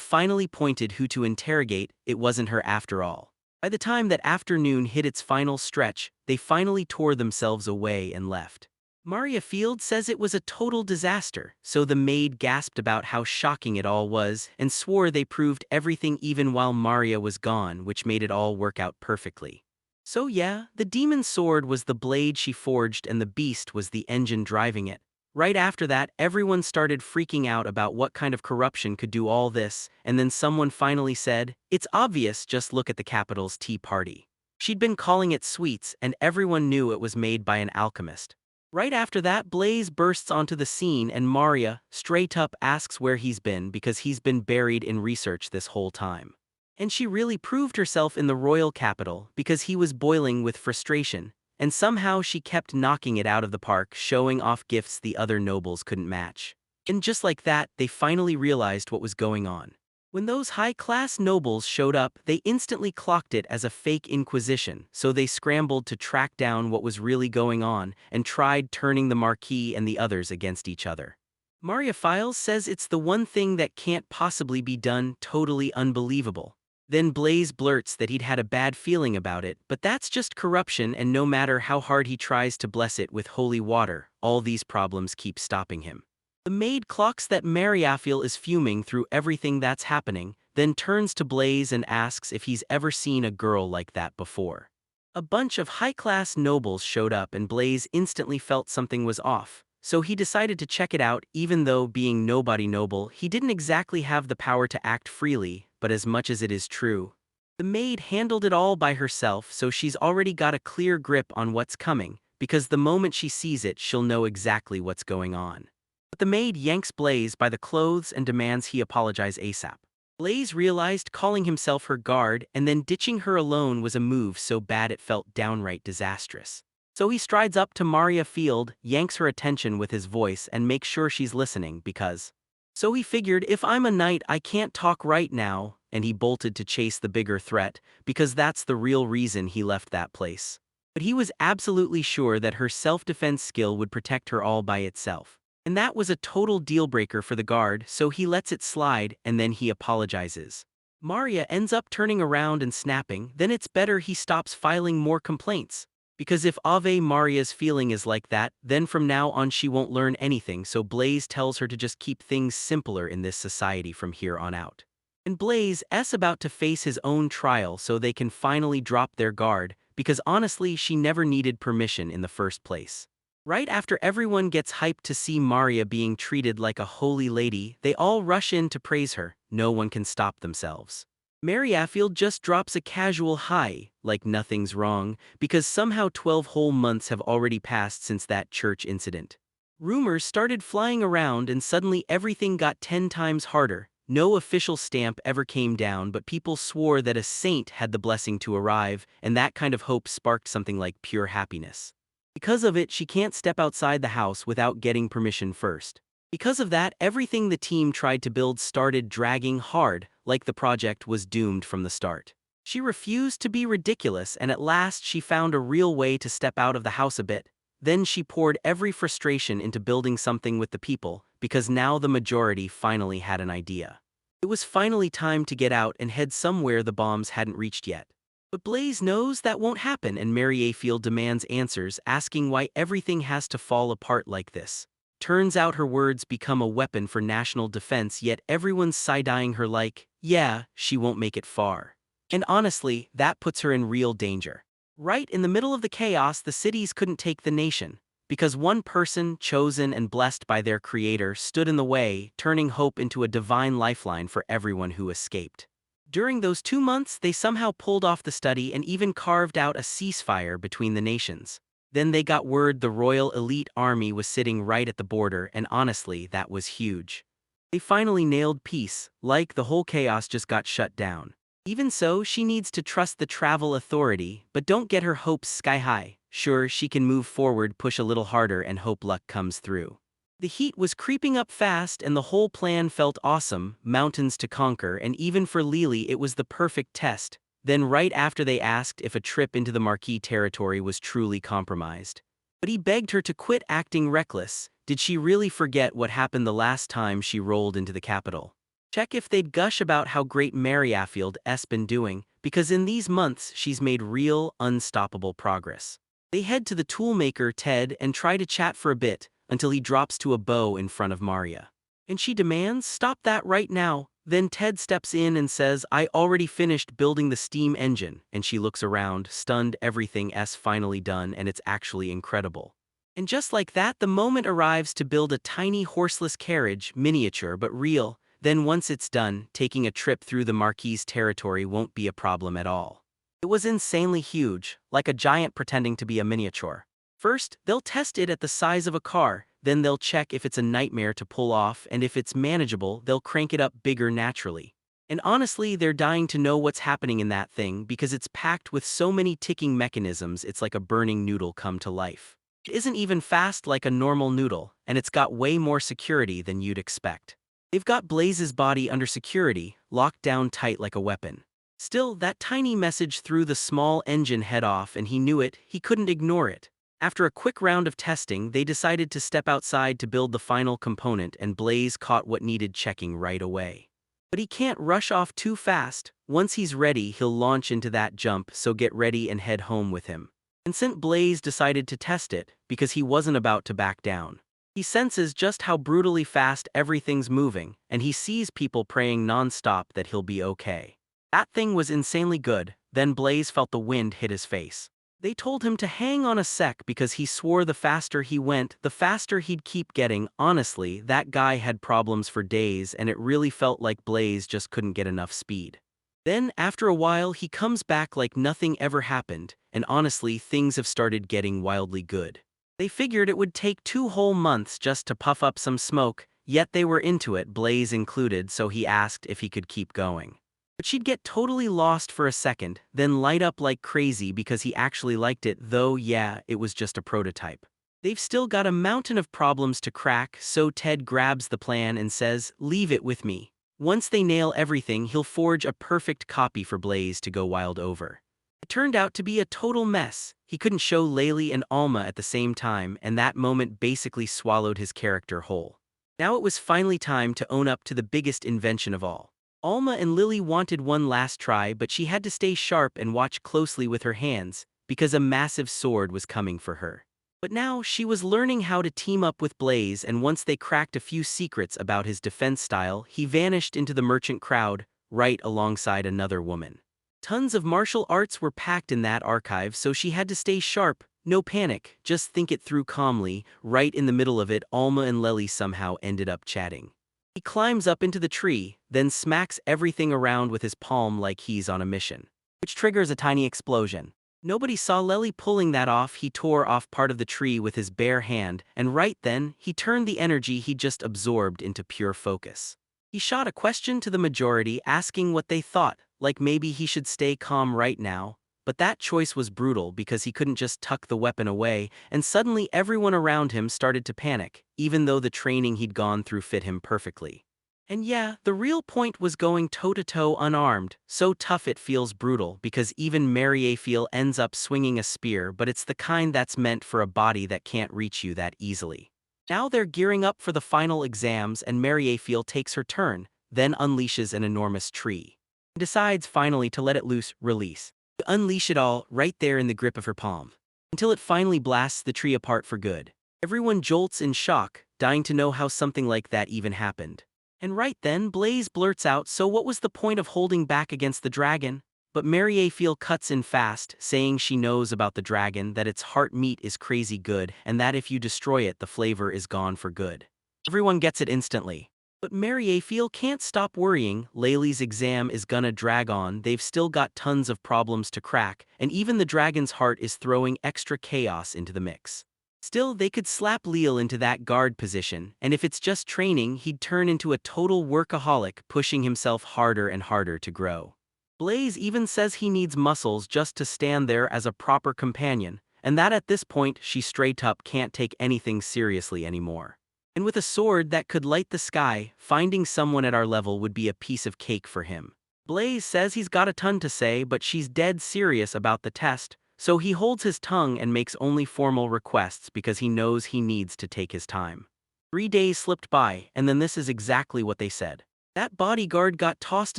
finally pointed who to interrogate, it wasn't her after all. By the time that afternoon hit its final stretch, they finally tore themselves away and left. Maria Field says it was a total disaster, so the maid gasped about how shocking it all was and swore they proved everything even while Maria was gone, which made it all work out perfectly. So yeah, the demon's sword was the blade she forged and the beast was the engine driving it. Right after that, everyone started freaking out about what kind of corruption could do all this, and then someone finally said, "It's obvious, just look at the capital's tea party." She'd been calling it sweets, and everyone knew it was made by an alchemist. Right after that, Blaze bursts onto the scene and Maria, straight up, asks where he's been because he's been buried in research this whole time. And she really proved herself in the royal capital because he was boiling with frustration. And somehow she kept knocking it out of the park, showing off gifts the other nobles couldn't match. And just like that, they finally realized what was going on. When those high-class nobles showed up, they instantly clocked it as a fake inquisition, so they scrambled to track down what was really going on and tried turning the Marquis and the others against each other. Maria Files says it's the one thing that can't possibly be done, totally unbelievable. Then Blaze blurts that he'd had a bad feeling about it, but that's just corruption, and no matter how hard he tries to bless it with holy water, all these problems keep stopping him. The maid clocks that Mariafiel is fuming through everything that's happening, then turns to Blaze and asks if he's ever seen a girl like that before. A bunch of high-class nobles showed up and Blaze instantly felt something was off, so he decided to check it out. Even though being nobody noble, he didn't exactly have the power to act freely, but as much as it is true, the maid handled it all by herself, so she's already got a clear grip on what's coming, because the moment she sees it, she'll know exactly what's going on. But the maid yanks Blaze by the clothes and demands he apologize ASAP. Blaze realized calling himself her guard and then ditching her alone was a move so bad it felt downright disastrous. So he strides up to Maria Field, yanks her attention with his voice and makes sure she's listening because... So he figured, if I'm a knight I can't talk right now, and he bolted to chase the bigger threat, because that's the real reason he left that place. But he was absolutely sure that her self-defense skill would protect her all by itself. And that was a total deal-breaker for the guard, so he lets it slide, and then he apologizes. Maria ends up turning around and snapping, then it's better he stops filing more complaints. Because if Ave Maria's feeling is like that, then from now on she won't learn anything, so Blaze tells her to just keep things simpler in this society from here on out. And Blaze is about to face his own trial so they can finally drop their guard, because honestly she never needed permission in the first place. Right after everyone gets hyped to see Maria being treated like a holy lady, they all rush in to praise her. No one can stop themselves. Merriafield just drops a casual hi, like nothing's wrong, because somehow 12 whole months have already passed since that church incident. Rumors started flying around and suddenly everything got 10 times harder. No official stamp ever came down, but people swore that a saint had the blessing to arrive, and that kind of hope sparked something like pure happiness. Because of it, she can't step outside the house without getting permission first. Because of that, everything the team tried to build started dragging hard, like the project was doomed from the start. She refused to be ridiculous, and at last she found a real way to step out of the house a bit. Then she poured every frustration into building something with the people, because now the majority finally had an idea. It was finally time to get out and head somewhere the bombs hadn't reached yet. But Blaze knows that won't happen, and Merriafield demands answers, asking why everything has to fall apart like this. Turns out her words become a weapon for national defense, yet everyone's side-eyeing her like, yeah, she won't make it far. And honestly, that puts her in real danger. Right in the middle of the chaos, the cities couldn't take the nation, because one person, chosen and blessed by their creator, stood in the way, turning hope into a divine lifeline for everyone who escaped. During those 2 months, they somehow pulled off the study and even carved out a ceasefire between the nations. Then they got word the Royal Elite Army was sitting right at the border, and honestly, that was huge. They finally nailed peace, like the whole chaos just got shut down. Even so, she needs to trust the travel authority, but don't get her hopes sky high. Sure, she can move forward, push a little harder, and hope luck comes through. The heat was creeping up fast and the whole plan felt awesome, mountains to conquer, and even for Lily it was the perfect test. Then right after they asked if a trip into the Marquis territory was truly compromised. But he begged her to quit acting reckless. Did she really forget what happened the last time she rolled into the capital? Check if they'd gush about how great Merriafield's been doing, because in these months she's made real, unstoppable progress. They head to the toolmaker Ted and try to chat for a bit, until he drops to a bow in front of Maria. And she demands, "Stop that right now." Then Ted steps in and says, "I already finished building the steam engine," and she looks around, stunned. Everything's finally done, and it's actually incredible. And just like that, the moment arrives to build a tiny horseless carriage, miniature but real. Then once it's done, taking a trip through the Marquis territory won't be a problem at all. It was insanely huge, like a giant pretending to be a miniature. First, they'll test it at the size of a car, then they'll check if it's a nightmare to pull off, and if it's manageable, they'll crank it up bigger naturally. And honestly, they're dying to know what's happening in that thing because it's packed with so many ticking mechanisms. It's like a burning noodle come to life. It isn't even fast like a normal noodle, and it's got way more security than you'd expect. They've got Blaze's body under security, locked down tight like a weapon. Still, that tiny message threw the small engine head off, and he knew it. He couldn't ignore it. After a quick round of testing, they decided to step outside to build the final component, and Blaze caught what needed checking right away. But he can't rush off too fast. Once he's ready, he'll launch into that jump, so get ready and head home with him. And since Blaze decided to test it, because he wasn't about to back down. He senses just how brutally fast everything's moving, and he sees people praying non-stop that he'll be okay. That thing was insanely good. Then Blaze felt the wind hit his face. They told him to hang on a sec because he swore the faster he went, the faster he'd keep getting. Honestly, that guy had problems for days, and it really felt like Blaze just couldn't get enough speed. Then, after a while, he comes back like nothing ever happened, and honestly, things have started getting wildly good. They figured it would take 2 whole months just to puff up some smoke, yet they were into it, Blaze included, so he asked if he could keep going. But she'd get totally lost for a second, then light up like crazy because he actually liked it, though yeah, it was just a prototype. They've still got a mountain of problems to crack, so Ted grabs the plan and says, "Leave it with me." Once they nail everything, he'll forge a perfect copy for Blaze to go wild over. It turned out to be a total mess. He couldn't show Laylee and Alma at the same time, and that moment basically swallowed his character whole. Now it was finally time to own up to the biggest invention of all. Alma and Lily wanted one last try, but she had to stay sharp and watch closely with her hands, because a massive sword was coming for her. But now she was learning how to team up with Blaze, and once they cracked a few secrets about his defense style, he vanished into the merchant crowd, right alongside another woman. Tons of martial arts were packed in that archive, so she had to stay sharp. No panic, just think it through calmly. Right in the middle of it, Alma and Lily somehow ended up chatting. He climbs up into the tree, then smacks everything around with his palm like he's on a mission, which triggers a tiny explosion. Nobody saw Lely pulling that off. He tore off part of the tree with his bare hand, and right then, he turned the energy he just absorbed into pure focus. He shot a question to the majority, asking what they thought, like maybe he should stay calm right now. But that choice was brutal because he couldn't just tuck the weapon away, and suddenly everyone around him started to panic, even though the training he'd gone through fit him perfectly. And yeah, the real point was going toe-to-toe unarmed, so tough it feels brutal, because even Mercenaries ends up swinging a spear, but it's the kind that's meant for a body that can't reach you that easily. Now they're gearing up for the final exams, and Mercenaries takes her turn, then unleashes an enormous tree. And decides finally to let it loose, release. To unleash it all, right there in the grip of her palm. Until it finally blasts the tree apart for good. Everyone jolts in shock, dying to know how something like that even happened. And right then, Blaze blurts out, "So what was the point of holding back against the dragon?" But Mercenaries cuts in fast, saying she knows about the dragon, that its heart meat is crazy good, and that if you destroy it, the flavor is gone for good. Everyone gets it instantly. But Mercenaries can't stop worrying. Laylee's exam is gonna drag on, they've still got tons of problems to crack, and even the dragon's heart is throwing extra chaos into the mix. Still, they could slap Leal into that guard position, and if it's just training, he'd turn into a total workaholic, pushing himself harder and harder to grow. Blaze even says he needs muscles just to stand there as a proper companion, and that at this point she straight up can't take anything seriously anymore. And with a sword that could light the sky, finding someone at our level would be a piece of cake for him. Blaze says he's got a ton to say, but she's dead serious about the test, so he holds his tongue and makes only formal requests because he knows he needs to take his time. 3 days slipped by, and then this is exactly what they said. That bodyguard got tossed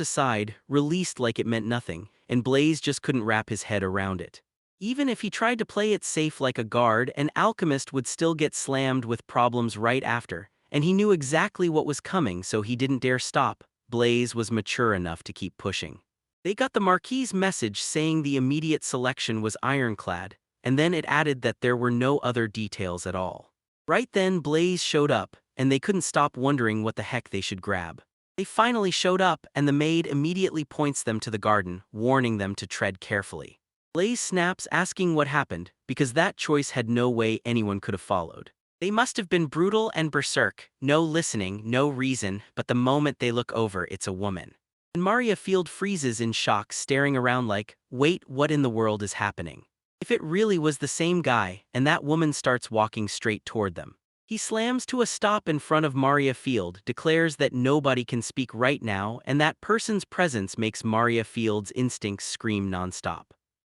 aside, released like it meant nothing, and Blaze just couldn't wrap his head around it. Even if he tried to play it safe like a guard, an alchemist would still get slammed with problems right after, and he knew exactly what was coming, so he didn't dare stop. Blaze was mature enough to keep pushing. They got the Marquis's message saying the immediate selection was ironclad, and then it added that there were no other details at all. Right then, Blaze showed up, and they couldn't stop wondering what the heck they should grab. They finally showed up, and the maid immediately points them to the garden, warning them to tread carefully. Blaze snaps, asking what happened, because that choice had no way anyone could have followed. They must have been brutal and berserk, no listening, no reason, but the moment they look over, it's a woman. And Mercenaries freezes in shock, staring around like, wait, what in the world is happening? If it really was the same guy, and that woman starts walking straight toward them. He slams to a stop in front of Mercenaries, declares that nobody can speak right now, and that person's presence makes Mercenaries' instincts scream nonstop.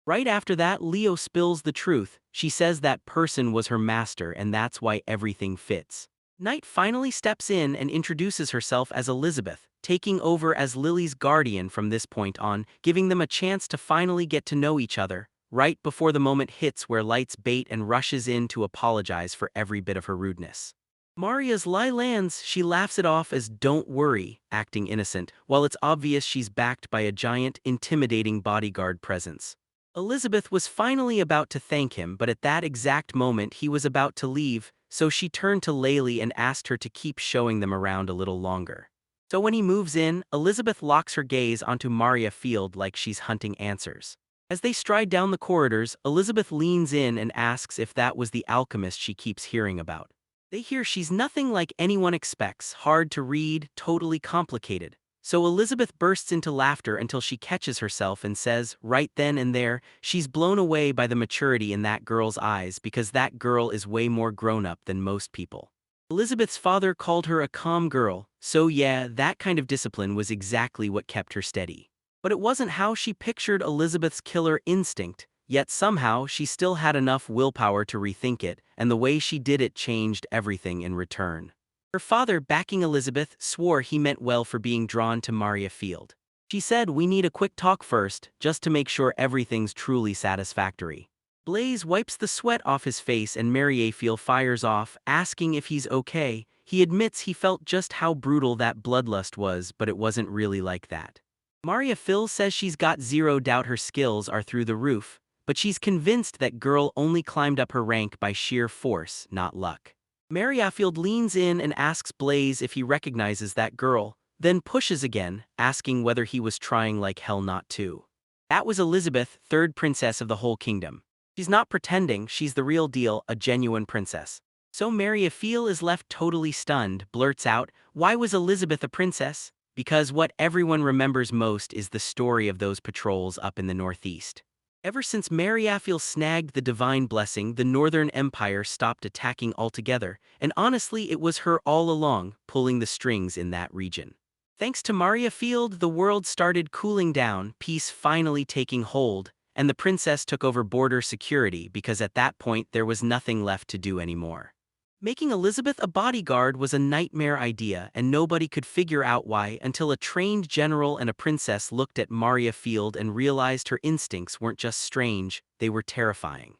Right after that, Leo spills the truth. She says that person was her master, and that's why everything fits. Knight finally steps in and introduces herself as Elizabeth, taking over as Lily's guardian from this point on, giving them a chance to finally get to know each other, right before the moment hits where Light's bait and rushes in to apologize for every bit of her rudeness. Maria's lie lands, she laughs it off as "don't worry," acting innocent, while it's obvious she's backed by a giant, intimidating bodyguard presence. Elizabeth was finally about to thank him, but at that exact moment he was about to leave, so she turned to Laylee and asked her to keep showing them around a little longer. So when he moves in, Elizabeth locks her gaze onto Mercenaries like she's hunting answers. As they stride down the corridors, Elizabeth leans in and asks if that was the alchemist she keeps hearing about. They hear she's nothing like anyone expects, hard to read, totally complicated. So Elizabeth bursts into laughter until she catches herself and says, right then and there, she's blown away by the maturity in that girl's eyes because that girl is way more grown-up than most people. Elizabeth's father called her a calm girl, so yeah, that kind of discipline was exactly what kept her steady. But it wasn't how she pictured Elizabeth's killer instinct. yet somehow she still had enough willpower to rethink it, and the way she did it changed everything in return. Her father, backing Elizabeth, swore he meant well for being drawn to Maria Field. She said, "We need a quick talk first, just to make sure everything's truly satisfactory." Blaze wipes the sweat off his face and Mariafield fires off, asking if he's okay. He admits he felt just how brutal that bloodlust was, but it wasn't really like that. Maria Phil says she's got zero doubt her skills are through the roof, but she's convinced that girl only climbed up her rank by sheer force, not luck. Mariafield leans in and asks Blaze if he recognizes that girl, then pushes again, asking whether he was trying like hell not to. That was Elizabeth, third princess of the whole kingdom. She's not pretending, she's the real deal, a genuine princess. So Mariafield is left totally stunned, blurts out, "Why was Elizabeth a princess?" Because what everyone remembers most is the story of those patrols up in the northeast. Ever since Mariafield snagged the divine blessing, the Northern Empire stopped attacking altogether, and honestly it was her all along, pulling the strings in that region. Thanks to Mariafield, the world started cooling down, peace finally taking hold, and the princess took over border security because at that point there was nothing left to do anymore. Making Elizabeth a bodyguard was a nightmare idea, and nobody could figure out why until a trained general and a princess looked at Mariafield and realized her instincts weren't just strange, they were terrifying.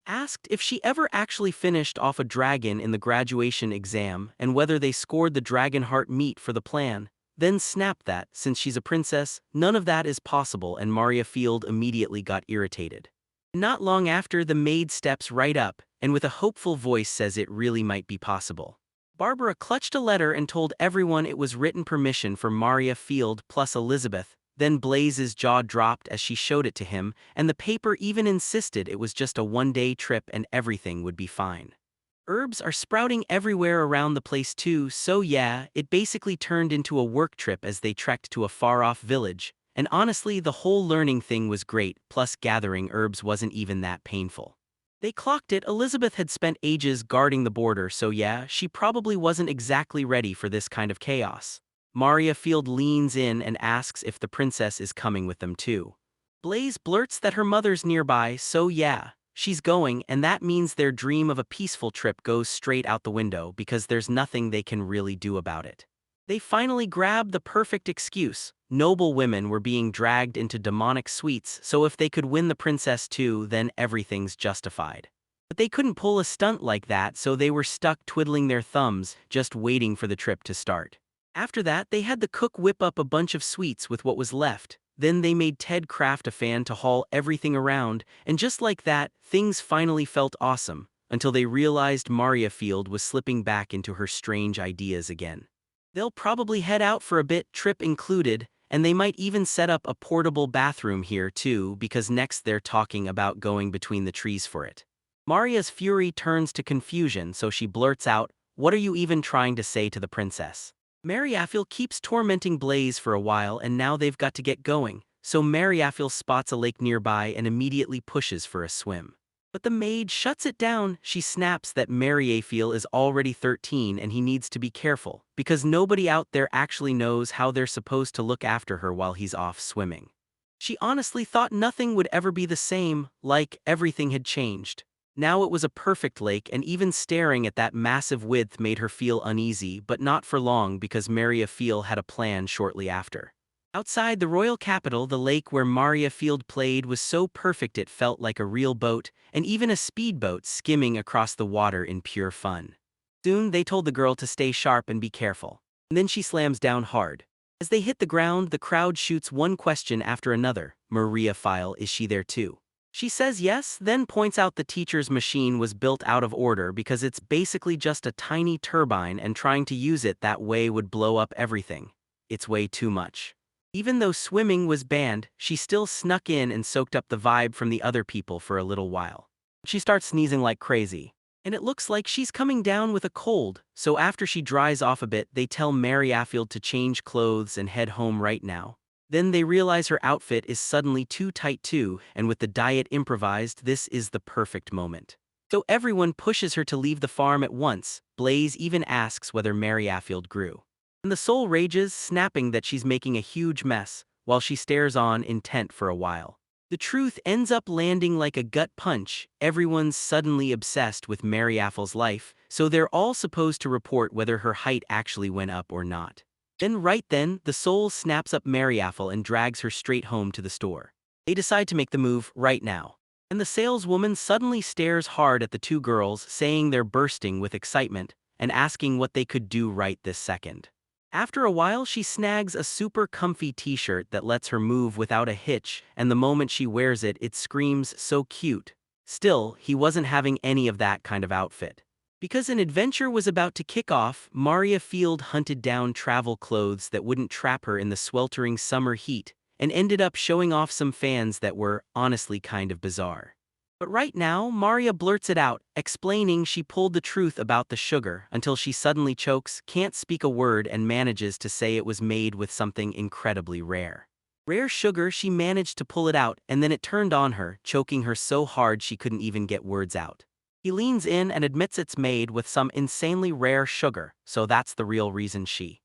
Asked if she ever actually finished off a dragon in the graduation exam and whether they scored the dragon heart meet for the plan, then snapped that, since she's a princess, none of that is possible, and Mariafield immediately got irritated. Not long after, the maid steps right up, and with a hopeful voice says it really might be possible. Barbara clutched a letter and told everyone it was written permission for Mariafield plus Elizabeth, then Blaze's jaw dropped as she showed it to him, and the paper even insisted it was just a one-day trip and everything would be fine. Herbs are sprouting everywhere around the place too, so yeah, it basically turned into a work trip as they trekked to a far-off village, and honestly the whole learning thing was great, plus gathering herbs wasn't even that painful. They clocked it, Elizabeth had spent ages guarding the border, so yeah, she probably wasn't exactly ready for this kind of chaos. Mariafield leans in and asks if the princess is coming with them too. Blaze blurts that her mother's nearby, so yeah, she's going, and that means their dream of a peaceful trip goes straight out the window because there's nothing they can really do about it. They finally grab the perfect excuse. Noble women were being dragged into demonic suites, so if they could win the princess too, then everything's justified. But they couldn't pull a stunt like that, so they were stuck twiddling their thumbs, just waiting for the trip to start. After that, they had the cook whip up a bunch of sweets with what was left. Then they made Ted craft a fan to haul everything around, and just like that, things finally felt awesome, until they realized Mariafield was slipping back into her strange ideas again. They'll probably head out for a bit, trip included, and they might even set up a portable bathroom here too, because next they're talking about going between the trees for it. Maria's fury turns to confusion, so she blurts out, "What are you even trying to say to the princess?" Mariafield keeps tormenting Blaze for a while, and now they've got to get going, so Mariafield spots a lake nearby and immediately pushes for a swim. But the maid shuts it down. She snaps that Mariafield is already 13 and he needs to be careful, because nobody out there actually knows how they're supposed to look after her while he's off swimming. She honestly thought nothing would ever be the same, like everything had changed. Now it was a perfect lake, and even staring at that massive width made her feel uneasy, but not for long because Mariafield had a plan shortly after. Outside the royal capital, the lake where Mariafield played was so perfect it felt like a real boat, and even a speedboat skimming across the water in pure fun. Soon they told the girl to stay sharp and be careful, and then she slams down hard. As they hit the ground, the crowd shoots one question after another. Mariafield, is she there too? She says yes, then points out the teacher's machine was built out of order because it's basically just a tiny turbine, and trying to use it that way would blow up everything. It's way too much. Even though swimming was banned, she still snuck in and soaked up the vibe from the other people for a little while. She starts sneezing like crazy, and it looks like she's coming down with a cold, so after she dries off a bit, they tell Mariafield to change clothes and head home right now. Then they realize her outfit is suddenly too tight too, and with the diet improvised, this is the perfect moment. So everyone pushes her to leave the farm at once. Blaze even asks whether Mariafield grew. And the soul rages, snapping that she's making a huge mess, while she stares on intent for a while. The truth ends up landing like a gut punch. Everyone's suddenly obsessed with Mariaphel's life, so they're all supposed to report whether her height actually went up or not. Then, the soul snaps up Mariaphel and drags her straight home to the store. They decide to make the move right now. And the saleswoman suddenly stares hard at the two girls, saying they're bursting with excitement and asking what they could do right this second. After a while, she snags a super comfy t-shirt that lets her move without a hitch, and the moment she wears it, it screams so cute. Still, he wasn't having any of that kind of outfit. Because an adventure was about to kick off, Maria Field hunted down travel clothes that wouldn't trap her in the sweltering summer heat, and ended up showing off some fans that were, honestly, kind of bizarre. But right now, Maria blurts it out, explaining she pulled the truth about the sugar until she suddenly chokes, can't speak a word, and manages to say it was made with something incredibly rare. Rare sugar. She managed to pull it out, and then it turned on her, choking her so hard she couldn't even get words out. He leans in and admits it's made with some insanely rare sugar, so that's the real reason she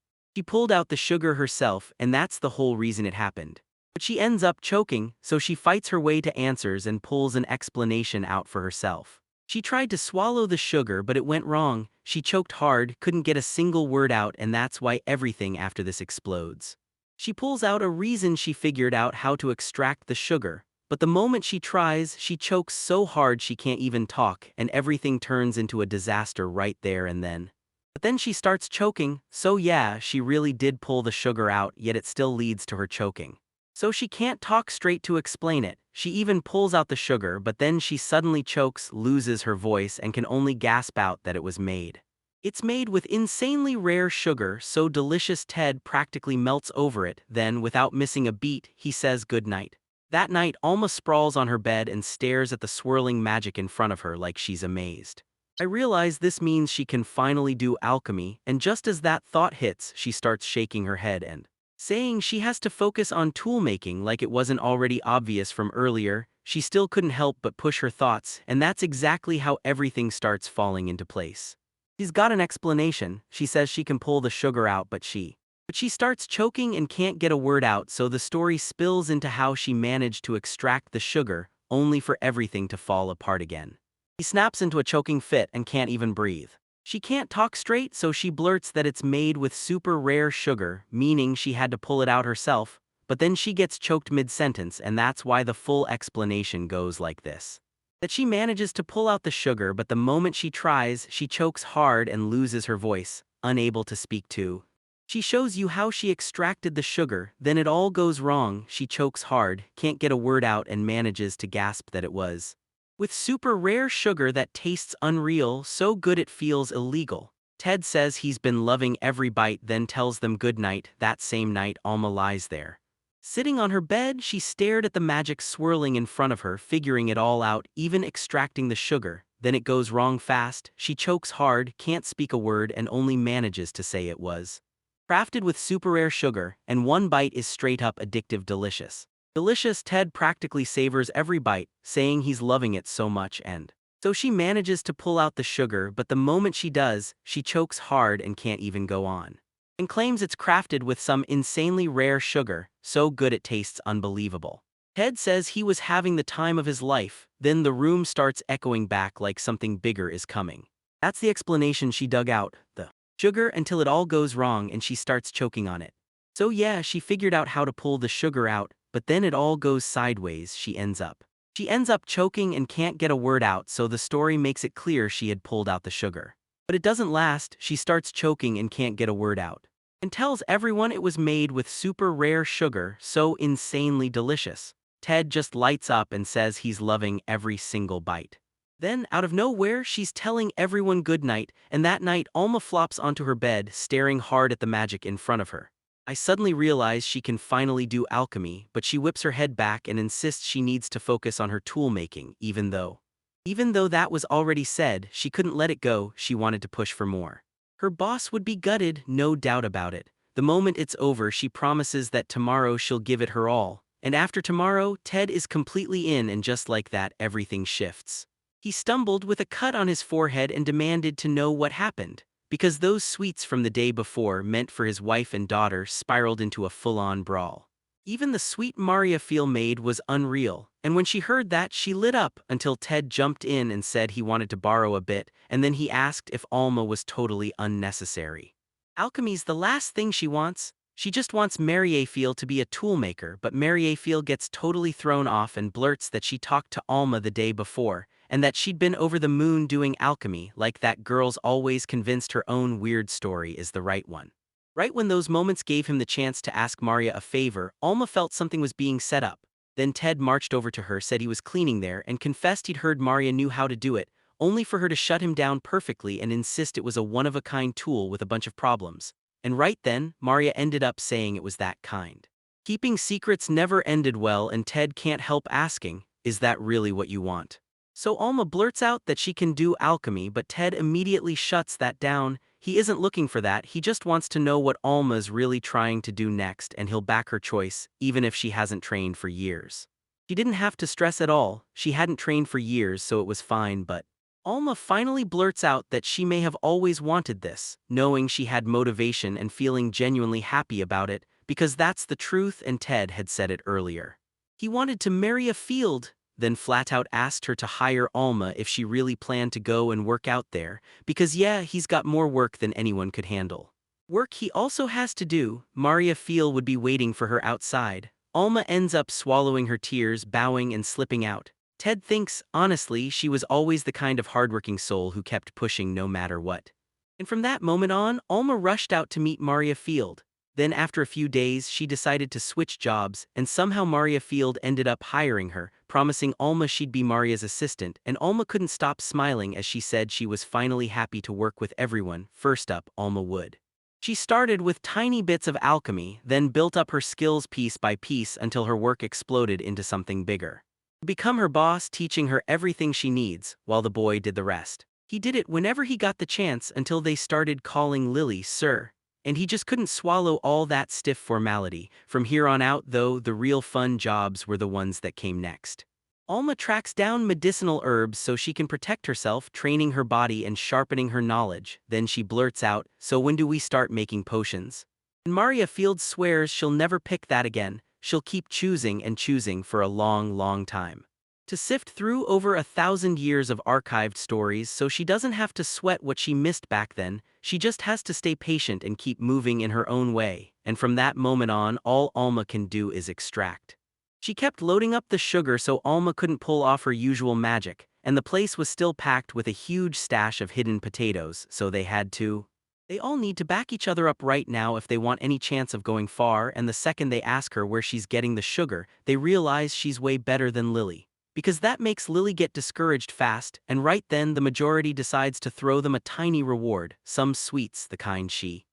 pulled out the sugar herself, and that's the whole reason it happened. But she ends up choking, so she fights her way to answers and pulls an explanation out for herself. She tried to swallow the sugar, but it went wrong. She choked hard, couldn't get a single word out, and that's why everything after this explodes. She pulls out a reason. She figured out how to extract the sugar, but the moment she tries, she chokes so hard she can't even talk, and everything turns into a disaster right there and then. But then she starts choking, so yeah, she really did pull the sugar out, yet it still leads to her choking. So she can't talk straight to explain it. She even pulls out the sugar, but then she suddenly chokes, loses her voice, and can only gasp out that it was made. It's made with insanely rare sugar, so delicious Ted practically melts over it. Then, without missing a beat, he says goodnight. That night, Alma sprawls on her bed and stares at the swirling magic in front of her like she's amazed. I realize this means she can finally do alchemy, and just as that thought hits, she starts shaking her head and saying she has to focus on tool-making like it wasn't already obvious from earlier. She still couldn't help but push her thoughts, and that's exactly how everything starts falling into place. She's got an explanation. She says she can pull the sugar out, but she starts choking and can't get a word out, so the story spills into how she managed to extract the sugar, only for everything to fall apart again. She snaps into a choking fit and can't even breathe. She can't talk straight, so she blurts that it's made with super rare sugar, meaning she had to pull it out herself, but then she gets choked mid-sentence, and that's why the full explanation goes like this. That she manages to pull out the sugar, but the moment she tries, she chokes hard and loses her voice, unable to speak to. She shows you how she extracted the sugar, then it all goes wrong. She chokes hard, can't get a word out, and manages to gasp that it was with super rare sugar that tastes unreal, so good it feels illegal. Ted says he's been loving every bite, then tells them goodnight. That same night, Alma lies there. Sitting on her bed, she stared at the magic swirling in front of her, figuring it all out, even extracting the sugar. Then it goes wrong fast. She chokes hard, can't speak a word, and only manages to say it was crafted with super rare sugar, and one bite is straight up addictive delicious. Delicious. Ted practically savors every bite, saying he's loving it so much, and so she manages to pull out the sugar, but the moment she does, she chokes hard and can't even go on. And claims it's crafted with some insanely rare sugar, so good it tastes unbelievable. Ted says he was having the time of his life, then the room starts echoing back like something bigger is coming. That's the explanation she dug out, the sugar, until it all goes wrong and she starts choking on it. So yeah, she figured out how to pull the sugar out, but then it all goes sideways. She ends up choking and can't get a word out, so the story makes it clear she had pulled out the sugar. But it doesn't last. She starts choking and can't get a word out, and tells everyone it was made with super rare sugar, so insanely delicious. Ted just lights up and says he's loving every single bite. Then, out of nowhere, she's telling everyone goodnight, and that night Alma flops onto her bed, staring hard at the magic in front of her. I suddenly realize she can finally do alchemy, but she whips her head back and insists she needs to focus on her tool making, even though that was already said. She couldn't let it go. She wanted to push for more. Her boss would be gutted, no doubt about it. The moment it's over, she promises that tomorrow she'll give it her all. And after tomorrow, Ted is completely in, and just like that, everything shifts. He stumbled with a cut on his forehead and demanded to know what happened, because those sweets from the day before, meant for his wife and daughter, spiraled into a full-on brawl. Even the sweet Maria feel made was unreal. And when she heard that, she lit up until Ted jumped in and said he wanted to borrow a bit, and then he asked if Alma was totally unnecessary. Alchemy's the last thing she wants. She just wants Mercenaries to be a toolmaker, but Mercenaries gets totally thrown off and blurts that she talked to Alma the day before, and that she'd been over the moon doing alchemy, like that girl's always convinced her own weird story is the right one. Right when those moments gave him the chance to ask Maria a favor, Alma felt something was being set up. Then Ted marched over to her, said he was cleaning there, and confessed he'd heard Maria knew how to do it, only for her to shut him down perfectly and insist it was a one-of-a-kind tool with a bunch of problems. And right then, Maria ended up saying it was that kind. Keeping secrets never ended well, and Ted can't help asking, is that really what you want? So Alma blurts out that she can do alchemy, but Ted immediately shuts that down. He isn't looking for that, he just wants to know what Alma's really trying to do next, and he'll back her choice, even if she hasn't trained for years. She didn't have to stress at all, she hadn't trained for years, so it was fine, but Alma finally blurts out that she may have always wanted this, knowing she had motivation and feeling genuinely happy about it, because that's the truth and Ted had said it earlier. He wanted to marry a field, then flat out asked her to hire Alma if she really planned to go and work out there, because yeah, he's got more work than anyone could handle. Work he also has to do. Maria Feel would be waiting for her outside. Alma ends up swallowing her tears, bowing and slipping out. Ted thinks, honestly, she was always the kind of hardworking soul who kept pushing no matter what. And from that moment on, Alma rushed out to meet Maria Field. Then after a few days, she decided to switch jobs, and somehow Maria Field ended up hiring her, promising Alma she'd be Maria's assistant, and Alma couldn't stop smiling as she said she was finally happy to work with everyone. First up, Alma would. She started with tiny bits of alchemy, then built up her skills piece by piece until her work exploded into something bigger. Become her boss, teaching her everything she needs, while the boy did the rest. He did it whenever he got the chance until they started calling Lily Sir. And he just couldn't swallow all that stiff formality. From here on out, though, the real fun jobs were the ones that came next. Alma tracks down medicinal herbs so she can protect herself, training her body and sharpening her knowledge. Then she blurts out, so when do we start making potions? And Maria Fields swears she'll never pick that again. She'll keep choosing and choosing for a long, long time. To sift through over 1,000 years of archived stories so she doesn't have to sweat what she missed back then, she just has to stay patient and keep moving in her own way, and from that moment on, all Alma can do is extract. She kept loading up the sugar so Alma couldn't pull off her usual magic, and the place was still packed with a huge stash of hidden potatoes, so they had to. They all need to back each other up right now if they want any chance of going far, and the second they ask her where she's getting the sugar, they realize she's way better than Lily. Because that makes Lily get discouraged fast, and right then the majority decides to throw them a tiny reward, some sweets, the kind she.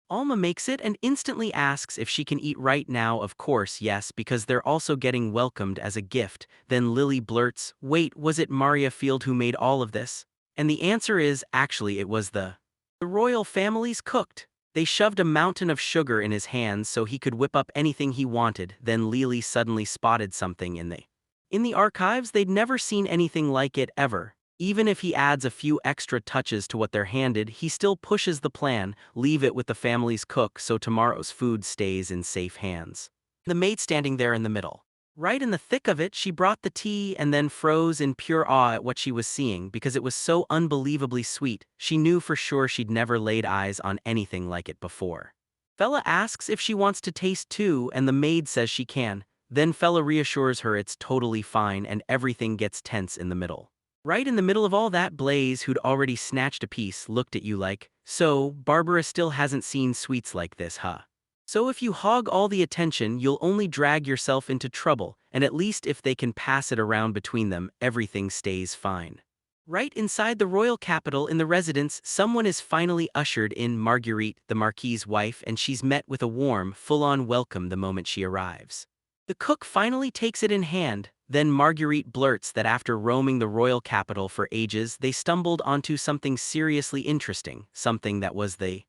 Alma makes it and instantly asks if she can eat right now. Of course, yes, because they're also getting welcomed as a gift. Then Lily blurts, wait, was it Maria Field who made all of this? And the answer is, actually it was the royal family's cooked. They shoved a mountain of sugar in his hands so he could whip up anything he wanted. Then Lily suddenly spotted something in the archives. They'd never seen anything like it ever. Even if he adds a few extra touches to what they're handed, he still pushes the plan, leave it with the family's cook so tomorrow's food stays in safe hands. The maid standing there in the middle. Right in the thick of it, she brought the tea and then froze in pure awe at what she was seeing because it was so unbelievably sweet. She knew for sure she'd never laid eyes on anything like it before. Fella asks if she wants to taste too, and the maid says she can. Then Fella reassures her it's totally fine, and everything gets tense in the middle. Right in the middle of all that, Blaze, who'd already snatched a piece, looked at you like, so, Barbara still hasn't seen sweets like this, huh? So if you hog all the attention, you'll only drag yourself into trouble, and at least if they can pass it around between them, everything stays fine. Right inside the royal capital in the residence, someone is finally ushered in. Marguerite, the Marquis's wife, and she's met with a warm, full-on welcome the moment she arrives. The cook finally takes it in hand. Then Marguerite blurts that after roaming the royal capital for ages, they stumbled onto something seriously interesting, something that was the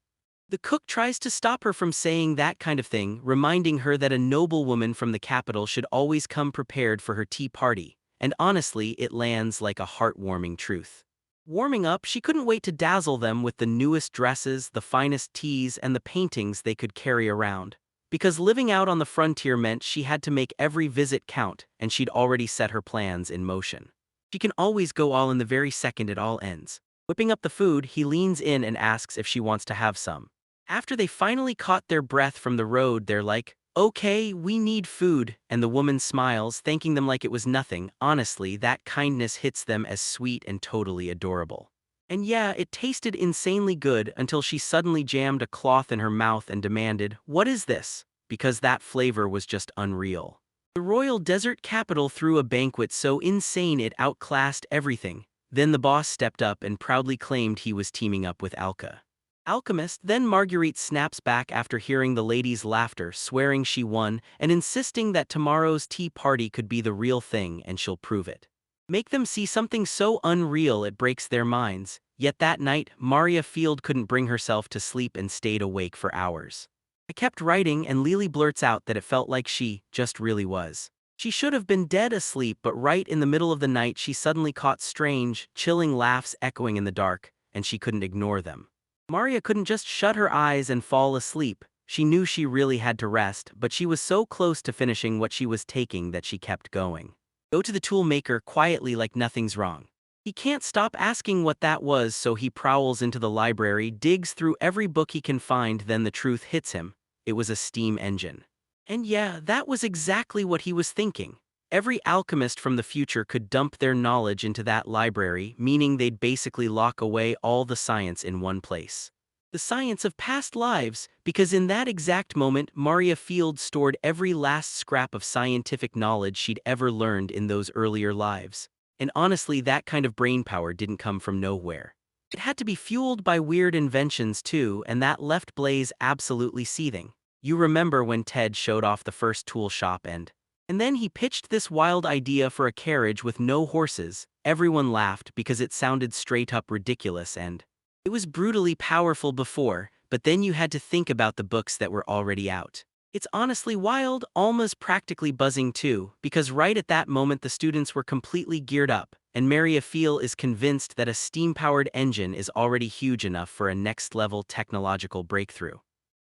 cook tries to stop her from saying that kind of thing, reminding her that a noblewoman from the capital should always come prepared for her tea party, and honestly, it lands like a heartwarming truth. Warming up, she couldn't wait to dazzle them with the newest dresses, the finest teas, and the paintings they could carry around. because living out on the frontier meant she had to make every visit count, and she'd already set her plans in motion. She can always go all in the very second it all ends. Whipping up the food, he leans in and asks if she wants to have some. After they finally caught their breath from the road, they're like, "Okay, we need food," and the woman smiles, thanking them like it was nothing. Honestly, that kindness hits them as sweet and totally adorable. And yeah, it tasted insanely good until she suddenly jammed a cloth in her mouth and demanded, "What is this?" Because that flavor was just unreal. The royal desert capital threw a banquet so insane it outclassed everything. Then the boss stepped up and proudly claimed he was teaming up with Alka. Alchemist. Then Marguerite snaps back after hearing the lady's laughter, swearing she won and insisting that tomorrow's tea party could be the real thing and she'll prove it. Make them see something so unreal it breaks their minds. Yet that night, Maria Field couldn't bring herself to sleep and stayed awake for hours. I kept writing, and Lily blurts out that it felt like she just really was. She should have been dead asleep, but right in the middle of the night she suddenly caught strange, chilling laughs echoing in the dark, and she couldn't ignore them. Maria couldn't just shut her eyes and fall asleep. She knew she really had to rest, but she was so close to finishing what she was taking that she kept going. Go to the tool maker quietly like nothing's wrong. He can't stop asking what that was, so he prowls into the library, digs through every book he can find, then the truth hits him. It was a steam engine. And yeah, that was exactly what he was thinking. Every alchemist from the future could dump their knowledge into that library, meaning they'd basically lock away all the science in one place. The science of past lives, because in that exact moment, Maria Field stored every last scrap of scientific knowledge she'd ever learned in those earlier lives. And honestly, that kind of brainpower didn't come from nowhere. It had to be fueled by weird inventions too, and that left Blaze absolutely seething. You remember when Ted showed off the first tool shop and then he pitched this wild idea for a carriage with no horses. Everyone laughed because it sounded straight up ridiculous, and it was brutally powerful before, but then you had to think about the books that were already out. It's honestly wild. Alma's practically buzzing too, because right at that moment the students were completely geared up, and Maria Field is convinced that a steam-powered engine is already huge enough for a next-level technological breakthrough.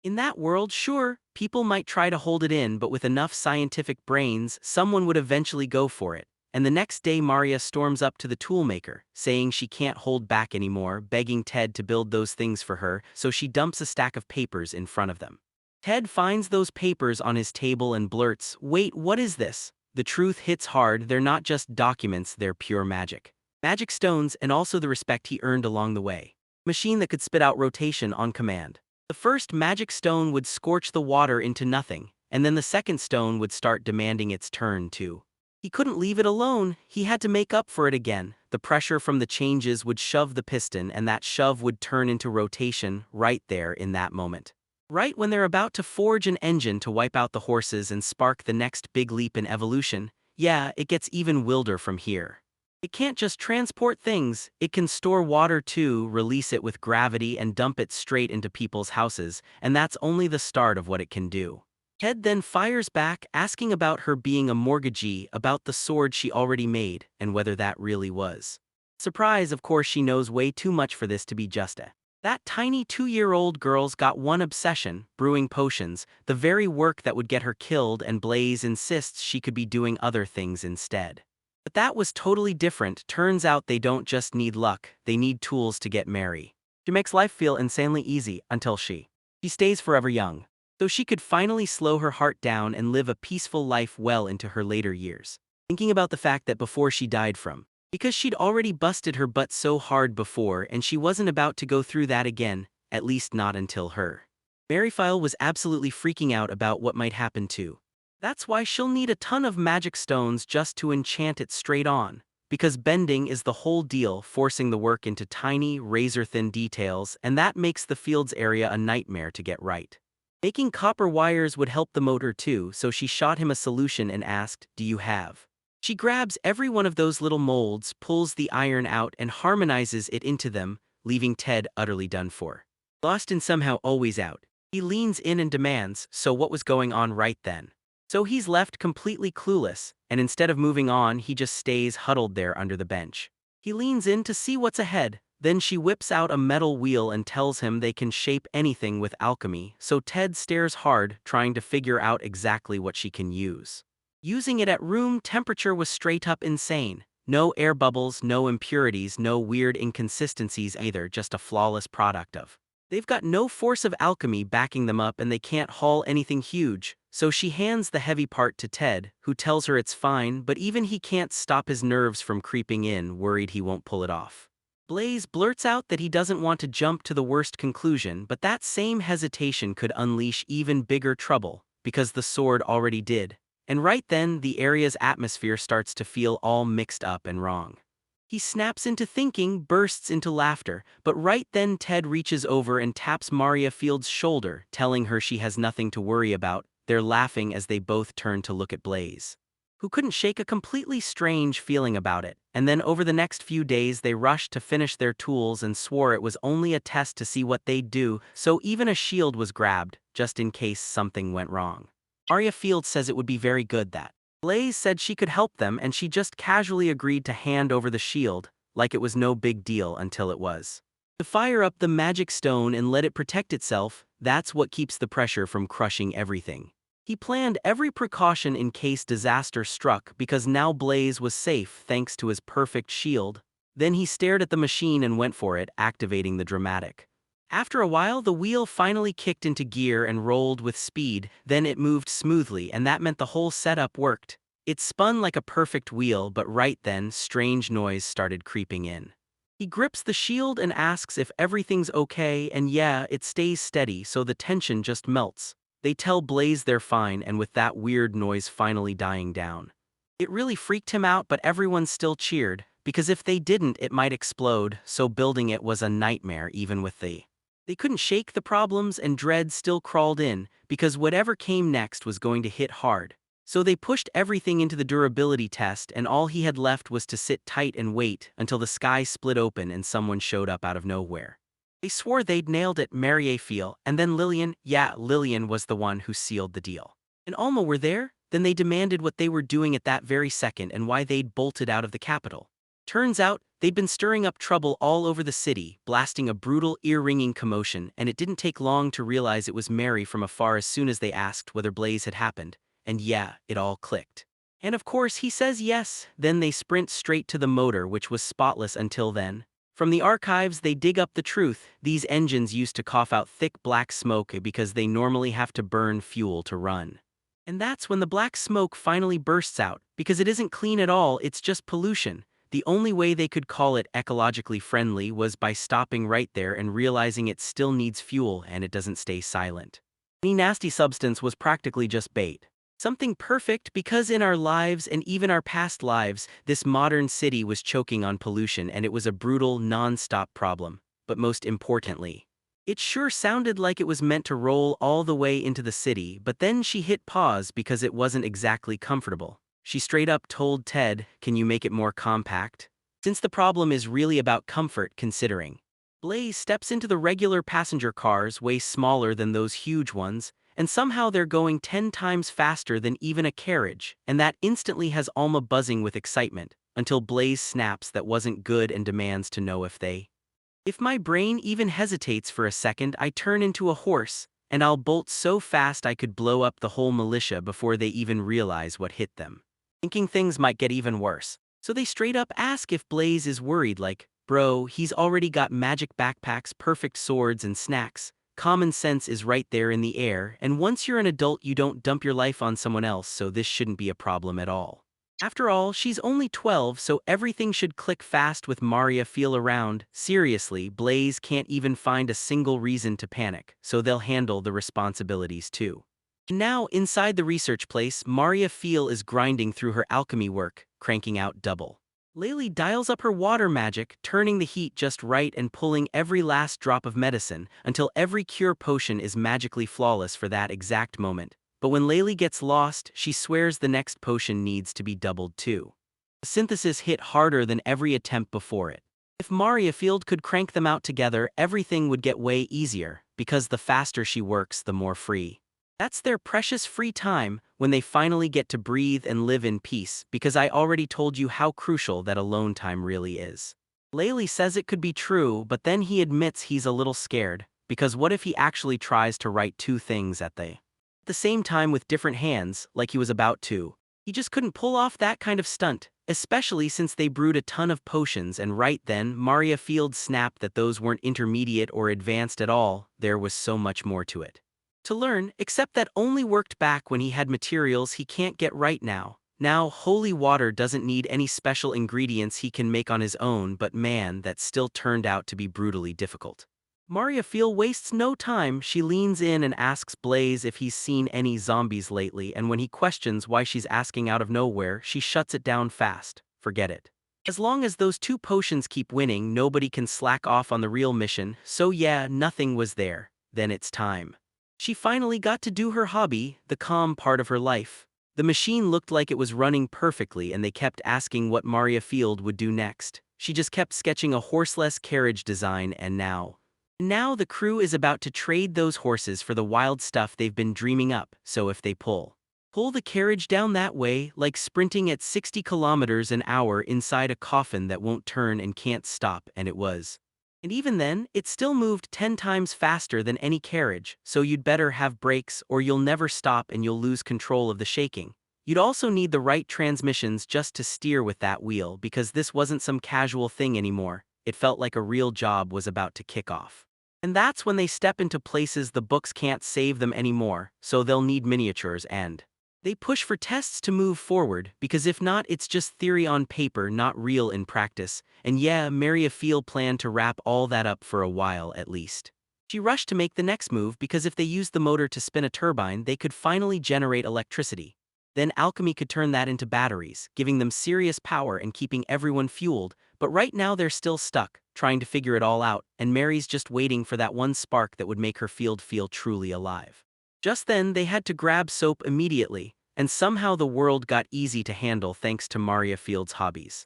In that world, sure, people might try to hold it in, but with enough scientific brains, someone would eventually go for it. And the next day Maria storms up to the toolmaker, saying she can't hold back anymore, begging Ted to build those things for her, so she dumps a stack of papers in front of them. Ted finds those papers on his table and blurts, "Wait, what is this?" The truth hits hard. They're not just documents, they're pure magic. Magic stones, and also the respect he earned along the way. Machine that could spit out rotation on command. The first magic stone would scorch the water into nothing, and then the second stone would start demanding its turn too. He couldn't leave it alone, he had to make up for it again. The pressure from the changes would shove the piston, and that shove would turn into rotation right there in that moment. Right when they're about to forge an engine to wipe out the horses and spark the next big leap in evolution, yeah, it gets even wilder from here. It can't just transport things, it can store water too, release it with gravity and dump it straight into people's houses, and that's only the start of what it can do. Ted then fires back, asking about her being a mortgagee, about the sword she already made, and whether that really was. Surprise, of course she knows way too much for this to be just a. That tiny 2-year-old girl's got one obsession, brewing potions, the very work that would get her killed, and Blaze insists she could be doing other things instead. But that was totally different. Turns out they don't just need luck, they need tools to get merry. She makes life feel insanely easy until she stays forever young. So she could finally slow her heart down and live a peaceful life well into her later years. Thinking about the fact that before she died because she'd already busted her butt so hard before and she wasn't about to go through that again, at least not until her. Maryphile was absolutely freaking out about what might happen too. That's why she'll need a ton of magic stones just to enchant it straight on, because bending is the whole deal, forcing the work into tiny, razor-thin details, and that makes the field's area a nightmare to get right. Making copper wires would help the motor too, so she shot him a solution and asked, "Do you have?" She grabs every one of those little molds, pulls the iron out, and harmonizes it into them, leaving Ted utterly done for. Lost in somehow always out. He leans in and demands, "So what was going on right then?" So he's left completely clueless, and instead of moving on, he just stays huddled there under the bench. He leans in to see what's ahead. Then she whips out a metal wheel and tells him they can shape anything with alchemy, so Ted stares hard, trying to figure out exactly what she can use. Using it at room temperature was straight up insane. No air bubbles, no impurities, no weird inconsistencies either, just a flawless product of. They've got no force of alchemy backing them up and they can't haul anything huge, so she hands the heavy part to Ted, who tells her it's fine, but even he can't stop his nerves from creeping in, worried he won't pull it off. Blaze blurts out that he doesn't want to jump to the worst conclusion, but that same hesitation could unleash even bigger trouble, because the sword already did. And right then, the area's atmosphere starts to feel all mixed up and wrong. He snaps into thinking, bursts into laughter, but right then Ted reaches over and taps Maria Field's shoulder, telling her she has nothing to worry about. They're laughing as they both turn to look at Blaze, who couldn't shake a completely strange feeling about it, and then over the next few days they rushed to finish their tools and swore it was only a test to see what they'd do, so even a shield was grabbed, just in case something went wrong. Maria Field says it would be very good that. Blaze said she could help them and she just casually agreed to hand over the shield, like it was no big deal until it was. To fire up the magic stone and let it protect itself, that's what keeps the pressure from crushing everything. He planned every precaution in case disaster struck because now Blaze was safe thanks to his perfect shield. Then he stared at the machine and went for it, activating the dramatic. After a while, the wheel finally kicked into gear and rolled with speed, then it moved smoothly and that meant the whole setup worked. It spun like a perfect wheel, but right then, strange noise started creeping in. He grips the shield and asks if everything's okay, and yeah, it stays steady, so the tension just melts. They tell Blaze they're fine, and with that weird noise finally dying down. It really freaked him out, but everyone still cheered, because if they didn't it might explode, so building it was a nightmare even with the. They couldn't shake the problems and dread still crawled in, because whatever came next was going to hit hard. So they pushed everything into the durability test and all he had left was to sit tight and wait until the sky split open and someone showed up out of nowhere. They swore they'd nailed it, Mary Field, and then Lillian, yeah, Lillian was the one who sealed the deal. And Alma were there? Then they demanded what they were doing at that very second and why they'd bolted out of the capital. Turns out, they'd been stirring up trouble all over the city, blasting a brutal, ear-ringing commotion, and it didn't take long to realize it was Mary from afar as soon as they asked whether Blaze had happened. And yeah, it all clicked. And of course he says yes, then they sprint straight to the motor which was spotless until then. From the archives they dig up the truth, these engines used to cough out thick black smoke because they normally have to burn fuel to run. And that's when the black smoke finally bursts out, because it isn't clean at all, it's just pollution. The only way they could call it ecologically friendly was by stopping right there and realizing it still needs fuel and it doesn't stay silent. Any nasty substance was practically just bait. Something perfect because in our lives and even our past lives, this modern city was choking on pollution and it was a brutal, non-stop problem. But most importantly, it sure sounded like it was meant to roll all the way into the city, but then she hit pause because it wasn't exactly comfortable. She straight up told Ted, "Can you make it more compact?" Since the problem is really about comfort considering. Blaze steps into the regular passenger cars way smaller than those huge ones, and somehow they're going 10 times faster than even a carriage, and that instantly has Alma buzzing with excitement, until Blaze snaps that wasn't good and demands to know if they. If my brain even hesitates for a second, I turn into a horse, and I'll bolt so fast I could blow up the whole militia before they even realize what hit them. Thinking things might get even worse. So they straight up ask if Blaze is worried, like, bro, he's already got magic backpacks, perfect swords, and snacks. Common sense is right there in the air, and once you're an adult you don't dump your life on someone else, so this shouldn't be a problem at all. After all, she's only 12, so everything should click fast with Maria Field around. Seriously, Blaze can't even find a single reason to panic, so they'll handle the responsibilities too. Now, inside the research place, Maria Field is grinding through her alchemy work, cranking out double. Laylee dials up her water magic, turning the heat just right and pulling every last drop of medicine until every cure potion is magically flawless for that exact moment. But when Laylee gets lost, she swears the next potion needs to be doubled too. The synthesis hit harder than every attempt before it. If Maria Field could crank them out together, everything would get way easier, because the faster she works, the more free. That's their precious free time, when they finally get to breathe and live in peace, because I already told you how crucial that alone time really is. Laylee says it could be true, but then he admits he's a little scared, because what if he actually tries to write two things at the same time with different hands, like he was about to? He just couldn't pull off that kind of stunt, especially since they brewed a ton of potions, and right then, Maria Field snapped that those weren't intermediate or advanced at all. There was so much more to it to learn, except that only worked back when he had materials he can't get right now. Now, holy water doesn't need any special ingredients he can make on his own, but man, that still turned out to be brutally difficult. Maria Field wastes no time. She leans in and asks Blaze if he's seen any zombies lately, and when he questions why she's asking out of nowhere, she shuts it down fast. Forget it. As long as those two potions keep winning, nobody can slack off on the real mission, so yeah, nothing was there. Then it's time. She finally got to do her hobby, the calm part of her life. The machine looked like it was running perfectly, and they kept asking what Maria Field would do next. She just kept sketching a horseless carriage design, and now the crew is about to trade those horses for the wild stuff they've been dreaming up, so if they pull the carriage down that way, like sprinting at 60 kilometers an hour inside a coffin that won't turn and can't stop, and it was. And even then, it still moved 10 times faster than any carriage, so you'd better have brakes or you'll never stop and you'll lose control of the shaking. You'd also need the right transmissions just to steer with that wheel, because this wasn't some casual thing anymore. It felt like a real job was about to kick off. And that's when they step into places the books can't save them anymore, so they'll need miniatures, and they push for tests to move forward, because if not, it's just theory on paper, not real in practice. And yeah, Maria Field planned to wrap all that up for a while at least. She rushed to make the next move, because if they used the motor to spin a turbine, they could finally generate electricity. Then alchemy could turn that into batteries, giving them serious power and keeping everyone fueled. But right now they're still stuck, trying to figure it all out, and Mary's just waiting for that one spark that would make her field feel truly alive. Just then, they had to grab soap immediately, and somehow the world got easy to handle thanks to Maria Field's hobbies.